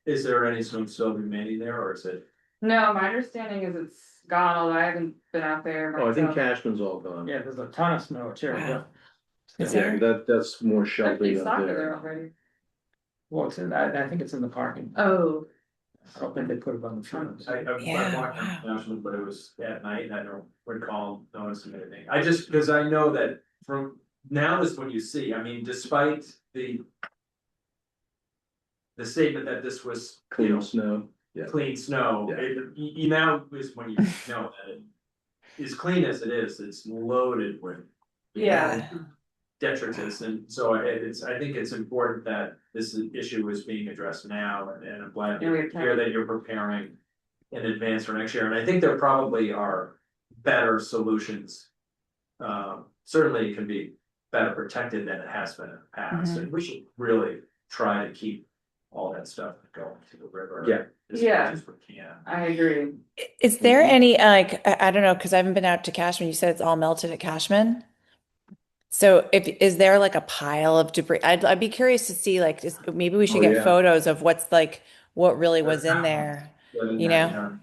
Is there any snow still remaining there, or is it? No, my understanding is it's gone, although I haven't been out there oh, I think myself. Cashman's all gone. yeah, there's a ton of snow at Cherry Hill. Is Yeah, there? that's more There's sheltered big up soccer there there. already. Well, I think it's in the parking. Oh, I don't think they put it on the front. I Yeah, walked wow. on National, but it was at night, and I don't recall noticing anything. I just, because I know that from now is when you see, I mean, despite the statement that this was, you Clean know, snow. Yeah. clean snow, Yeah. you now is when you know that it is clean as it is, it's loaded with Yeah. detritus, and so I think it's important that this issue is being addressed now, and I'm glad Yeah, we to have time. hear that you're preparing in advance for next year, and I think there probably are better solutions. Certainly it can be better protected than it has been in the past, and we should really try to keep all that stuff going to the river. Yeah. As Yeah. much as we can. I agree. Is there any, like, I don't know, because I haven't been out to Cashman. You said it's all melted at Cashman. So is there like a pile of debris? I'd be curious to see, like, maybe we should Oh, get yeah. photos of what's like, what really was in there, you know,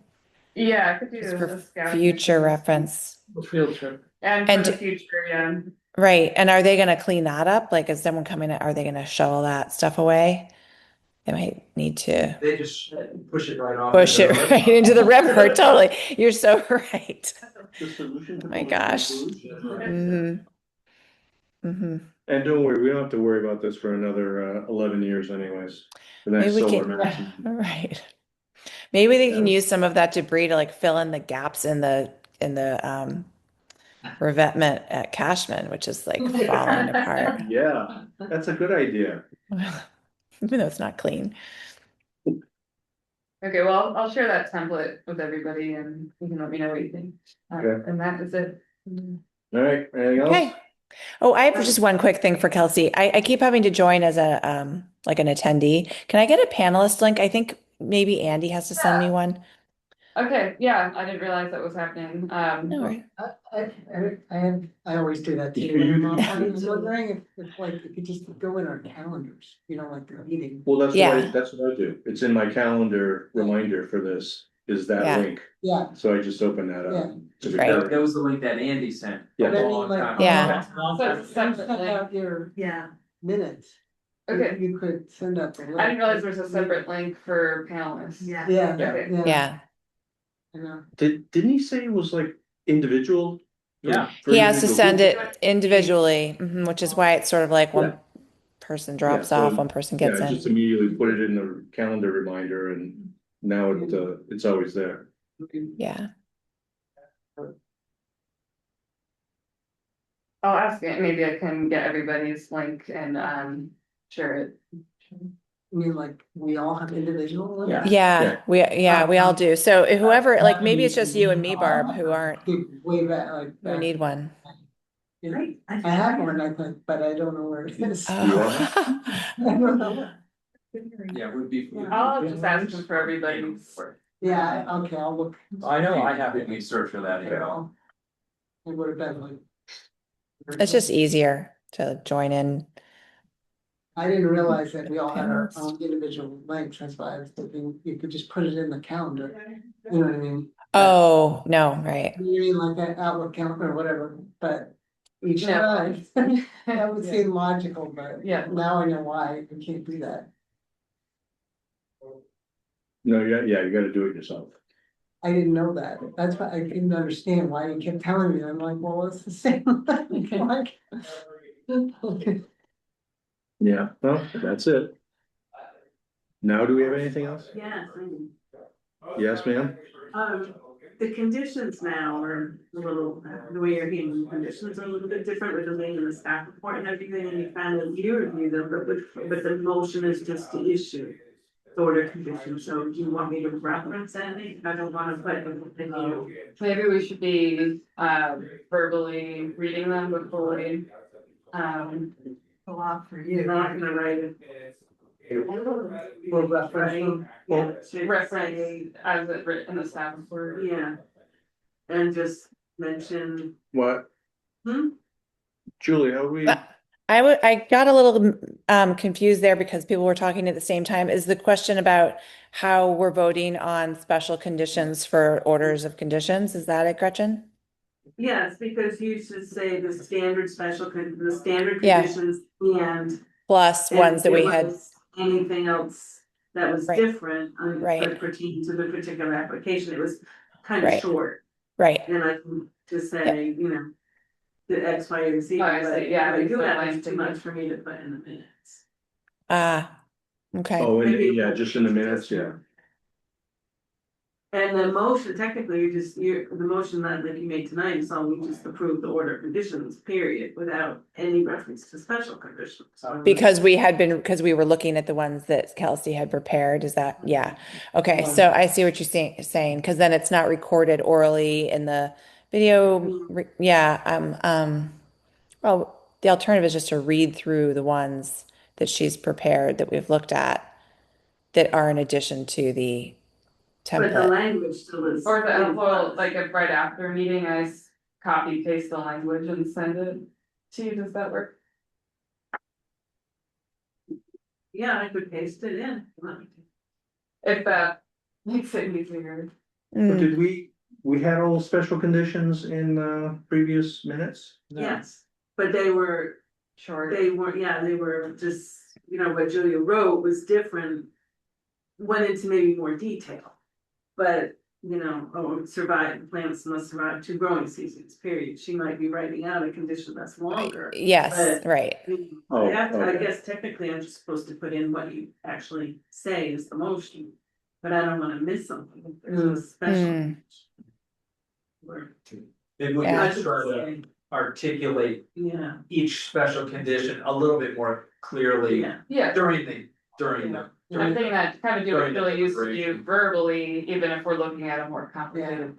Yeah, I could do just this for as scouting future missions. reference. Field trip. And And for the future, yeah. Right. And are they going to clean that up? Like, is someone coming, are they going to shovel that stuff away? They might need to They just push it right off. push into it the river. right into the river. Totally. You're so right. The solution to Oh my political gosh. solution. Hmm. Hmm. And don't worry, we don't have to worry about this for another 11 years anyways. The next Maybe we solar can, maximum. right. Maybe they can use some of that debris to like fill in the gaps in the revetment at Cashman, which is like falling apart, Yeah, that's a good idea. even though it's not clean. Okay, well, I'll share that template with everybody and you can let me know what you think. Okay. And that is it. All right, anything else? Okay. Oh, I have just one quick thing for Kelsey. I keep having to join as a like an attendee. Can I get a panelist link? I think maybe Andy has to send me one. Okay, yeah, I didn't realize that was happening. No worries. I always do that too. You- I was wondering if like, if you just go in our calendars, you know, like the meeting. Well, that's Yeah. that's what I do. It's in my calendar reminder for this, is that Yeah. link. Yeah. So I just open that Yeah. up. to the Right. calendar. That was the link that Andy sent. Yeah. But I mean, like, Yeah. So it's Send separately. out your Yeah, minutes. Okay, You could send out the. I didn't realize there was a separate link for panelists. yeah. Yeah, Okay. yeah. Yeah. I know. Didn't he say it was like individual? Yeah. For He has to individual send people? it individually, which is why it's sort of like one Yeah. person drops Yeah, so- off, one person gets Yeah, in. just immediately put it in the calendar reminder and now it's always there. Yeah. I'll ask it, maybe I can get everybody's link and share it. I mean, like, we all have individual. links? Yeah, we all do. So whoever, like, maybe it's just you and me, Barb, who aren't, Way back, like. who back. need one. You know, Great. I have one, I think, but I don't know where it is. Oh. I don't know. Yeah, would be. I'll just ask them for everybody's. Yeah, okay, I'll look. I know, I have to search for that email. It would have been like. It's just easier to join in. I didn't realize that we all had our own individual links, that's why I was thinking you could just put it in the calendar, you know what I mean? Oh, no, right. You mean like an Outlook calendar or whatever, but each No. time, that would seem logical, but Yeah. now I know why you can't do that. No, you gotta do it yourself. I didn't know that, that's why I didn't understand why you kept telling me, I'm like, well, it's the same. Like, okay. Yeah, well, that's it. Now, do we have anything else? Yes, Yes, ma'am? the conditions now are a little, the way you're handling the conditions are a little bit different with the way in the staff report and everything, and you kind of, you review them, but the motion is just to issue the order conditions, so do you want me to reference any? I don't wanna put anything you. Maybe we should be verbally reading them before we. A lot for You're you. not gonna write it. We'll reference them. Yeah, should Reference say, as it written in the staff report. yeah. And just mention, What? Hmm? Julie, how we? I got a little confused there because people were talking at the same time. Is the question about how we're voting on special conditions for orders of conditions? Is that it, Gretchen? yes, because you should say the standard the standard Yeah. conditions and. Plus and ones that if we there had. was Anything else that was Right. different, Right. that pertained to the particular application, it was kind of Right. short. Right. And I can just say, you know, the X, Y, and Z, Oh, I but see. Yeah, what I do so have like is too much for me to put in the minutes. Okay. Oh, Maybe- yeah, just in the minutes, yeah. And the motion, technically, the motion that like you made tonight is all, we just approved the order of conditions, period, without any reference to special conditions. Because we were looking at the ones that Kelsey had prepared, is that, yeah. Okay, so I see what you're saying, because then it's not recorded orally in the video, well, the alternative is just to read through the ones that she's prepared that we've looked at that are in addition to the But the template. language still is. Or the, well, like if right after a meeting, copy paste the language and send it to you, does that work? Yeah, I could paste it in. If that makes it easier. But did we had all special conditions in previous minutes? Yes, but they were, Sure. they were just, you know, what Julia wrote was different. Went into maybe more detail, but, you know, the plants must survive 2 growing seasons, period. She might be writing out a condition that's longer. Yes, but- right. I guess technically I'm just supposed to put in what you actually say is the motion, but I don't wanna miss something if there's a special. Or- Maybe we Yeah. can try to articulate Yeah, each special condition a little bit more clearly yeah. Yeah, during the. I'm thinking that kind of do what During the Billy used to do deliberation. verbally, even if we're looking at a more complicated.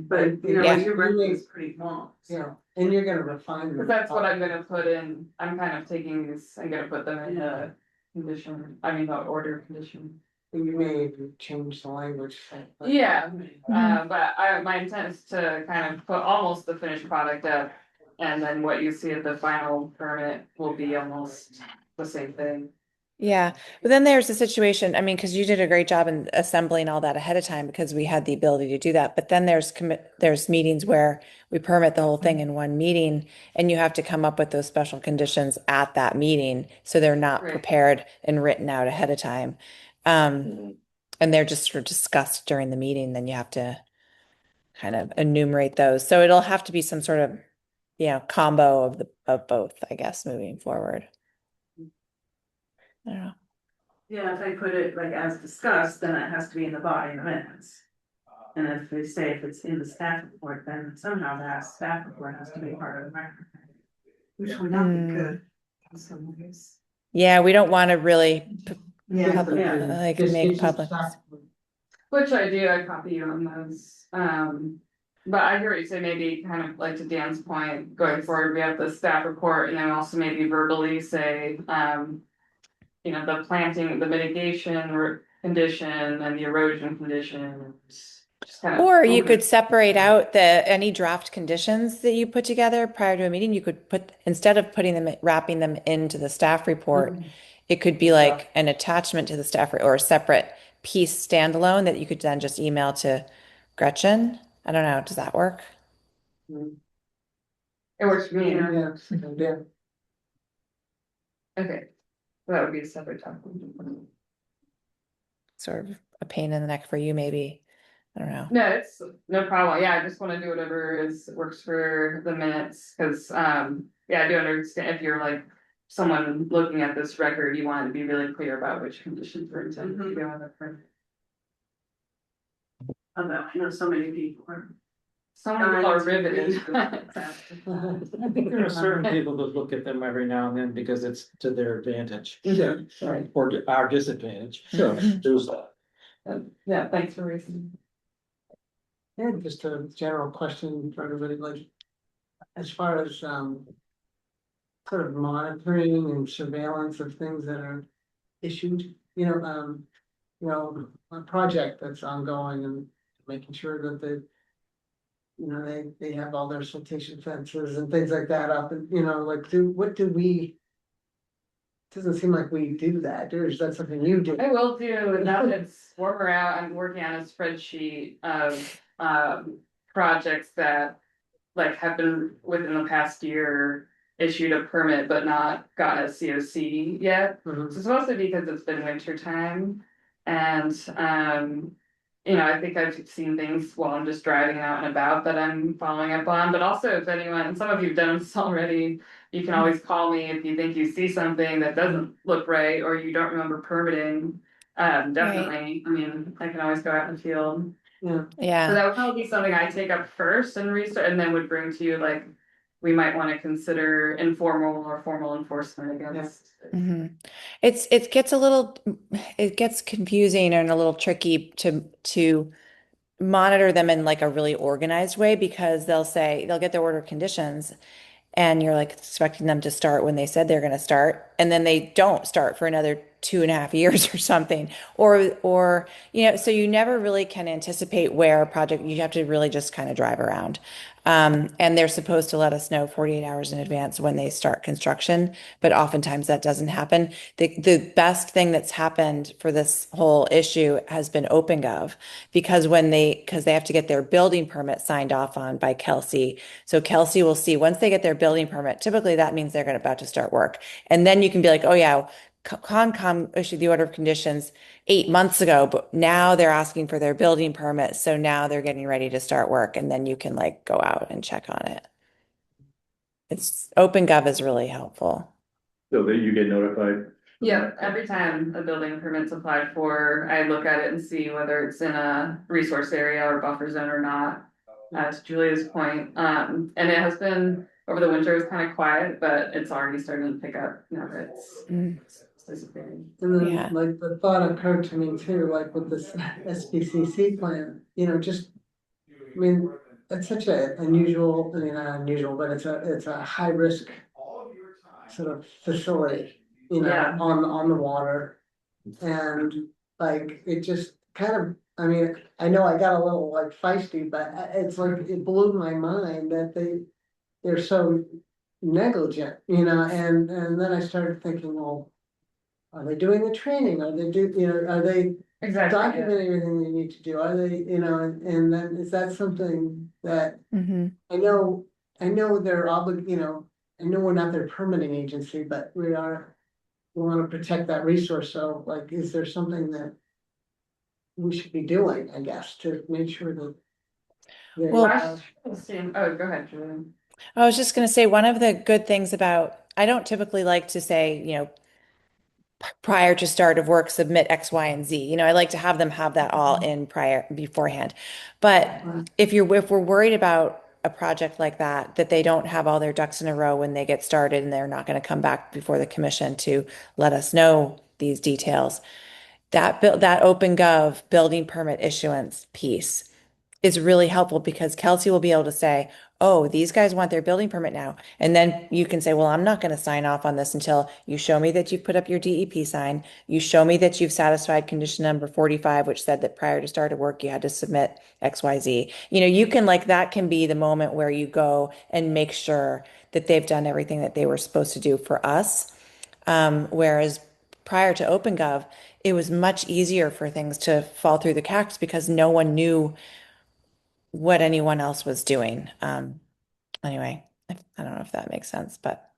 But, you know, Yeah. your record is pretty long, so. Yeah, and you're gonna refine them. Cause that's what I'm gonna put in, I'm kind of taking these, I'm gonna put them in the condition, the order condition. You may even change the language. Yeah, but my intent is to kind of put almost the finished product up. And then what you see at the final permit will be almost the same thing. Yeah, but then there's a situation, because you did a great job in assembling all that ahead of time because we had the ability to do that. But then there's meetings where we permit the whole thing in one meeting and you have to come up with those special conditions at that meeting. So they're not Right. prepared and written out ahead of time. And they're just sort of discussed during the meeting, then you have to kind of enumerate those. So it'll have to be some sort of, combo of both, I guess, moving forward. I don't know. Yeah, if I put it like as discussed, then it has to be in the body of the minutes. And if they say if it's in the staff report, then somehow that staff report has to be part of the record. Which would not be good. in some ways. Yeah, we don't want to really Yeah. like make public. Which I copy you on those, but I hear what you say, maybe kind of like to Dan's point, going forward, we have the staff report and then also maybe verbally say, the planting, the mitigation condition and the erosion condition. Just kind of. Or you could separate out any draft conditions that you put together prior to a meeting, you could instead of wrapping them into the staff report, it could be like an attachment to the staff or a separate piece standalone that you could then just email to Gretchen. I don't know, does that work? It works for me, Yeah. okay, so that would be a separate document. Sort of a pain in the neck for you, maybe. I don't know. No, it's no problem. Yeah, I just want to do whatever works for the minutes, because I do understand if you're like someone looking at this record, you want to be really clear about which conditions are intended to go on the permit. Although I know so many people are. Some people are riveted. I think there are certain people that look at them every now and then because it's to their advantage. Yeah. Right, or to our disadvantage. Sure. There's that. Yeah, thanks for raising. Yeah, just a general question for everybody, like, as far as, sort of monitoring and surveillance of things that are issued, a project that's ongoing and making sure that they have all their siltation fences and things like that up and, what do we? Doesn't seem like we do that, or is that something you do? I will do, now that it's warmer out, I'm working on a spreadsheet of projects that like have been within the past year issued a permit but not gotten a COC yet. So it's mostly because it's been winter time. And, I think I've seen things while I'm just driving out and about that I'm following up on, but also if anyone, some of you've done this already, you can always call me if you think you see something that doesn't look right, or you don't remember permitting. Definitely, I mean, I can always go out in the field. So Yeah. that would probably be something I take up first and research, and then would bring to you, like, we might want to consider informal or formal enforcement against. Mhm. It gets confusing and a little tricky to monitor them in like a really organized way because they'll get their order of conditions and you're like expecting them to start when they said they're going to start, and then they don't start for another 2.5 years or something, or so you never really can anticipate where a project. You have to really just kind of drive around, and they're supposed to let us know 48 hours in advance when they start construction, but oftentimes that doesn't happen. The best thing that's happened for this whole issue has been OpenGov, because because they have to get their building permit signed off on by Kelsey. So Kelsey will see once they get their building permit, typically that means they're about to start work. And then you can be like, oh yeah, Concom issued the order of conditions 8 months ago, but now they're asking for their building permit. So now they're getting ready to start work. And then you can like go out and check on it. OpenGov is really helpful. So that you get notified? Yeah, every time a building permit's applied for, I look at it and see whether it's in a resource area or buffer zone or not. To Julia's point, and it has been over the winter, it's kind of quiet, but it's already starting to pick up now that it's dissipating. And then Yeah. like the thought occurred to me too, like with this SPCC plan, just, I mean, it's such an unusual, I mean, not unusual, but it's a high risk sort of facility, Yeah. on the water. And like, it just kind of, I mean, I know I got a little like feisty, but it's like, it blew my mind that they're so negligent, and then I started thinking, well, are they doing the training? Are they Exactly. documenting everything they need to do? Are they, and then is that something that Mm-hmm. I know they're I know we're not their permitting agency, but we want to protect that resource. So like, is there something that we should be doing, I guess, to make sure that Well, Oh, go ahead, Julian. I was just going to say one of the good things I don't typically like to say, prior to start of work, submit X, Y, and Z. I like to have them have that all in beforehand. But if we're worried about a project like that they don't have all their ducks in a row when they get started and they're not going to come back before the commission to let us know these details, that OpenGov building permit issuance piece is really helpful because Kelsey will be able to say, oh, these guys want their building permit now. And then you can say, well, I'm not going to sign off on this until you show me that you've put up your DEP sign. You show me that you've satisfied condition number 45, which said that prior to start of work, you had to submit XYZ. You can that can be the moment where you go and make sure that they've done everything that they were supposed to do for us. Whereas prior to OpenGov, it was much easier for things to fall through the cracks because no one knew what anyone else was doing. Anyway, I don't know if that makes sense, but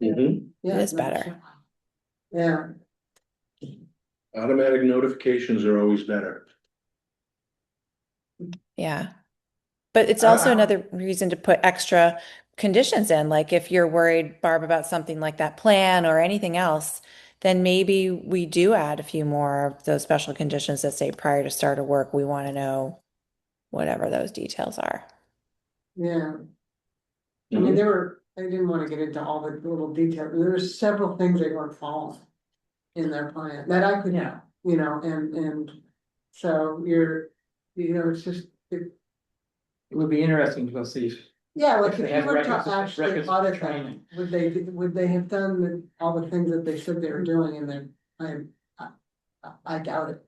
Mhm. it is better. Yeah. Automatic notifications are always better. Yeah. But it's also another reason to put extra conditions in. Like if you're worried, Barb, about something like that plan or anything else, then maybe we do add a few more of those special conditions that say prior to start of work, we want to know whatever those details are. Yeah. I mean, I didn't want to get into all the little details, there were several things they weren't following in their plan that I could, and so it's just, It would be interesting to see yeah, like if if they you had were to records actually of audit training. them, would they have done all the things that they said they were doing, and then I doubt it.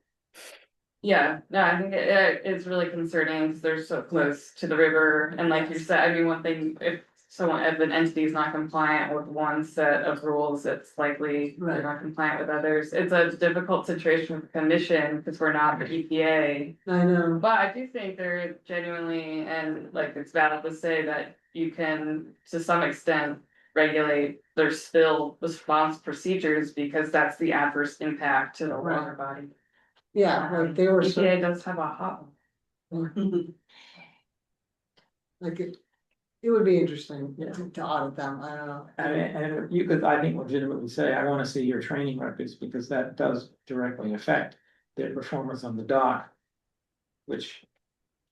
Yeah, no, I think it's really concerning because they're so close to the river, and like you said, I mean, one thing, if an entity is not compliant with one set of rules, it's likely they're not compliant with others. It's a difficult situation with the commission because we're not the EPA. I know. But I do think they're genuinely, and like it's valid to say that you can, to some extent, regulate their spill response procedures because that's the adverse impact to the water body. Yeah, like they were, EPA does have a hot like it would be interesting to audit them, I don't know. And you could, I think, legitimately say, I wanna see your training records, because that does directly affect their performance on the dock. Which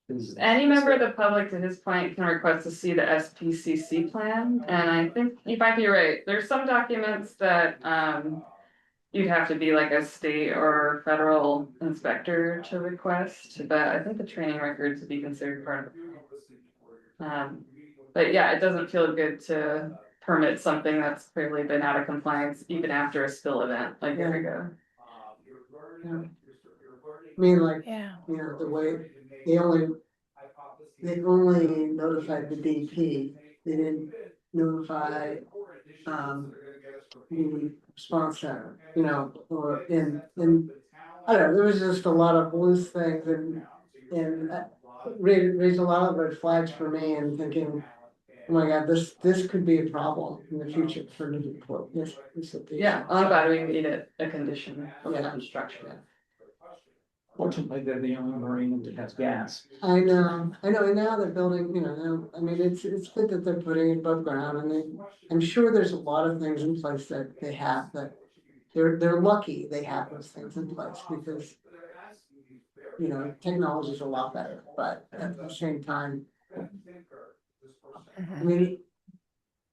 is. Any member of the public, to his point, can request to see the SPCC plan, and I think you might be right, there's some documents that, you'd have to be like a state or federal inspector to request, but I think the training records would be considered part of it. But yeah, it doesn't feel good to permit something that's clearly been out of compliance even after a spill event a year ago. I mean, like, Yeah. you know, the way they only notified the DP, they didn't notify the response center, you know, or I don't know, there was just a lot of loose things and raised a lot of red flags for me and thinking, oh my God, this could be a problem in the future for Newburyport. Yeah, I'm glad we made it a condition of the Yeah. construction. Fortunately, they're the only marina that has gas. I know, and now they're building, you know, I mean, it's good that they're putting it above ground, and I'm sure there's a lot of things in place that they have that. They're lucky they have those things in place, because. You know, technology's a lot better, but at the same time. I mean,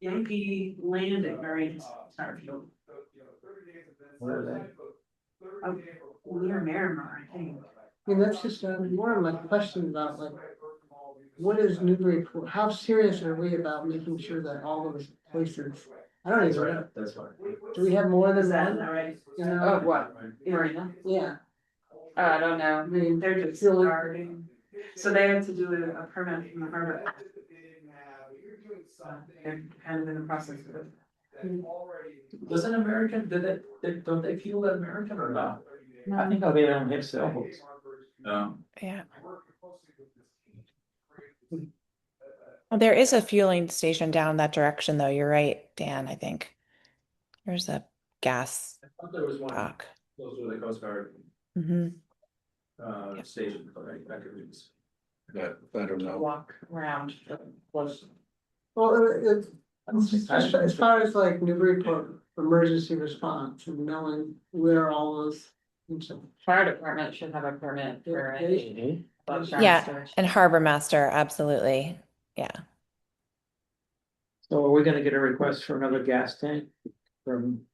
Yankee Landing, Marine Starfield. Where are they? Near Miramar, I think. I mean, that's just more of my question about like. What is Newburyport, how serious are we about making sure that all those places, I don't even know, That's fine. do we have more than Is that one? already? You Oh, know, what, Marina? yeah, I don't know. I mean, They're just Really? starting, so they have to do a permit from the harbor. They're kind of in the process of it. Doesn't American, don't they feel that American or not? I think they don't have sailboats. No. Yeah. Well, there is a fueling station down that direction, though. You're right, Dan, I think. There's a gas I thought there was one dock. close to the Coast Guard Hmm. station, but I could use. I don't know. Walk around. well, as far as like Newburyport emergency response and knowing where all those. Fire department should have a permit for it. Above ground Yeah, storage. and harbor master, absolutely. Yeah. So are we gonna get a request for another gas tank from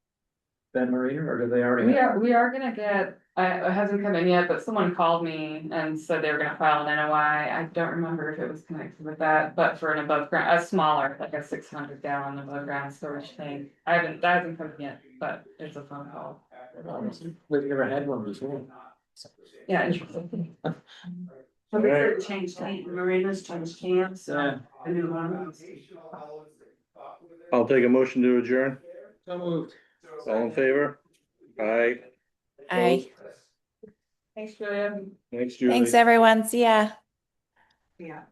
Ben Marina, or do they already have? We are gonna get, it hasn't come in yet, but someone called me and said they were gonna file an NOI. I don't remember if it was connected with that, but for an above ground, a smaller, like a 600 gallon above ground storage tank. That hasn't come in yet, but it's a phone call. We've never had one before. Yeah, interesting. So they changed marinas, changed camps, so a new one. I'll take a motion to adjourn. So moved. All in favor? Aye. Aye. Thanks, Julia. Thanks, Julie. Thanks, everyone. See ya. Yeah.